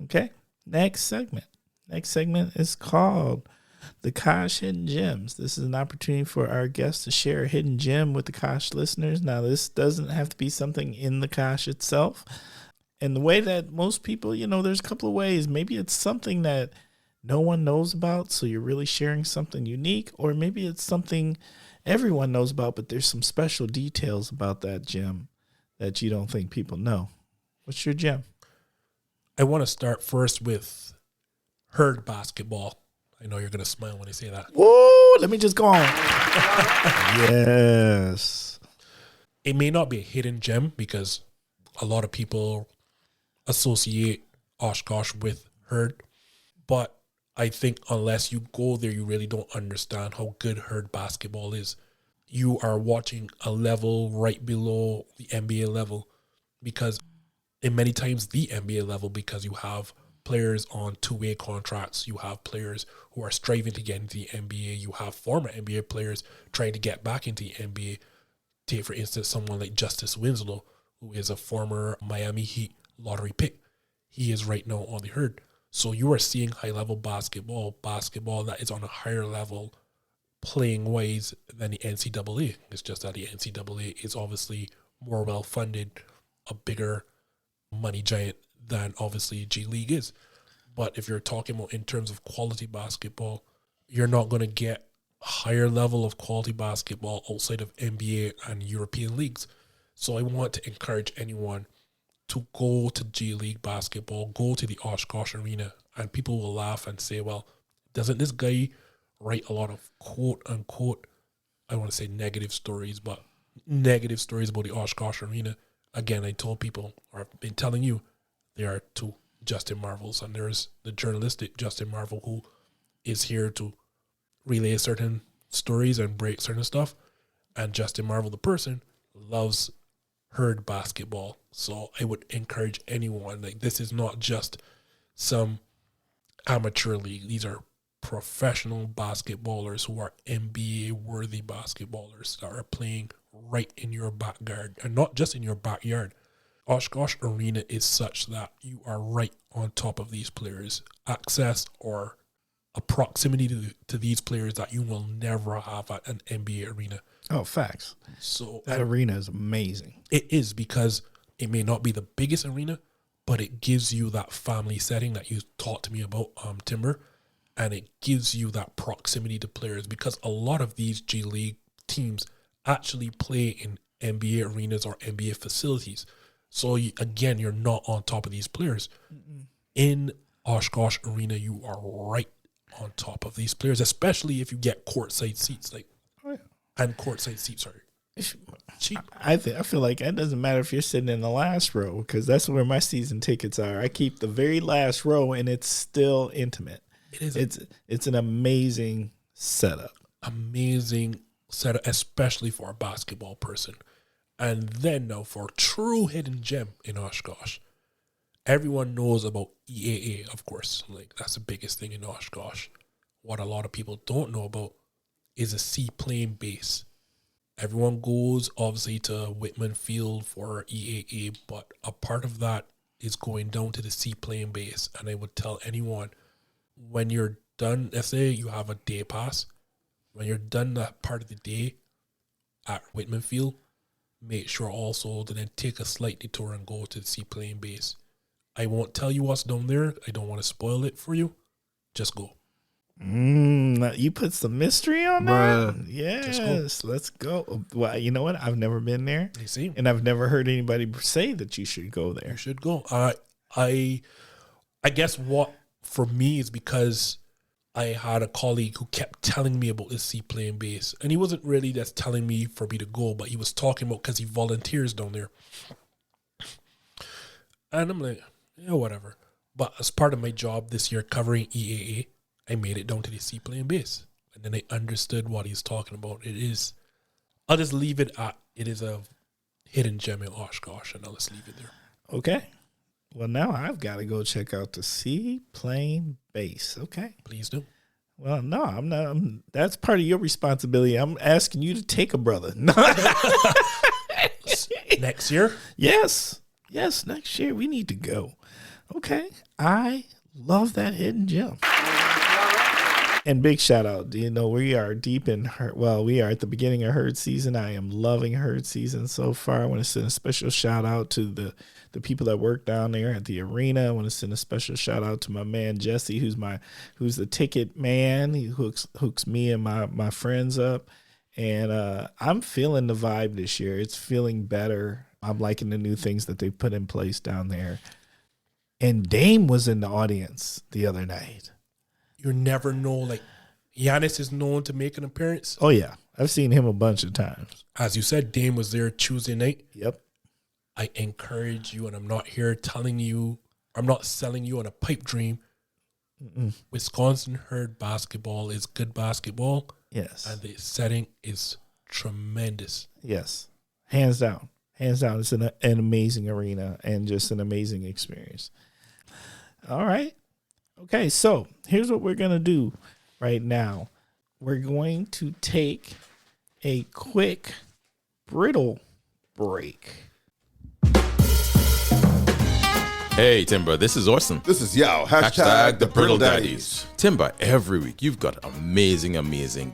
Okay, next segment. Next segment is called the Kosh Hidden Gems. This is an opportunity for our guests to share a hidden gem with the Kosh listeners. Now, this doesn't have to be something in the Kosh itself. And the way that most people, there's a couple of ways. Maybe it's something that no one knows about, so you're really sharing something unique. Or maybe it's something everyone knows about, but there's some special details about that gem that you don't think people know. What's your gem? I want to start first with herd basketball. I know you're going to smile when I say that. Whoa, let me just go on. Yes. It may not be a hidden gem because a lot of people associate Oshkosh with herd, but I think unless you go there, you really don't understand how good herd basketball is. You are watching a level right below the NBA level because in many times the NBA level, because you have players on two-way contracts, you have players who are striving to get into the NBA, you have former NBA players trying to get back into the NBA. Take, for instance, someone like Justice Winslow, who is a former Miami Heat lottery pick. He is right now on the herd. So you are seeing high-level basketball that is on a higher level playing wise than the NCAA. It's just that the NCAA is obviously more well-funded, a bigger money giant than obviously G League is. But if you're talking about in terms of quality basketball, you're not going to get a higher level of quality basketball outside of NBA and European leagues. So I want to encourage anyone to go to G League basketball, go to the Oshkosh Arena, and people will laugh and say, well, doesn't this guy write a lot of quote unquote, I want to say negative stories, but negative stories about the Oshkosh Arena? Again, I told people, or I've been telling you, there are two Justin Marvilles, and there's the journalistic Justin Marville who is here to relay certain stories and break certain stuff, and Justin Marville, the person, loves herd basketball. So I would encourage anyone, like, this is not just some amateur league. These are professional basketballers who are NBA worthy basketballers that are playing right in your backyard, and not just in your backyard. Oshkosh Arena is such that you are right on top of these players. Access or a proximity to these players that you will never have at an NBA arena. Oh, facts. So that arena is amazing. It is, because it may not be the biggest arena, but it gives you that family setting that you talked to me about, Timber, and it gives you that proximity to players, because a lot of these G League teams actually play in NBA arenas or NBA facilities. So again, you're not on top of these players. Mm-mm. In Oshkosh Arena, you are right on top of these players, especially if you get courtside seats, and courtside seats are cheap. I feel like it doesn't matter if you're sitting in the last row, because that's where my season tickets are. I keep the very last row, and it's still intimate. It is. It's an amazing setup. Amazing setup, especially for a basketball person. And then now for a true hidden gem in Oshkosh, everyone knows about EAA, of course. Like, that's the biggest thing in Oshkosh. What a lot of people don't know about is a seaplane base. Everyone goes, obviously, to Whitman Field for EAA, but a part of that is going down to the seaplane base. And I would tell anyone, when you're done, let's say you have a day pass, when you're done that part of the day at Whitman Field, make sure also to then take a slight detour and go to the seaplane base. I won't tell you what's down there. I don't want to spoil it for you. Just go. You put some mystery on Bruh. that? Yes, let's go. Well, you know what? I've never been there. You see? And I've never heard anybody say that you should go there. You should go. I guess what for me is because I had a colleague who kept telling me about this seaplane base, and he wasn't really just telling me for me to go, but he was talking about because he volunteers down there. And I'm like, yeah, whatever. But as part of my job this year covering EAA, I made it down to the seaplane base, and then I understood what he's talking about. I'll just leave it at, it is a hidden gem in Oshkosh, and I'll just leave it there. Okay. Well, now I've got to go check out the seaplane base. Okay. Please do. Well, no, I'm not. That's part of your responsibility. I'm asking you to take a brother. Next year? Yes, next year we need to go. Okay. I love that hidden gem. And big shout out. You know, we are deep in herd. Well, we are at the beginning of herd season. I am loving herd season so far. I want to send a special shout out to the people that work down there at the arena. I want to send a special shout out to my man Jesse, who's the ticket man. He hooks me and my friends up. And I'm feeling the vibe this year. It's feeling better. I'm liking the new things that they put in place down there. And Dame was in the audience the other night. You never know. Like, Giannis is known to make an appearance. Oh, yeah. I've seen him a bunch of times. As you said, Dame was there Tuesday night. Yep. I encourage you, and I'm not here telling you, I'm not selling you on a pipe dream. Mm-mm. Wisconsin Herd basketball is good basketball. Yes. And the setting is tremendous. Yes. Hands down. Hands down. It's an amazing arena and just an amazing experience. All right. Okay, so here's what we're going to do right now. We're going to take a quick brittle break. Hey, Timber, this is Orson. This is Yao. Hashtag the Brittle Daddies. Timber, every week you've got amazing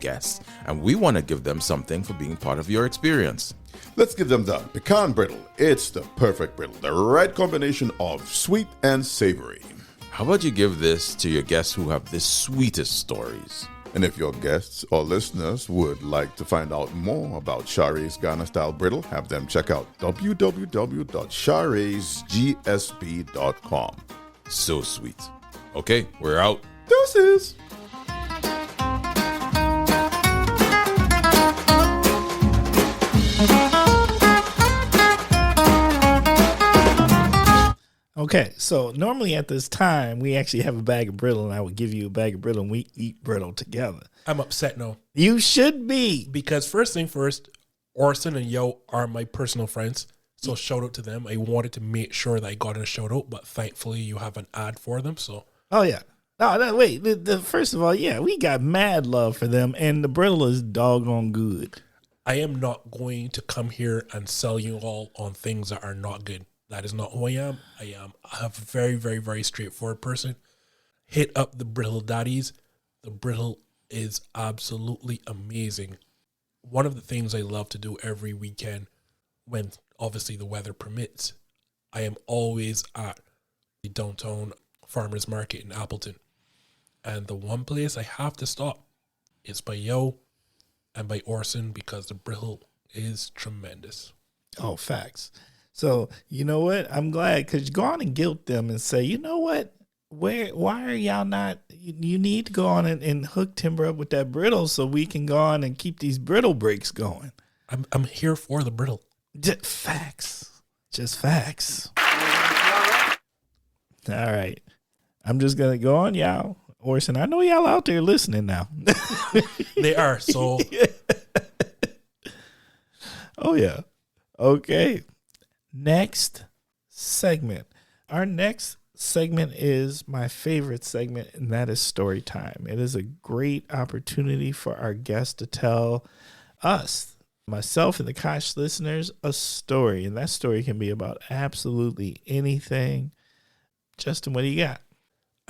guests, and we want to give them something for being part of your experience. Let's give them the pecan brittle. It's the perfect brittle. The right combination of sweet and savory. How about you give this to your guests who have the sweetest stories? And if your guests or listeners would like to find out more about Share's Ghana-style brittle, have them check out www.sharesgsb.com. So sweet. Okay, we're out. Deuces! Okay, so normally at this time, we actually have a bag of brittle, and I would give you a bag of brittle, and we eat brittle together. I'm upset now. You should be. Because first thing first, Orson and Yo are my personal friends. So shout out to them. I wanted to make sure that I got a shout out, but thankfully you have an ad for them. So Oh, yeah. No, wait. First of all, yeah, we got mad love for them, and the brittle is doggone good. I am not going to come here and sell you all on things that are not good. That is not who I am. I'm a very, very, very straightforward person. Hit up the Brittle Daddies. The brittle is absolutely amazing. One of the things I love to do every weekend, when obviously the weather permits, I am always at the downtown farmers market in Appleton. And the one place I have to stop is by Yo and by Orson, because the brittle is tremendous. Oh, facts. So, you know what? I'm glad, because you go on and guilt them and say, you know what? Why are y'all not, you need to go on and hook Timber up with that brittle so we can go on and keep these brittle breaks going. I'm here for the brittle. Just facts. Just facts. All right. I'm just going to go on, y'all. Orson, I know y'all out there listening now. They are, so. Oh, yeah. Okay. Next segment. Our next segment is my favorite segment, and that is story time. It is a great opportunity for our guests to tell us, myself and the Kosh listeners, a story. And that story can be about absolutely anything. Justin, what do you got?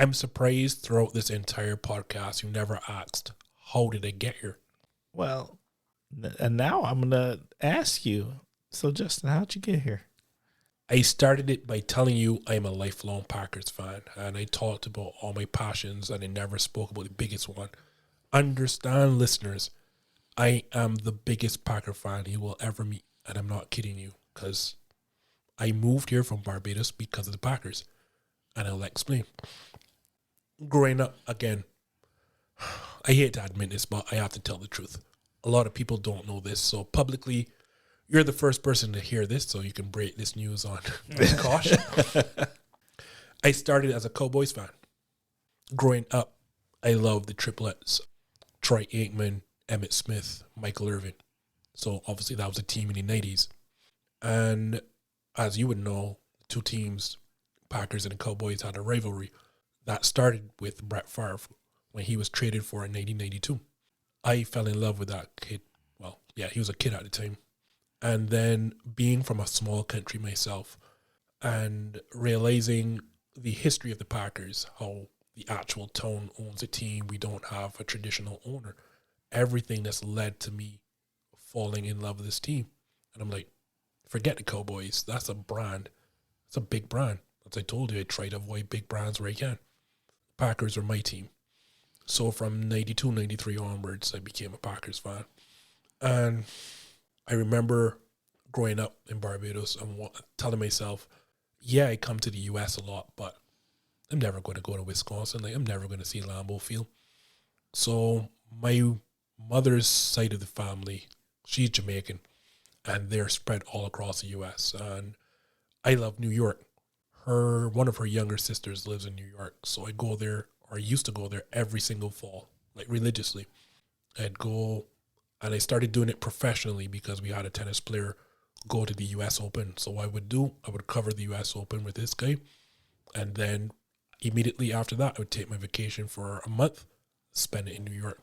I'm surprised throughout this entire podcast you never asked, how did I get here? Well, and now I'm going to ask you. So, Justin, how'd you get here? I started it by telling you I'm a lifelong Packers fan, and I talked about all my passions, and I never spoke about the biggest one. Understand, listeners, I am the biggest Packer fan you will ever meet, and I'm not kidding you, because I moved here from Barbados because of the Packers, and I'll explain. Growing up, again, I hate to admit this, but I have to tell the truth. A lot of people don't know this, so publicly, you're the first person to hear this, so you can break this news on Kosh. I started as a Cowboys fan. Growing up, I loved the triplets, Troy Aikman, Emmitt Smith, Michael Irvin. So obviously that was a team in the 90s. And as you would know, two teams, Packers and the Cowboys, had a rivalry. That started with Brett Favre when he was traded for in 1992. I fell in love with that kid. Well, yeah, he was a kid at the time. And then being from a small country myself and realizing the history of the Packers, how the actual town owns a team, we don't have a traditional owner, everything that's led to me falling in love with this team. And I'm like, forget the Cowboys. That's a brand. It's a big brand. As I told you, I try to avoid big brands where I can. Packers are my team. So from 92, 93 onwards, I became a Packers fan. And I remember growing up in Barbados and telling myself, yeah, I come to the US a lot, but I'm never going to go to Wisconsin. Like, I'm never going to see Lambeau Field. So my mother's side of the family, she's Jamaican, and they're spread all across the US. And I love New York. One of her younger sisters lives in New York. So I go there, or I used to go there every single fall, like religiously. I'd go, and I started doing it professionally because we had a tennis player go to the US Open. So what I would cover the US Open with this guy. And then immediately after that, I would take my vacation for a month, spend it in New York.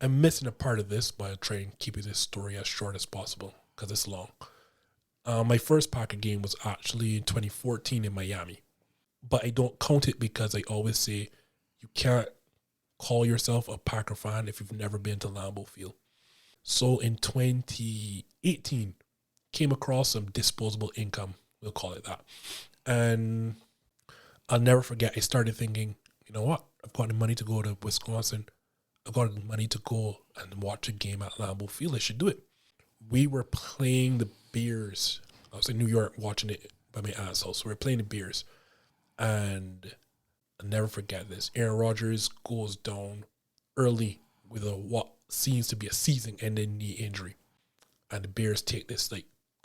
I'm missing a part of this, but I'll try and keep this story as short as possible because it's long. My first Packer game was actually in 2014 in Miami. But I don't count it because I always say you can't call yourself a Packer fan if you've never been to Lambeau Field. So in 2018, came across some disposable income, we'll call it that. And I'll never forget, I started thinking, you know what? I've got the money to go to Wisconsin. I've got the money to go and watch a game at Lambeau Field. I should do it. We were playing the Bears. I was in New York watching it by my aunt's house. We were playing the Bears. And I'll never forget this. Aaron Rodgers goes down early with what seems to be a season-ending knee injury. And the Bears take this like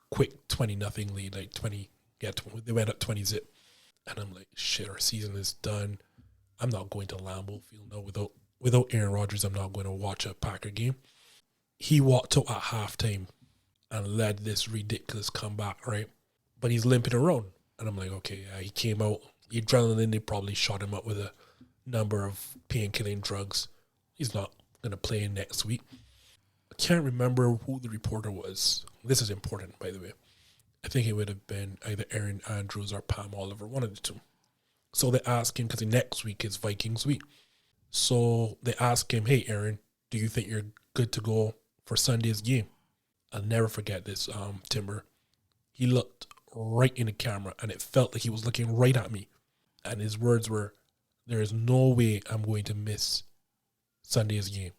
quick 20-0 lead, like 20. Yeah, they went up 20-0. And I'm like, shit, our season is done. I'm not going to Lambeau Field now. Without Aaron Rodgers, I'm not going to watch a Packer game. He walked out at halftime and led this ridiculous comeback, right? But he's limping around. And I'm like, okay, he came out. The adrenaline, they probably shot him up with a number of pain-killing drugs. He's not going to play next week. I can't remember who the reporter was. This is important, by the way. I think it would have been either Aaron Andrews or Pam Oliver, one of the two. So they asked him, because next week is Vikings week. So they asked him, hey, Aaron, do you think you're good to go for Sunday's game? I'll never forget this, Timber. He looked right in the camera, and it felt like he was looking right at me. And his words were, there is no way I'm going to miss Sunday's game.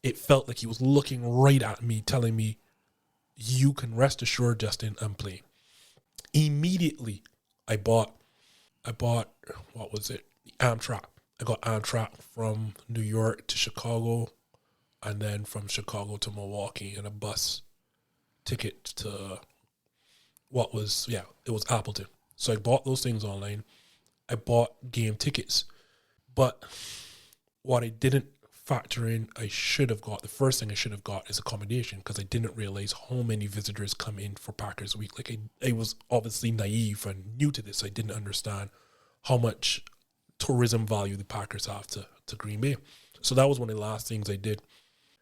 It felt like he was looking right at me, telling me, you can rest assured, Justin, I'm playing. Immediately, I bought, what was it? The Amtrak. I got Amtrak from New York to Chicago, and then from Chicago to Milwaukee, and a bus ticket to it was Appleton. So I bought those things online. I bought game tickets. But what I didn't factor in, the first thing I should have got is accommodation, because I didn't realize how many visitors come in for Packers Week. Like, I was obviously naive and new to this. I didn't understand how much tourism value the Packers have to Green Bay. So that was one of the last things I did.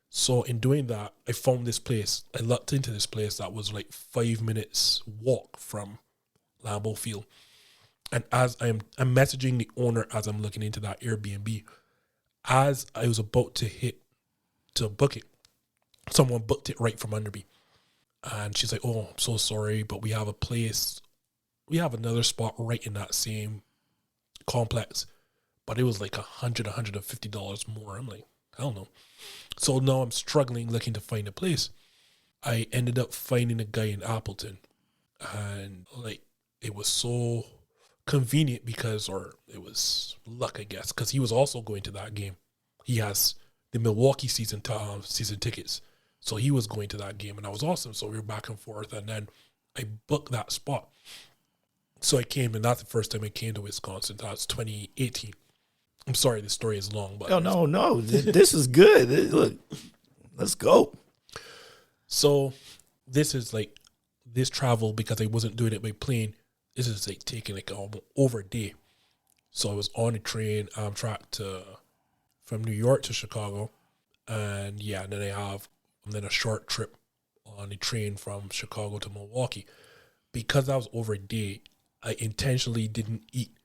So in doing that, I found this place. I looked into this place that was like 5 minutes walk from Lambeau Field. And as I'm messaging the owner as I'm looking into that Airbnb, as I was about to book it, someone booked it right from under me. And she's like, oh, I'm so sorry, but we have another spot right in that same complex. But it was like $150 more. I'm like, hell no. So now I'm struggling looking to find a place. I ended up finding a guy in Appleton. And like, it was so convenient it was luck, I guess, because he was also going to that game. He has the Milwaukee season tickets. So he was going to that game, and that was awesome. So we were back and forth, and then I booked that spot. So I came, and that's the first time I came to Wisconsin. That was 2018. I'm sorry, this story is long, but no. This is good. Look, let's go. So this is like this travel, because I wasn't doing it by plane. This is like taking like over a day. So I was on a train, Amtrak from New York to Chicago, and then a short trip on the train from Chicago to Milwaukee. Because that was over a day, I intentionally didn't eat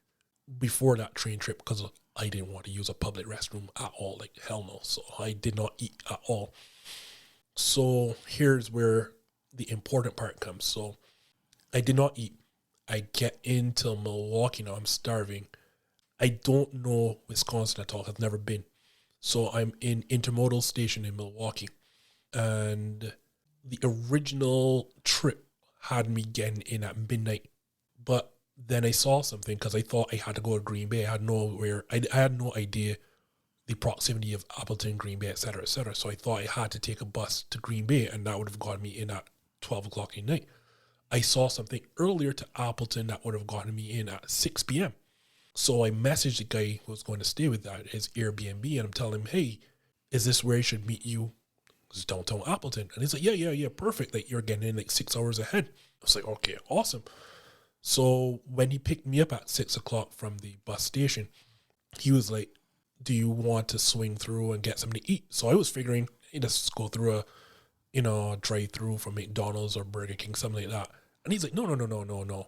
before that train trip because I didn't want to use a public restroom at all. Like, hell no. So I did not eat at all. So here's where the important part comes. So I did not eat. I get into Milwaukee now. I'm starving. I don't know Wisconsin at all. I've never been. So I'm in intermodal station in Milwaukee. And the original trip had me getting in at midnight, but then I saw something because I thought I had to go to Green Bay. I had no idea the proximity of Appleton, Green Bay, etc., etc. So I thought I had to take a bus to Green Bay, and that would have gotten me in at 12 o'clock at night. I saw something earlier to Appleton that would have gotten me in at 6 p.m. So I messaged the guy who was going to stay with that, his Airbnb, and I'm telling him, hey, is this where I should meet you? It's downtown Appleton. And he's like, yeah, perfect. Like, you're getting in like 6 hours ahead. I was like, okay, awesome. So when he picked me up at 6 o'clock from the bus station, he was like, do you want to swing through and get something to eat? So I was figuring, hey, let's go through a drive-through from McDonald's or Burger King, something like that. And he's like, no.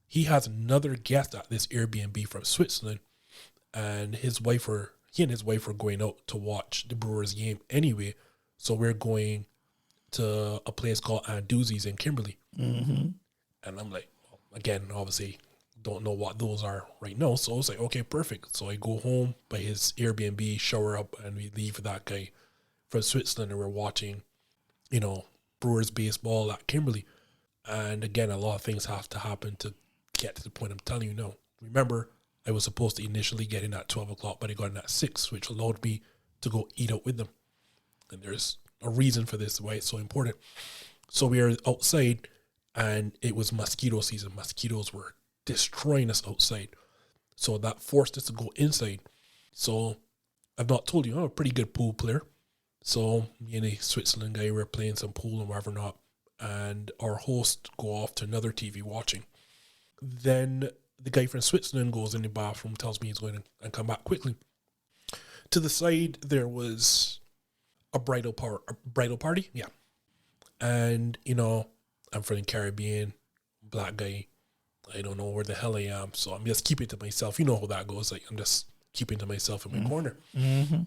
He has another guest at this Airbnb from Switzerland, and he and his wife were going out to watch the Brewers game anyway. So we're going to a place called Anduzzi's in Kimberly. Mm-hmm. And I'm like, well, again, obviously don't know what those are right now. So I was like, okay, perfect. So I go home by his Airbnb, shower up, and we leave with that guy from Switzerland, and we're watching, Brewers baseball at Kimberly. And again, a lot of things have to happen to get to the point I'm telling you now. Remember, I was supposed to initially get in at 12 o'clock, but I got in at 6, which allowed me to go eat out with them. And there's a reason for this, why it's so important. So we are outside, and it was mosquito season. Mosquitoes were destroying us outside. So that forced us to go inside. So I've not told you, I'm a pretty good pool player. So me and a Switzerland guy were playing some pool and whatever not. And our host go off to another TV watching. Then the guy from Switzerland goes in the bathroom, tells me he's going to come back quickly. To the side, there was a bridal party. Yeah. And, I'm from the Caribbean, black guy. I don't know where the hell I am. So I'm just keeping it to myself. You know how that goes. Like, I'm just keeping to myself in my corner. Mm-hmm.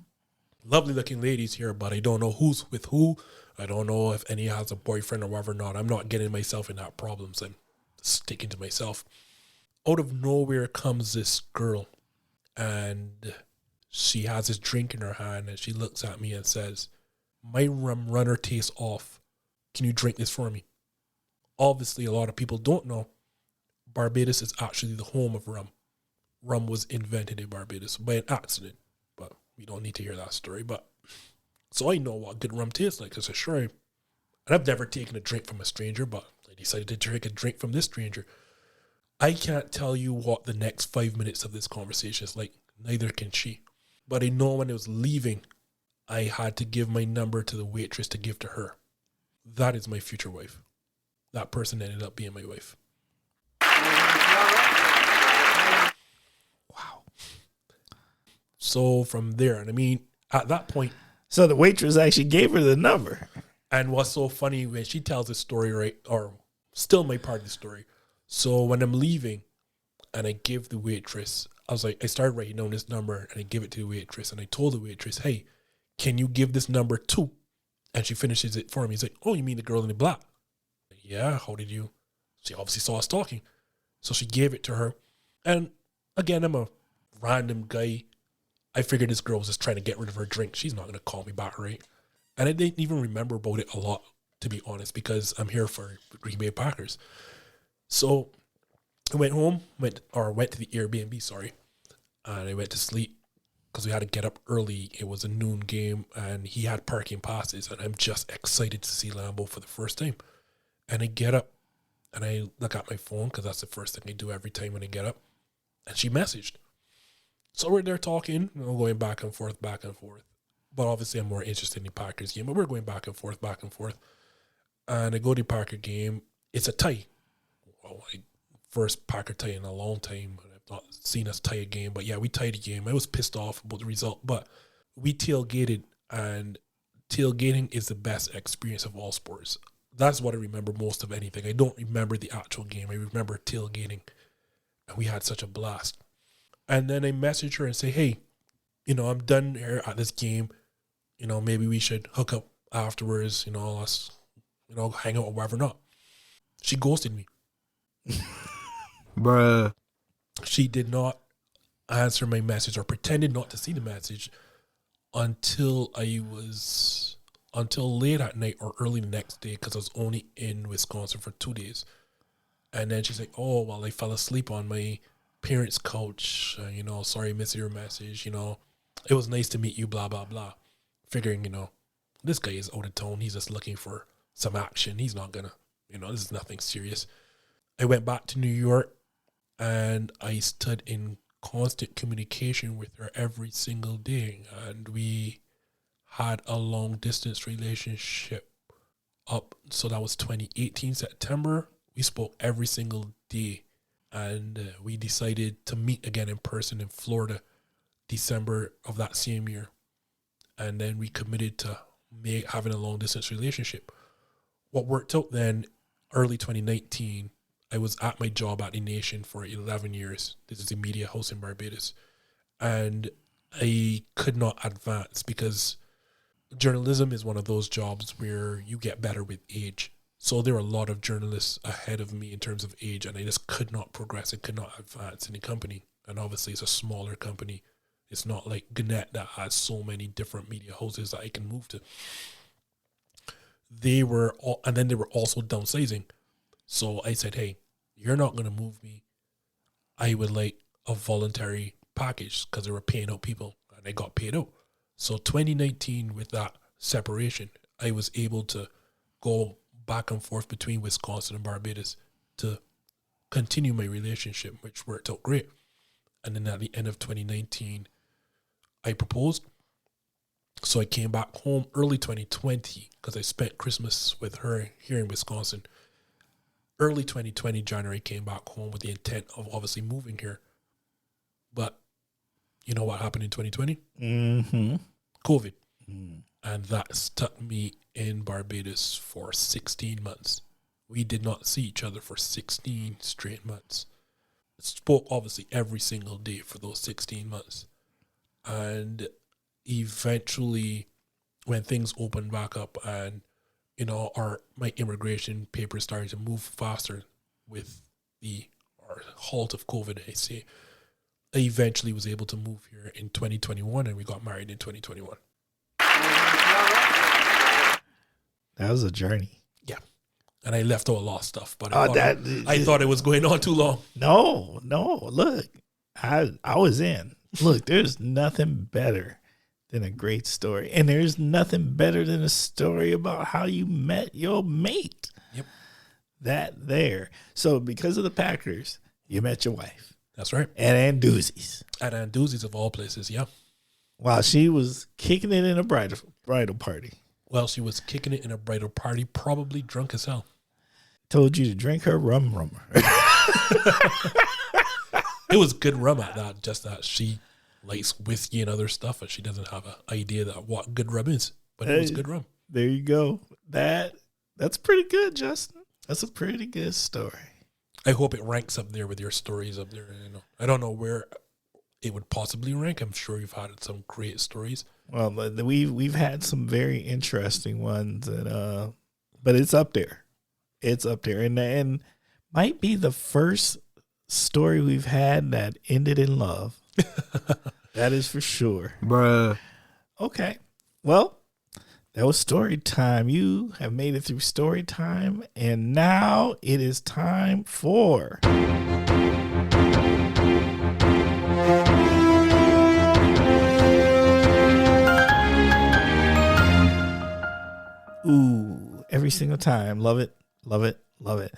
Lovely looking ladies here, but I don't know who's with who. I don't know if any has a boyfriend or whatever not. I'm not getting myself in that problems. I'm sticking to myself. Out of nowhere comes this girl, and she has this drink in her hand, and she looks at me and says, my rum runner tastes off. Can you drink this for me? Obviously, a lot of people don't know Barbados is actually the home of rum. Rum was invented in Barbados by an accident, but we don't need to hear that story. But so I know what good rum tastes like. Because and I've never taken a drink from a stranger, but I decided to take a drink from this stranger. I can't tell you what the next 5 minutes of this conversation is like. Neither can she. But I know when I was leaving, I had to give my number to the waitress to give to her. That is my future wife. That person ended up being my wife. Wow. So from there, and I mean, at that point. So the waitress actually gave her the number. And what's so funny when she tells this story, right, or still my part of the story. So when I'm leaving and I give the waitress, I started writing down this number and I give it to the waitress. And I told the waitress, hey, can you give this number to? And she finishes it for me. He's like, oh, you mean the girl in the black? Yeah, how did you? She obviously saw us talking. So she gave it to her. And again, I'm a random guy. I figured this girl was just trying to get rid of her drink. She's not going to call me back, right? And I didn't even remember about it a lot, to be honest, because I'm here for the Green Bay Packers. So I went home, went to the Airbnb, and I went to sleep because we had to get up early. It was a noon game, and he had parking passes, and I'm just excited to see Lambeau for the first time. And I get up, and I look at my phone because that's the first thing I do every time when I get up, and she messaged. So we're there talking, going back and forth. But obviously I'm more interested in the Packers game, but we're going back and forth. And I go to the Packer game. It's a tie. Well, first Packer tie in a long time. I've not seen us tie a game, but yeah, we tied a game. I was pissed off about the result, but we tailgated, and tailgating is the best experience of all sports. That's what I remember most of anything. I don't remember the actual game. I remember tailgating, and we had such a blast. And then I message her and say, hey, I'm done here at this game. Maybe we should hook up afterwards, us, hang out or whatever not. She ghosted me. Bruh. She did not answer my message or pretended not to see the message until I was until late at night or early the next day because I was only in Wisconsin for 2 days. And then she's like, oh, well, I fell asleep on my parents' couch. Sorry, I missed your message. It was nice to meet you, blah, blah, blah. Figuring, this guy is out of tone. He's just looking for some action. He's not going to, this is nothing serious. I went back to New York and I stood in constant communication with her every single day. And we had a long distance relationship up. So that was 2018 September. We spoke every single day. And we decided to meet again in person in Florida, December of that same year. And then we committed to having a long distance relationship. What worked out then, early 2019, I was at my job at The Nation for 11 years. This is a media house in Barbados. And I could not advance because journalism is one of those jobs where you get better with age. So there were a lot of journalists ahead of me in terms of age, and I just could not progress. I could not advance in the company. And obviously it's a smaller company. It's not like Gannett that has so many different media houses that I can move to. They were also downsizing. So I said, hey, you're not going to move me. I would like a voluntary package because they were paying out people and I got paid out. So 2019 with that separation, I was able to go back and forth between Wisconsin and Barbados to continue my relationship, which worked out great. And then at the end of 2019, I proposed. So I came back home early 2020 because I spent Christmas with her here in Wisconsin. Early 2020, January, came back home with the intent of obviously moving here. But you know what happened in 2020? Mm-hmm. COVID. And that stuck me in Barbados for 16 months. We did not see each other for 16 straight months. Spoke obviously every single day for those 16 months. And eventually, when things opened back up and, my immigration papers started to move faster with the halt of COVID, I say, I eventually was able to move here in 2021 and we got married in 2021. That was a journey. Yeah. And I left out a lot of stuff, but I thought it was going on too long. No. Look, I was in. Look, there's nothing better than a great story. And there's nothing better than a story about how you met your mate. Yep. That there. So because of the Packers, you met your wife. That's right. At Anduzzi's. At Anduzzi's of all places, yeah. While she was kicking it in a bridal party. Well, she was kicking it in a bridal party, probably drunk as hell. Told you to drink her rummer. It was good rum at that, just that she likes whiskey and other stuff, and she doesn't have an idea that what good rum is. But it was good rum. There you go. That's pretty good, Justin. That's a pretty good story. I hope it ranks up there with your stories up there. I don't know where it would possibly rank. I'm sure you've had some great stories. Well, we've had some very interesting ones, and but it's up there. It's up there, and might be the first story we've had that ended in love. That is for sure, Bruh. Okay, well, that was story time. You have made it through story time, and now it is time for. Ooh, every single time. Love it, love it, love it.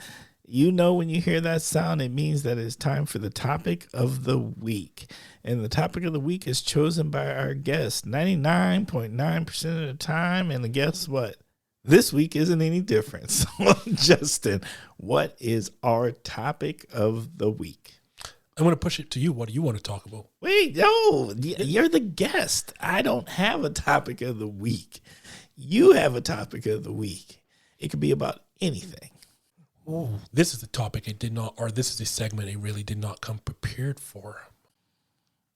You know, when you hear that sound, it means that it's time for the topic of the week. And the topic of the week is chosen by our guest 99.9% of the time. And guess what? This week isn't any different. So, Justin, what is our topic of the week? I'm going to push it to you. What do you want to talk about? Wait, no, you're the guest. I don't have a topic of the week. You have a topic of the week. It could be about anything. Ooh, this is a topic this is a segment I really did not come prepared for.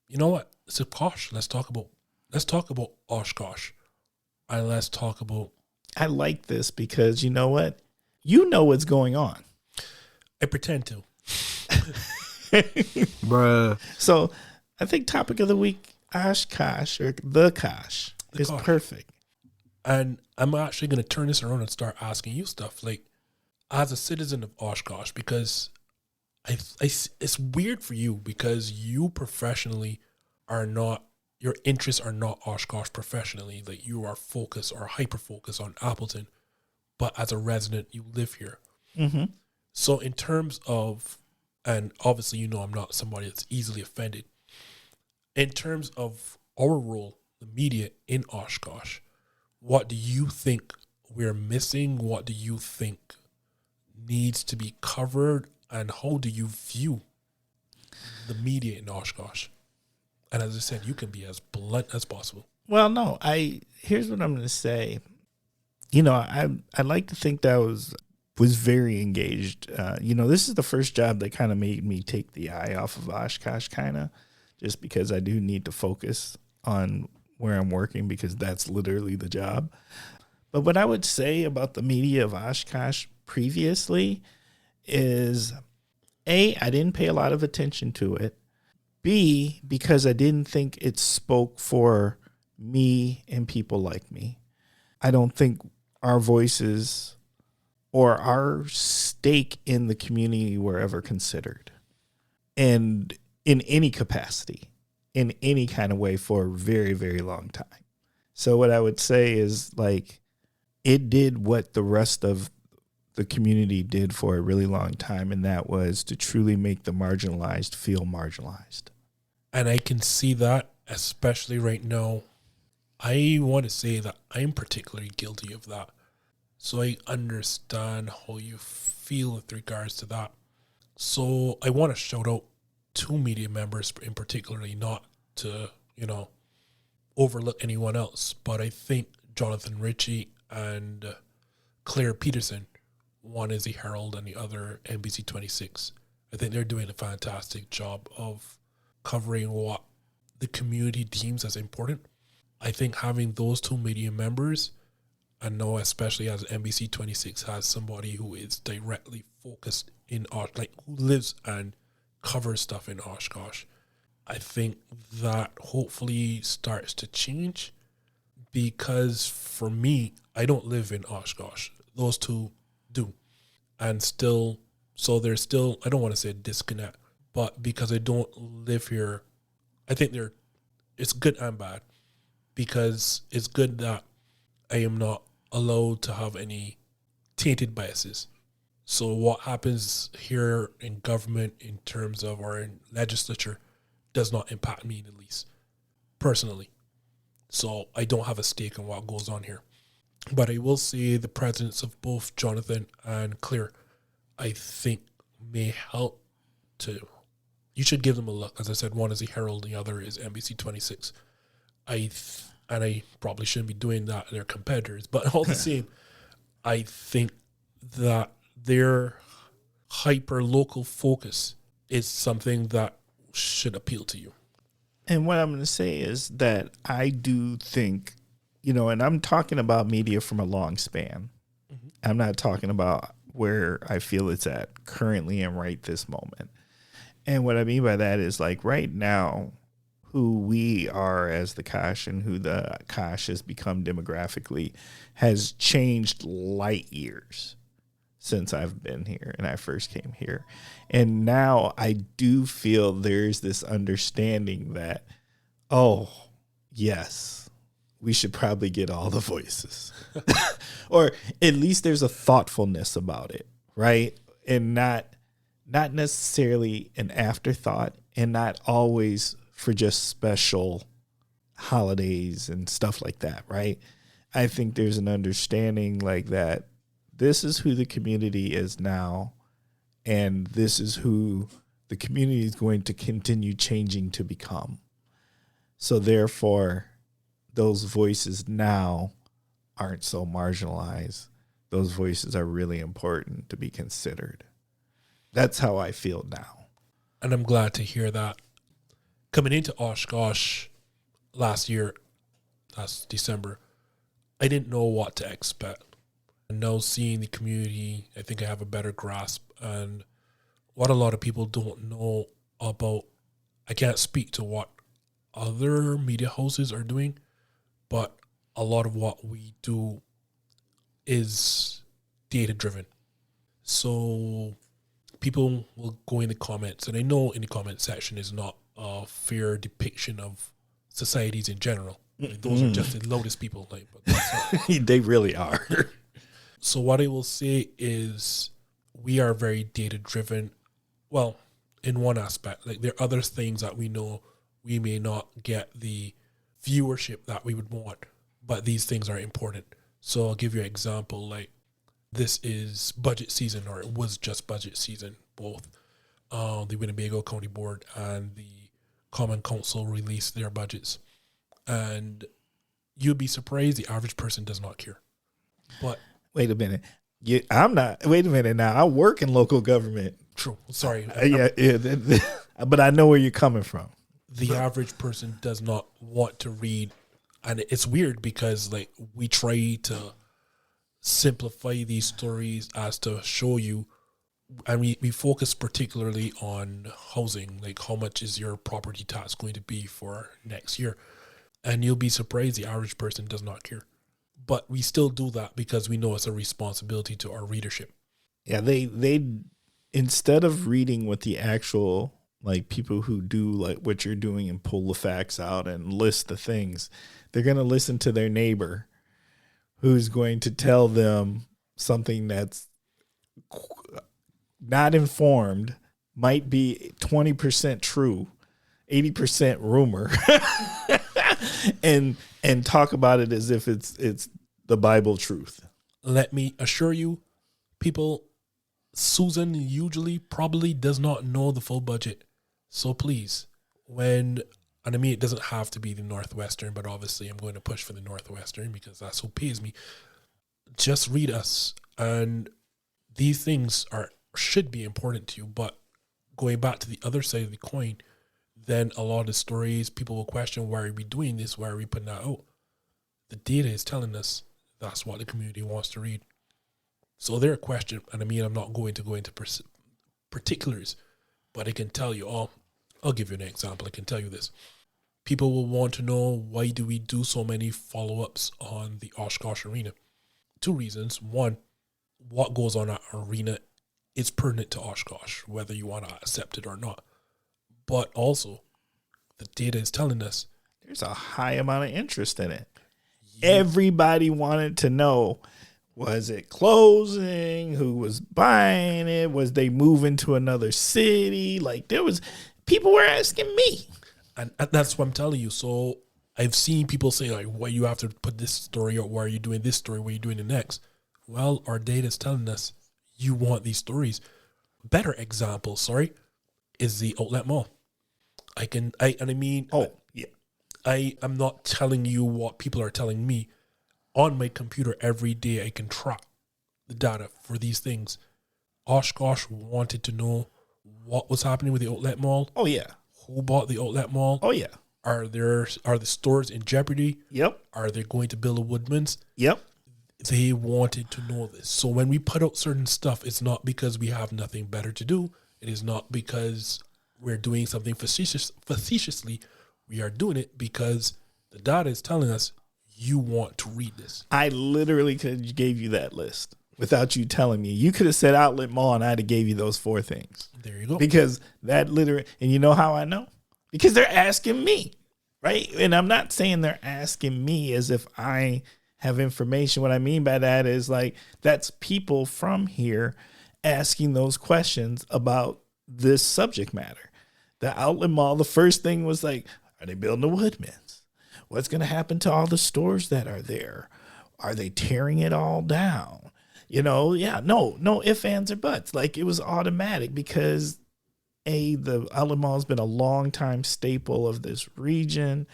You know what? So Kosh, let's talk about Oshkosh. And let's talk about. I like this because you know what? You know what's going on. I pretend to. Bruh. So I think topic of the week, Oshkosh or the Kosh is Kosh. perfect. And I'm actually going to turn this around and start asking you stuff, like, as a citizen of Oshkosh, because it's weird for you because you professionally are not, your interests are not Oshkosh professionally. Like, you are focused or hyper-focused on Appleton, but as a resident, you live here. Mm-hmm. So in terms of, and obviously, I'm not somebody that's easily offended. In terms of our role, the media in Oshkosh, what do you think we're missing? What do you think needs to be covered? And how do you view the media in Oshkosh? And as I said, you can be as blunt as possible. Well, no, here's what I'm going to say. I like to think that I was very engaged. This is the first job that kind of made me take the eye off of Oshkosh, kind of, just because I do need to focus on where I'm working because that's literally the job. But what I would say about the media of Oshkosh previously is, A, I didn't pay a lot of attention to it. B, because I didn't think it spoke for me and people like me. I don't think our voices or our stake in the community were ever considered. And in any capacity, in any kind of way for a very, very long time. So what I would say is, like, it did what the rest of the community did for a really long time, and that was to truly make the marginalized feel marginalized. And I can see that, especially right now. I want to say that I'm particularly guilty of that. So I understand how you feel with regards to that. So I want to shout out two media members in particularly, not to, overlook anyone else, but I think Jonathan Ritchie and Claire Peterson, one is the Herald and the other NBC 26. I think they're doing a fantastic job of covering what the community deems as important. I think having those two media members, and now especially as NBC 26 has somebody who is directly focused in who lives and covers stuff in Oshkosh, I think that hopefully starts to change, because for me, I don't live in Oshkosh. Those two do. And still, so there's still, I don't want to say a disconnect, but because I don't live here, I think it's good and bad, because it's good that I am not allowed to have any tainted biases. So what happens here in government in terms of, or in legislature, does not impact me in the least, personally. So I don't have a stake in what goes on here. But I will say the presence of both Jonathan and Claire, I think, may help to, you should give them a look. As I said, one is the Herald, the other is NBC 26. And I probably shouldn't be doing that, they're competitors, but all the same, I think that their hyper-local focus is something that should appeal to you. And what I'm going to say is that I do think, and I'm talking about media from a long span. Mm-hmm. I'm not talking about where I feel it's at currently and right this moment. And what I mean by that is, like, right now, who we are as the Kosh and who the Kosh has become demographically has changed light years since I've been here and I first came here. And now I do feel there's this understanding that, oh, yes, we should probably get all the voices. Or at least there's a thoughtfulness about it, right? And not necessarily an afterthought, and not always for just special holidays and stuff like that, right? I think there's an understanding like that. This is who the community is now, and this is who the community is going to continue changing to become. So therefore, those voices now aren't so marginalized. Those voices are really important to be considered. That's how I feel now. And I'm glad to hear that. Coming into Oshkosh last December, I didn't know what to expect. And now seeing the community, I think I have a better grasp. And what a lot of people don't know about, I can't speak to what other media houses are doing, but a lot of what we do is data driven. So people will go in the comments, and I know in the comment section is not a fair depiction of societies in general. Like, those are just the loudest people. Like, but that's not. They really are. So what I will say is we are very data driven. Well, in one aspect, like there are other things that we know we may not get the viewership that we would want, but these things are important. So I'll give you an example. Like, this is budget season, or it was just budget season. Both the Winnebago County Board and the Common Council released their budgets, and you'd be surprised the average person does not care. But wait a minute, I'm not. Wait a minute now. I work in local government. True. Sorry. But I know where you're coming from. The average person does not want to read, and it's weird because like we try to simplify these stories as to show you, and we focus particularly on housing, like how much is your property tax going to be for next year, and you'll be surprised the average person does not care. But we still do that because we know it's a responsibility to our readership. Yeah, they instead of reading what the actual, like, people who do like what you're doing and pull the facts out and list the things, they're going to listen to their neighbor who's going to tell them something that's not informed, might be 20% true, 80% rumor, and talk about it as if it's the Bible truth. Let me assure you, people, Susan usually probably does not know the full budget. So please, and I mean, it doesn't have to be the Northwestern, but obviously I'm going to push for the Northwestern because that's who pays me. Just read us. And these things should be important to you. But going back to the other side of the coin, then a lot of stories, people will question, why are we doing this? Why are we putting that out? The data is telling us that's what the community wants to read. So they're a question, and I mean, I'm not going to go into particulars, but I can tell you, I'll give you an example. I can tell you this. People will want to know, why do we do so many follow-ups on the Oshkosh arena? 2 reasons. One, what goes on at arena is pertinent to Oshkosh, whether you want to accept it or not. But also, the data is telling us there's a high amount of interest in it. Yeah. Everybody wanted to know, was it closing? Who was buying it? Was they moving to another city? Like, people were asking me. And that's what I'm telling you. So I've seen people say, like, why you have to put this story, or why are you doing this story? Why are you doing the next? Well, our data is telling us you want these stories. Better example, is the outlet mall. I'm not telling you what people are telling me. On my computer every day, I can track the data for these things. Oshkosh wanted to know what was happening with the outlet mall. Oh, yeah. Who bought the outlet mall? Oh, yeah. Are the stores in jeopardy? Yep. Are they going to build a Woodman's? Yep. They wanted to know this. So when we put out certain stuff, it's not because we have nothing better to do. It is not because we're doing something facetiously. We are doing it because the data is telling us you want to read this. I literally could have gave you that list without you telling me. You could have said outlet mall and I'd have gave you those 4 things. There you go. Because that literally, and you know how I know? Because they're asking me, right? And I'm not saying they're asking me as if I have information. What I mean by that is, like, that's people from here asking those questions about this subject matter. The outlet mall, the first thing was like, are they building a Woodman's? What's going to happen to all the stores that are there? Are they tearing it all down? No ifs, ands, or buts. Like, it was automatic because the outlet mall has been a long time staple of this region.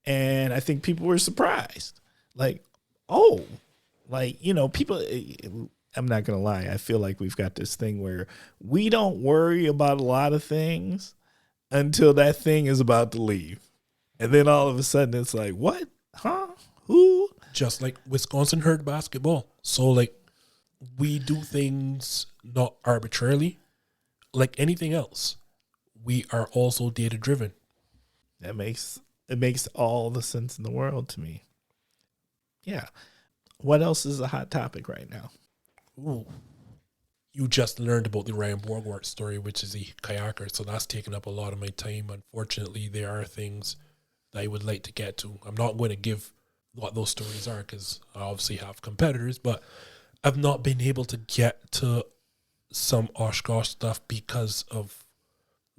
And I think people were surprised. Like, people, I'm not going to lie. I feel like we've got this thing where we don't worry about a lot of things until that thing is about to leave. And then all of a sudden it's like, what? Huh? Who? Just like Wisconsin herd basketball. So, like, we do things not arbitrarily. Like anything else, we are also data driven. It makes all the sense in the world to me. Yeah. What else is a hot topic right now? Ooh. You just learned about the Ryan Borgwart story, which is a kayaker, so that's taken up a lot of my time. Unfortunately, there are things that I would like to get to. I'm not going to give what those stories are because I obviously have competitors, but I've not been able to get to some Oshkosh stuff because of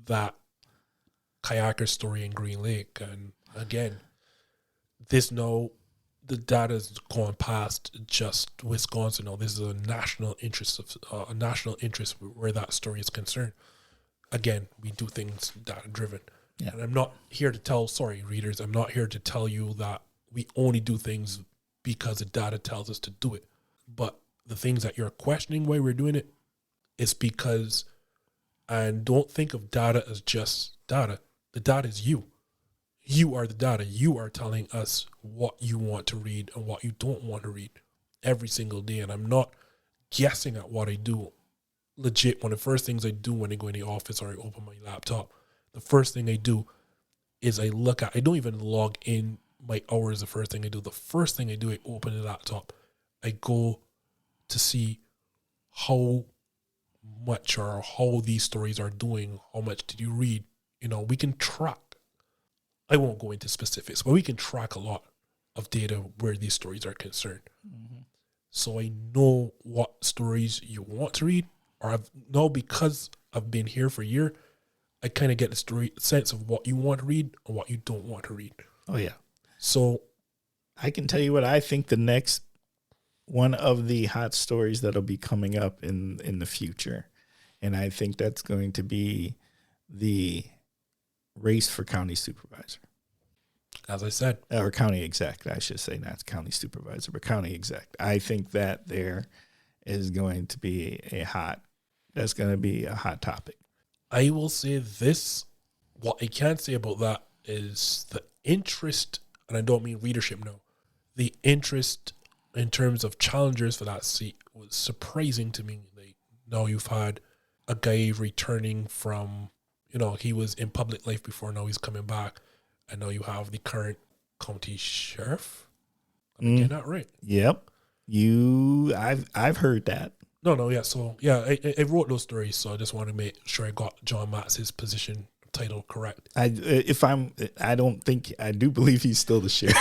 that kayaker story in Green Lake. And again, the data is going past just Wisconsin. No, this is a national interest where that story is concerned. Again, we do things data driven. Yeah. And I'm not here to tell, readers, I'm not here to tell you that we only do things because the data tells us to do it. But the things that you're questioning why we're doing it is because, and don't think of data as just data. The data is you. You are the data. You are telling us what you want to read and what you don't want to read every single day. And I'm not guessing at what I do. Legit, one of the first things I do when I go in the office or I open my laptop, the first thing I do is I don't even log in my hours. The first thing I do, I open the laptop. I go to see how much or how these stories are doing. How much did you read? We can track. I won't go into specifics, but we can track a lot of data where these stories are concerned. Mm-hmm. So I know what stories you want to read, or I've know because I've been here for a year, I kind of get the sense of what you want to read and what you don't want to read. Oh, yeah. So I can tell you what I think the next one of the hot stories that'll be coming up in the future. And I think that's going to be the race for county supervisor. As I said. Or county exec, I should say, not county supervisor, but county exec. I think that there is going to be a hot topic. I will say this, what I can say about that is the interest, and I don't mean readership now, the interest in terms of challengers for that seat was surprising to me. Now you've had a guy returning from, he was in public life before, now he's coming back, and now you have the current county sheriff. Am I getting that right? Yep. I've heard that. No, yeah. So yeah, I wrote those stories, so I just want to make sure I got John Matz's position title correct. I do believe he's still the sheriff.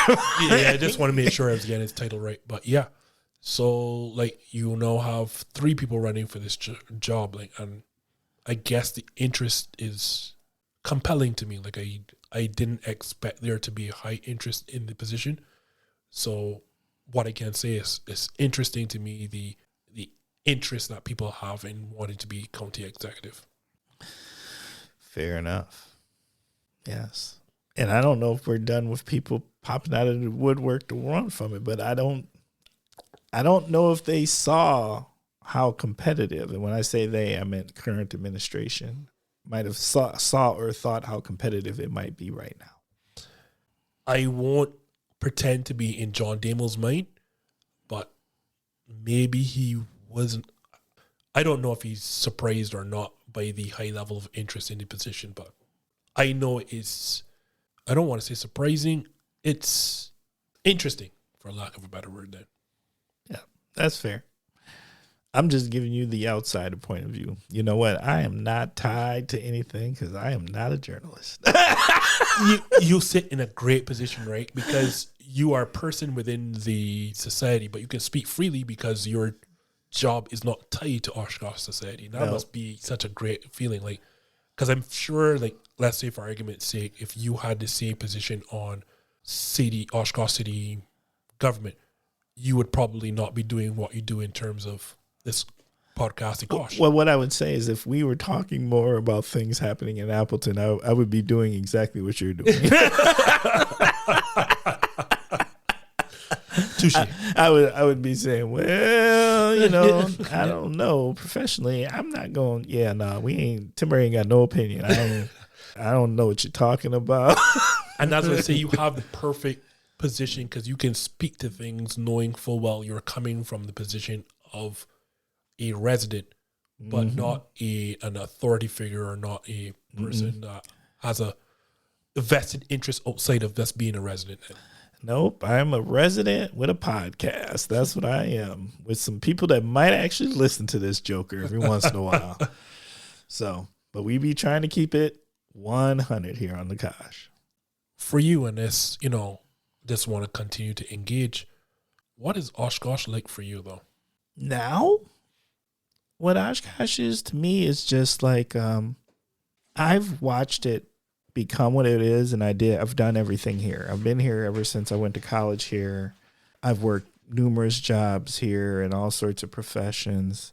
yeah, I just want to make sure I was getting his title right. But yeah, so you now have 3 people running for this job, and I guess the interest is compelling to me. I didn't expect there to be a high interest in the position. So what I can say is it's interesting to me the interest that people have in wanting to be county executive. Fair enough. Yes. And I don't know if we're done with people popping out of the woodwork to run from it, but I don't know if they saw how competitive, and when I say they, I meant current administration, might have saw or thought how competitive it might be right now. I won't pretend to be in John Damel's mind, but maybe he wasn't. I don't know if he's surprised or not by the high level of interest in the position, but I know I don't want to say surprising, it's interesting, for lack of a better word then. Yeah, that's fair. I'm just giving you the outsider point of view. You know what? I am not tied to anything because I am not a journalist. you sit in a great position, right? Because you are a person within the society, but you can speak freely because your job is not tied to Oshkosh society. That must be such a great feeling. Because I'm sure, let's say for argument's sake, if you had the same position on Oshkosh city government, you would probably not be doing what you do in terms of this podcast in Kosh. Well, what I would say is if we were talking more about things happening in Appleton, I would be doing exactly what you're doing. I would be saying, well, I don't know. Professionally, I'm not going, Timber ain't got no opinion. I don't know what you're talking about. And that's what I say, you have the perfect position because you can speak to things knowing full well you're coming from the position of a resident, but not an authority figure or not a person that has a vested interest outside of just being a resident. Nope, I'm a resident with a podcast. That's what I am, with some people that might actually listen to this joker every once in a while. So, but we be trying to keep it 100 here on the Kosh. For you and this, just want to continue to engage. What is Oshkosh like for you, though? Now, what Oshkosh is to me is just like I've watched it become what it is, and I've done everything here. I've been here ever since I went to college here. I've worked numerous jobs here in all sorts of professions.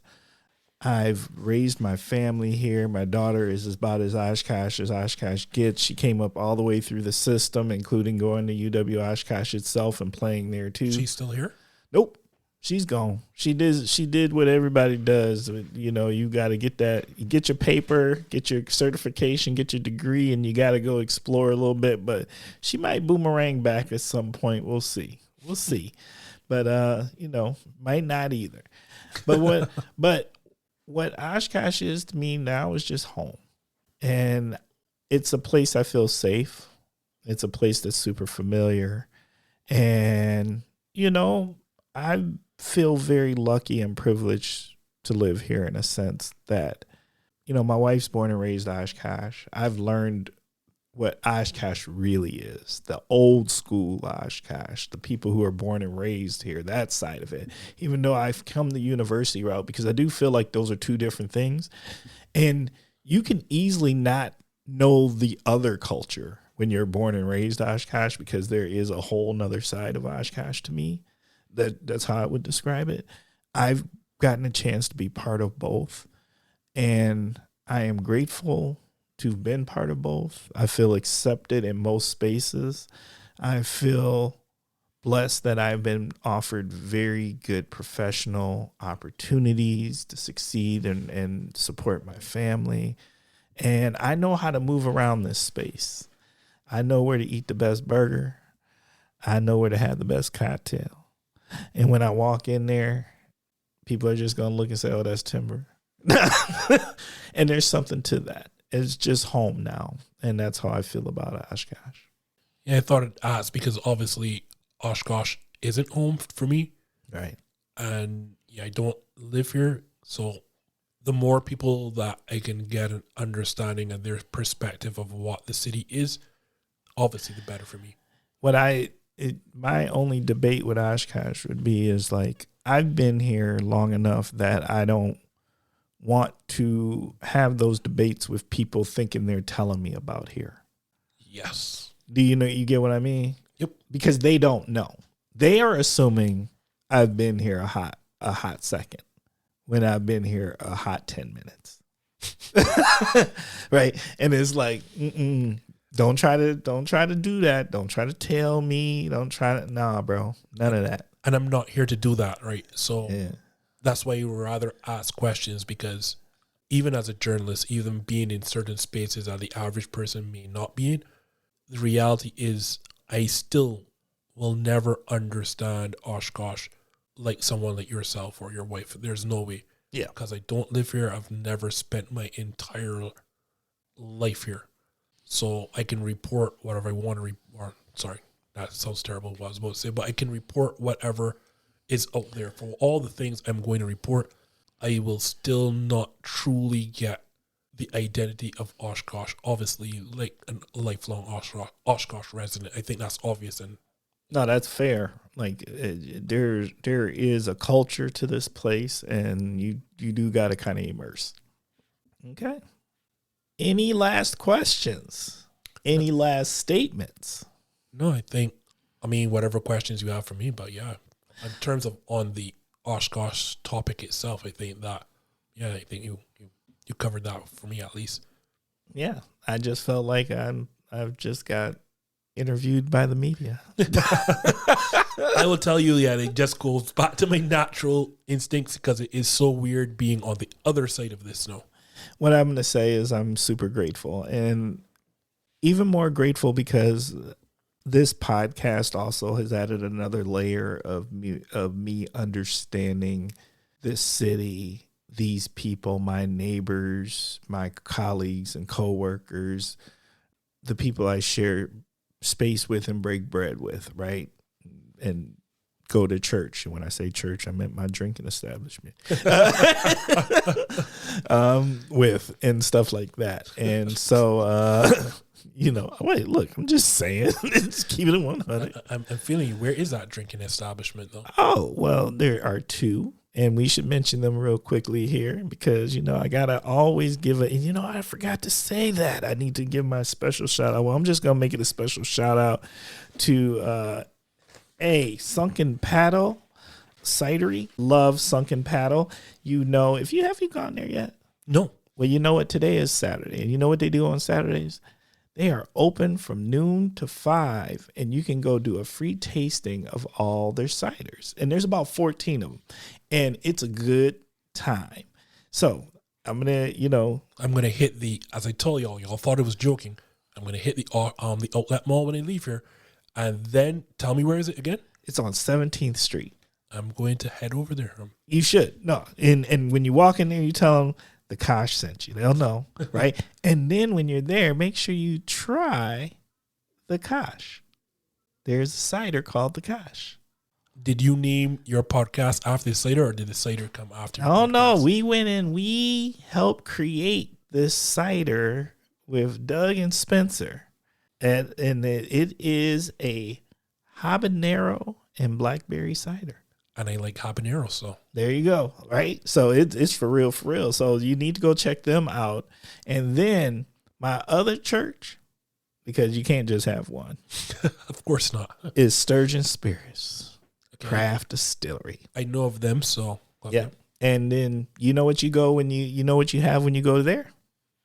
I've raised my family here. My daughter is about as Oshkosh gets. She came up all the way through the system, including going to UW Oshkosh itself and playing there too. She's still here? Nope. She's gone. She did what everybody does. You got to get that. You get your paper, get your certification, get your degree, and you got to go explore a little bit. But she might boomerang back at some point. We'll see. But might not either. But what Oshkosh is to me now is just home, and it's a place I feel safe. It's a place that's super familiar, and I feel very lucky and privileged to live here in a sense that, my wife's born and raised Oshkosh. I've learned what Oshkosh really is, the old school Oshkosh, the people who are born and raised here, that side of it, even though I've come the university route, because I do feel like those are two different things. And you can easily not know the other culture when you're born and raised Oshkosh, because there is a whole nother side of Oshkosh to me. That's how I would describe it. I've gotten a chance to be part of both, and I am grateful to have been part of both. I feel accepted in most spaces. I feel blessed that I've been offered very good professional opportunities to succeed and support my family. And I know how to move around this space. I know where to eat the best burger. I know where to have the best cocktail. And when I walk in there, people are just going to look and say, oh, that's timber. And there's something to that. It's just home now. And that's how I feel about Oshkosh. Yeah, I thought I'd ask because obviously Oshkosh isn't home for me. Right. And I don't live here. So the more people that I can get an understanding of their perspective of what the city is, obviously the better for me. My only debate with Oshkosh would be is like, I've been here long enough that I don't want to have those debates with people thinking they're telling me about here. Yes. Do you get what I mean? Yep. Because they don't know. They are assuming I've been here a hot second when I've been here a hot 10 minutes. Right? And it's like, don't try to do that. Don't try to tell me. Nah, bro. None of that. And I'm not here to do that, right? So Yeah. That's why you would rather ask questions, because even as a journalist, even being in certain spaces that the average person may not be in, the reality is I still will never understand Oshkosh like someone like yourself or your wife. There's no way. Yeah. Because I don't live here. I've never spent my entire life here. So I can report whatever I want to report. Sorry, that sounds terrible what I was about to say, but I can report whatever is out there. For all the things I'm going to report, I will still not truly get the identity of Oshkosh. Obviously, like a lifelong Oshkosh resident, I think that's obvious. And no, that's fair. Like there is a culture to this place, and you do got to kind of immerse. Okay. Any last questions? Any last statements? No, I mean, whatever questions you have for me, but yeah, in terms of on the Oshkosh topic itself, I think you covered that for me at least. Yeah, I just felt like I've just got interviewed by the media. I will tell you, it just goes back to my natural instincts because it is so weird being on the other side of this now. What I'm going to say is I'm super grateful, and even more grateful because this podcast also has added another layer of me understanding this city, these people, my neighbors, my colleagues and coworkers, the people I share space with and break bread with, right? And go to church. And when I say church, I meant my drinking establishment with and stuff like that. And so, wait, look, I'm just saying, just keep it at 100. I'm feeling you. Where is that drinking establishment, though? Oh, well, there are two. And we should mention them real quickly here because, I got to always give I forgot to say that. I need to give my special shout out. Well, I'm just going to make it a special shout out to Sunken Paddle Cidery. Love Sunken Paddle. Have you gone there yet? No. Well, you know what? Today is Saturday. And you know what they do on Saturdays? They are open from noon to 5, and you can go do a free tasting of all their ciders. And there's about 14 of them, and it's a good time. So I'm gonna hit as I told y'all thought it was joking. I'm gonna hit the outlet mall when I leave here, and then tell me where is it again? It's on 17th Street. I'm going to head over there. You should. No, and when you walk in there, you tell them the Kosh sent you. They'll know, right? And then when you're there, make sure you try the Kosh. There's a cider called the Kosh. Did you name your podcast after the cider, or did the cider come after? Oh, no. We went and we helped create this cider with Doug and Spencer. And it is a habanero and blackberry cider. And I like habanero, so. There you go, right? So it's for real, for real. So you need to go check them out. And then my other church, because you can't just have one. Of course not. Is Sturgeon Spirits, Craft Distillery. I know of them, so. Yeah. And then you know what you go when you know what you have when you go there?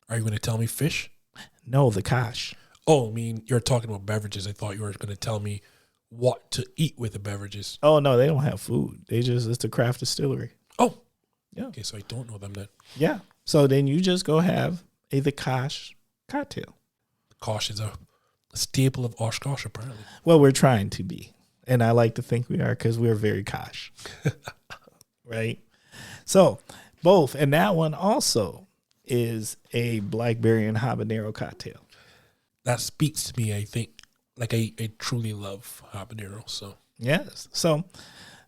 Are you going to tell me fish? No, the Kosh. Oh, I mean, you're talking about beverages. I thought you were going to tell me what to eat with the beverages. Oh, no, they don't have food. It's a craft distillery. Oh. Yeah. Okay, so I don't know them then. Yeah. So then you just go have the Kosh cocktail. Kosh is a staple of Oshkosh, apparently. Well, we're trying to be. And I like to think we are because we're very Kosh. Right? So both. And that one also is a blackberry and habanero cocktail. That speaks to me, I think. Like, I truly love habanero, so. Yes. So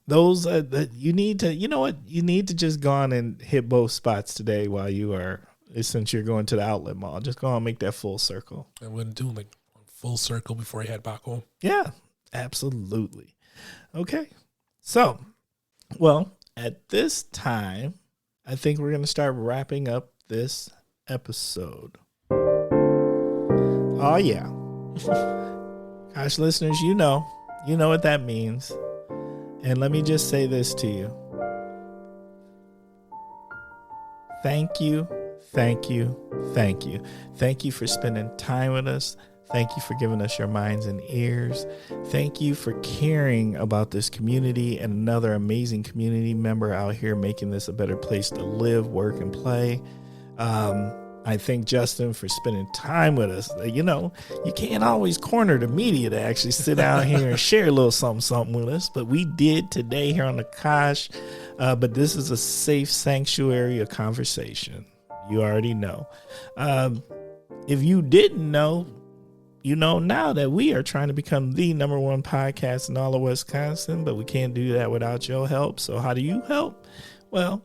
those, you need to, you know what? You need to just go on and hit both spots today while you are, since you're going to the outlet mall. Just go on and make that full circle. I'm going to do like full circle before I head back home. Yeah, absolutely. Okay. So, well, at this time, I think we're going to start wrapping up this episode. Oh, yeah. Gosh, listeners, you know what that means. And let me just say this to you. Thank you, thank you, thank you. Thank you for spending time with us. Thank you for giving us your minds and ears. Thank you for caring about this community and another amazing community member out here making this a better place to live, work, and play. I thank Justin for spending time with us. You can't always corner the media to actually sit down here and share a little something with us, but we did today here on the Kosh. But this is a safe sanctuary of conversation. You already know. If you didn't know, you know now that we are trying to become the number one podcast in all of Wisconsin, but we can't do that without your help. So how do you help? Well,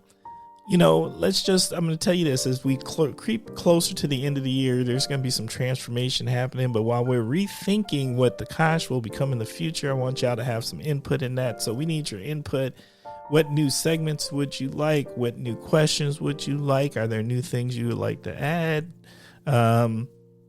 I'm going to tell you this, as we creep closer to the end of the year, there's going to be some transformation happening. But while we're rethinking what the Kosh will become in the future, I want y'all to have some input in that. So we need your input. What new segments would you like? What new questions would you like? Are there new things you would like to add?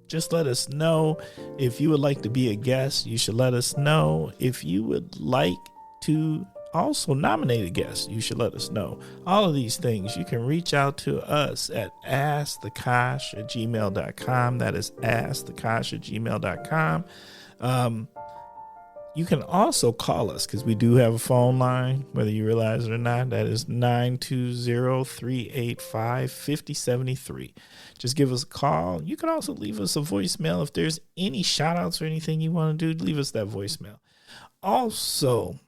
Just let us know. If you would like to be a guest, you should let us know. If you would like to also nominate a guest, you should let us know. All of these things, you can reach out to us at askthekosh@gmail.com. That is askthekosh@gmail.com. You can also call us because we do have a phone line, whether you realize it or not. That is 920-385-5073. Just give us a call. You can also leave us a voicemail. If there's any shout outs or anything you want to do, leave us that voicemail. Also,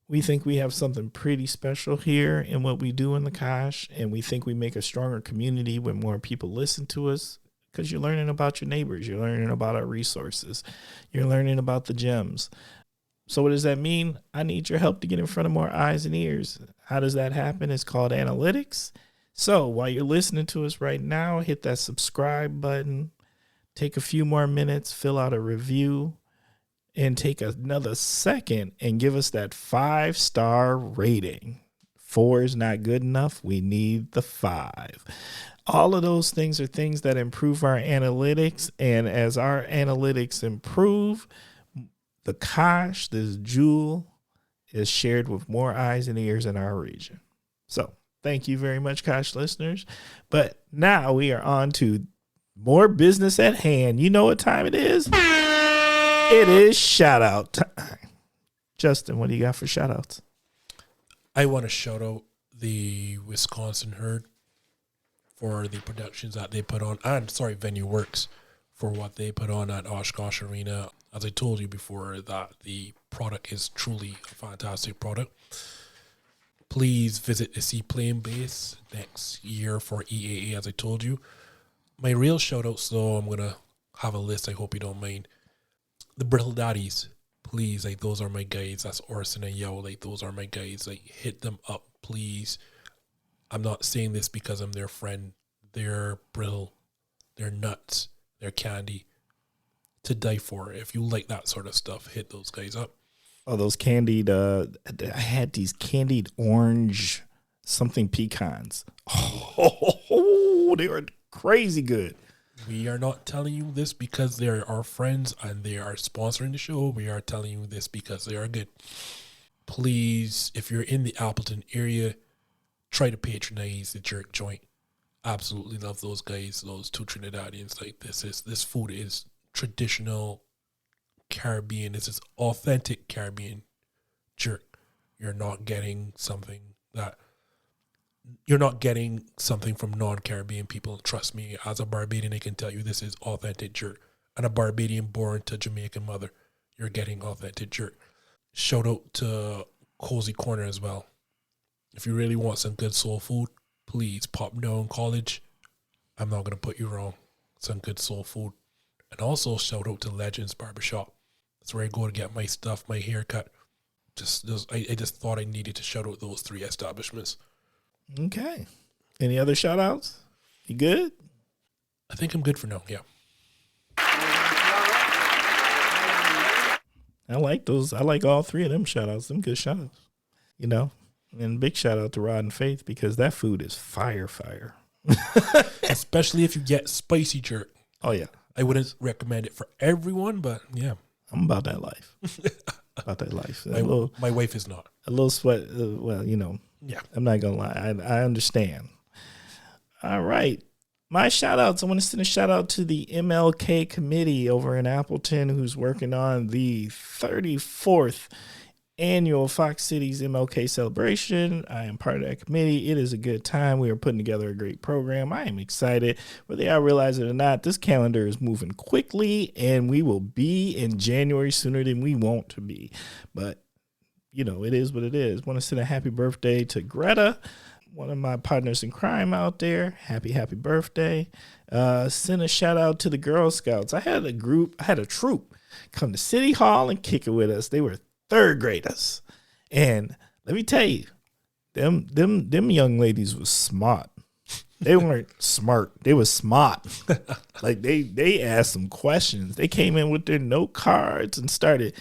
we think we have something pretty special here in what we do in the Kosh, and we think we make a stronger community when more people listen to us. because you're learning about your neighbors. You're learning about our resources. You're learning about the gems. So what does that mean? I need your help to get in front of more eyes and ears. How does that happen? It's called analytics. So while you're listening to us right now, hit that subscribe button, take a few more minutes, fill out a review, and take another second and give us that 5-star rating. 4 is not good enough. We need the 5. All of those things are things that improve our analytics. And as our analytics improve, the Kosh, this jewel, is shared with more eyes and ears in our region. So thank you very much, Kosh listeners. But now we are on to more business at hand. You know what time it is? It is shout out time. Justin, what do you got for shout outs? I want to shout out the Wisconsin Herd for the productions that they put on. Venue Works for what they put on at Oshkosh Arena. As I told you before, that the product is truly a fantastic product. Please visit the Seaplane Base next year for EAA, as I told you. My real shout outs, though, I'm going to have a list. I hope you don't mind. The Brittle Daddies. Please, like, those are my guys. That's Orson and Yo. Like, those are my guys. Like, hit them up, please. I'm not saying this because I'm their friend. They're brittle. They're nuts. They're candy. To die for. If you like that sort of stuff, hit those guys up. Oh, those candied, I had these candied orange something pecans. Oh, they were crazy good. We are not telling you this because they're our friends and they are sponsoring the show. We are telling you this because they are good. Please, if you're in the Appleton area, try to patronize the Jerk Joint. Absolutely love those guys, those two Trinidadians. Like, this food is traditional Caribbean. This is authentic Caribbean jerk. You're not getting something from non-Caribbean people. Trust me, as a Barbadian, I can tell you this is authentic jerk. And a Barbadian born to Jamaican mother, you're getting authentic jerk. Shout out to Cozy Corner as well. If you really want some good soul food, please pop down College. I'm not going to put you wrong. Some good soul food. And also shout out to Legends Barbershop. That's where I go to get my stuff, my haircut. I just thought I needed to shout out those 3 establishments. Okay. Any other shout outs? You good? I think I'm good for now, yeah. I like those. I like all 3 of them shout outs. Them good shout outs. You know? And big shout out to Rod and Faith because that food is fire. Especially if you get spicy jerk. Oh, yeah. I wouldn't recommend it for everyone, but yeah. I'm about that life. My wife is not. A little sweat. Well, you know. Yeah. I'm not going to lie. I understand. All right. My shout outs. I want to send a shout out to the MLK committee over in Appleton who's working on the 34th annual Fox Cities MLK celebration. I am part of that committee. It is a good time. We are putting together a great program. I am excited. Whether y'all realize it or not, this calendar is moving quickly and we will be in January sooner than we want to be. But, you know, it is what it is. Want to send a happy birthday to Greta, one of my partners in crime out there. Happy birthday. Send a shout out to the Girl Scouts. I had a troop come to City Hall and kick it with us. They were 3rd graders. And let me tell you, them young ladies was smart. They weren't smart. They was smart. Like they asked some questions. They came in with their note cards and started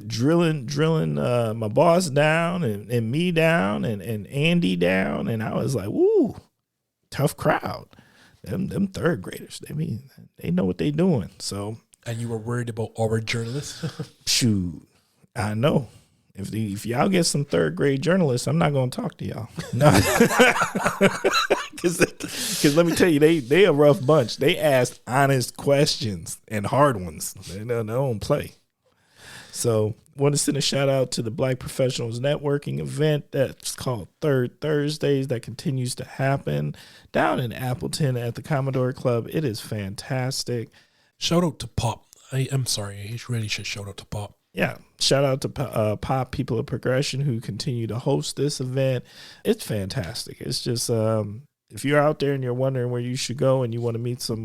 drilling my boss down and me down and Andy down. And I was like, woo, tough crowd. Them 3rd graders. They know what they doing. So. And you were worried about our journalists? Shoot. I know. If y'all get some 3rd grade journalists, I'm not going to talk to y'all. No, because let me tell you, they a rough bunch. They ask honest questions and hard ones. They don't play. So, want to send a shout out to the Black Professionals Networking event that's called Third Thursdays that continues to happen down in Appleton at the Commodore Club. It is fantastic. Shout out to Pop. I'm sorry, I really should shout out to Pop. Yeah, shout out to Pop, People of Progression, who continue to host this event. It's fantastic. It's just, if you're out there and you're wondering where you should go and you want to meet some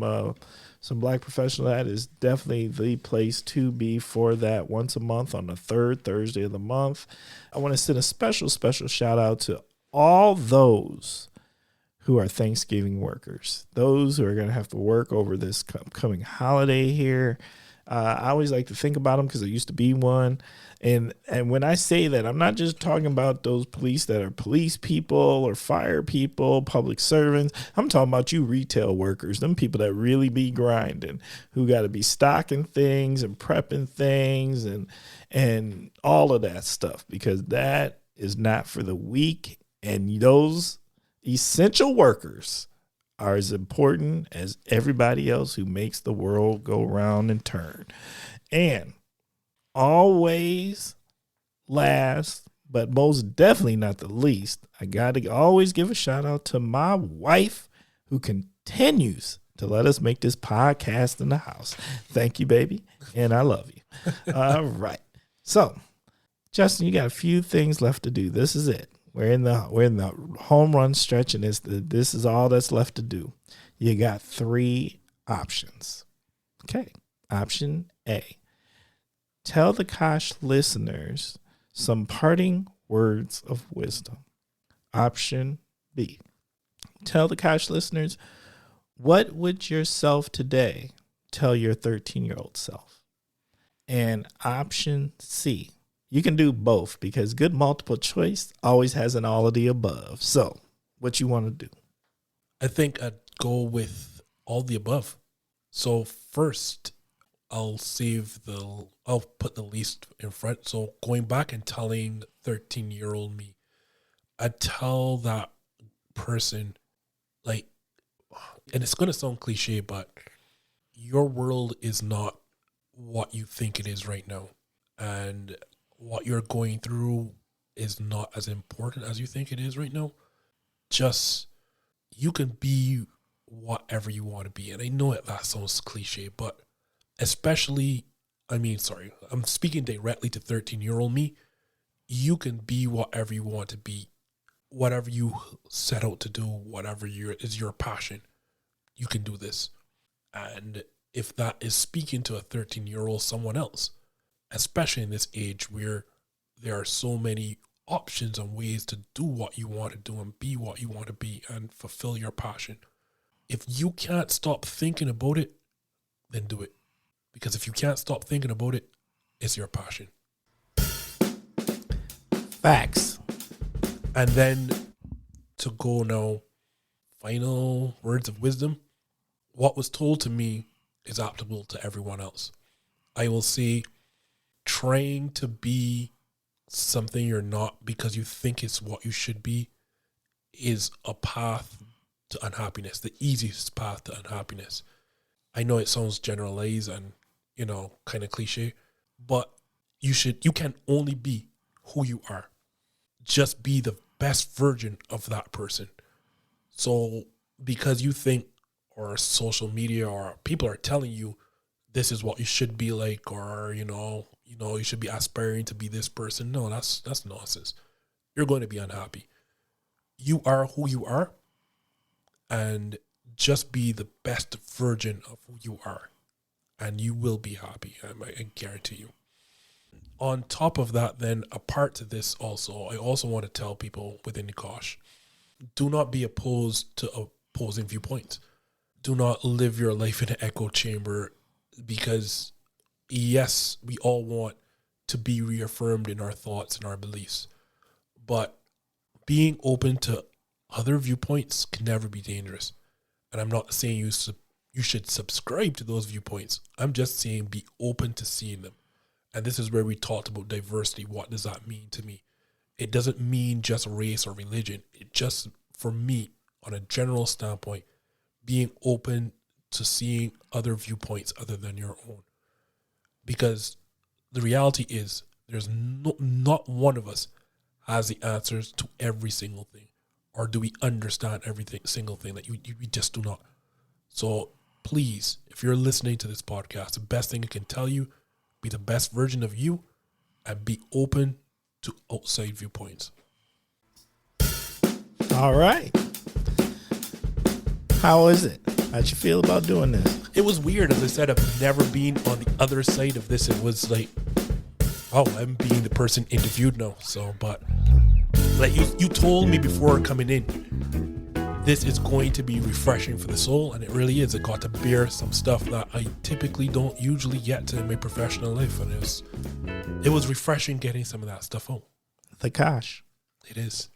Black professional, that is definitely the place to be for that once a month on the third Thursday of the month. I want to send a special shout out to all those who are Thanksgiving workers, those who are going to have to work over this coming holiday here. I always like to think about them because I used to be one. And when I say that, I'm not just talking about those police that are police people or fire people, public servants. I'm talking about you retail workers, them people that really be grinding, who got to be stocking things and prepping things and all of that stuff, because that is not for the weak. And those essential workers are as important as everybody else who makes the world go round and turn. And always last, but most definitely not the least, I got to always give a shout out to my wife, who continues to let us make this podcast in the house. Thank you, baby. And I love you. All right. So, Justin, you got a few things left to do. This is it. We're in the home run stretch, and this is all that's left to do. You got 3 options. Okay. Option A. Tell the Kosh listeners some parting words of wisdom. Option B. Tell the Kosh listeners, what would yourself today tell your 13-year-old self? And option C. You can do both, because good multiple choice always has an all of the above. So, what you want to do? I think I'd go with all the above. So first, I'll put the least in front. So going back and telling 13-year-old me, I'd tell that person, like, and it's going to sound cliche, but your world is not what you think it is right now. And what you're going through is not as important as you think it is right now. Just, you can be whatever you want to be. And I know that sounds cliche, but especially, I'm speaking directly to 13-year-old me. You can be whatever you want to be, whatever you set out to do, whatever is your passion. You can do this. And if that is speaking to a 13-year-old someone else, especially in this age where there are so many options and ways to do what you want to do and be what you want to be and fulfill your passion. If you can't stop thinking about it, then do it. Because if you can't stop thinking about it, it's your passion. Facts. And then to go now, final words of wisdom. What was told to me is applicable to everyone else. I will say, trying to be something you're not because you think it's what you should be is a path to unhappiness, the easiest path to unhappiness. I know it sounds generalized and, kind of cliche, but you can only be who you are. Just be the best version of that person. So because you think, or social media or people are telling you this is what you should be like, or, you should be aspiring to be this person. No, that's nonsense. You're going to be unhappy. You are who you are, and just be the best version of who you are, and you will be happy. I guarantee you. On top of that, then, apart to this also, I also want to tell people within the Kosh, do not be opposed to opposing viewpoints. Do not live your life in an echo chamber, because yes, we all want to be reaffirmed in our thoughts and our beliefs, but being open to other viewpoints can never be dangerous. And I'm not saying you should subscribe to those viewpoints. I'm just saying be open to seeing them. And this is where we talked about diversity. What does that mean to me? It doesn't mean just race or religion. It just, for me, on a general standpoint, being open to seeing other viewpoints other than your own. Because the reality is, there's not one of us has the answers to every single thing. Or do we understand single thing that we just do not. So please, if you're listening to this podcast, the best thing I can tell you, be the best version of you and be open to outside viewpoints. All right. How is it? How'd you feel about doing this? It was weird. As I said, I've never been on the other side of this. It was like, oh, I'm being the person interviewed now. So, but like you told me before coming in, this is going to be refreshing for the soul, and it really is. I got to bear some stuff that I typically don't usually get to in my professional life, and it was refreshing getting some of that stuff out. The Kosh. It is.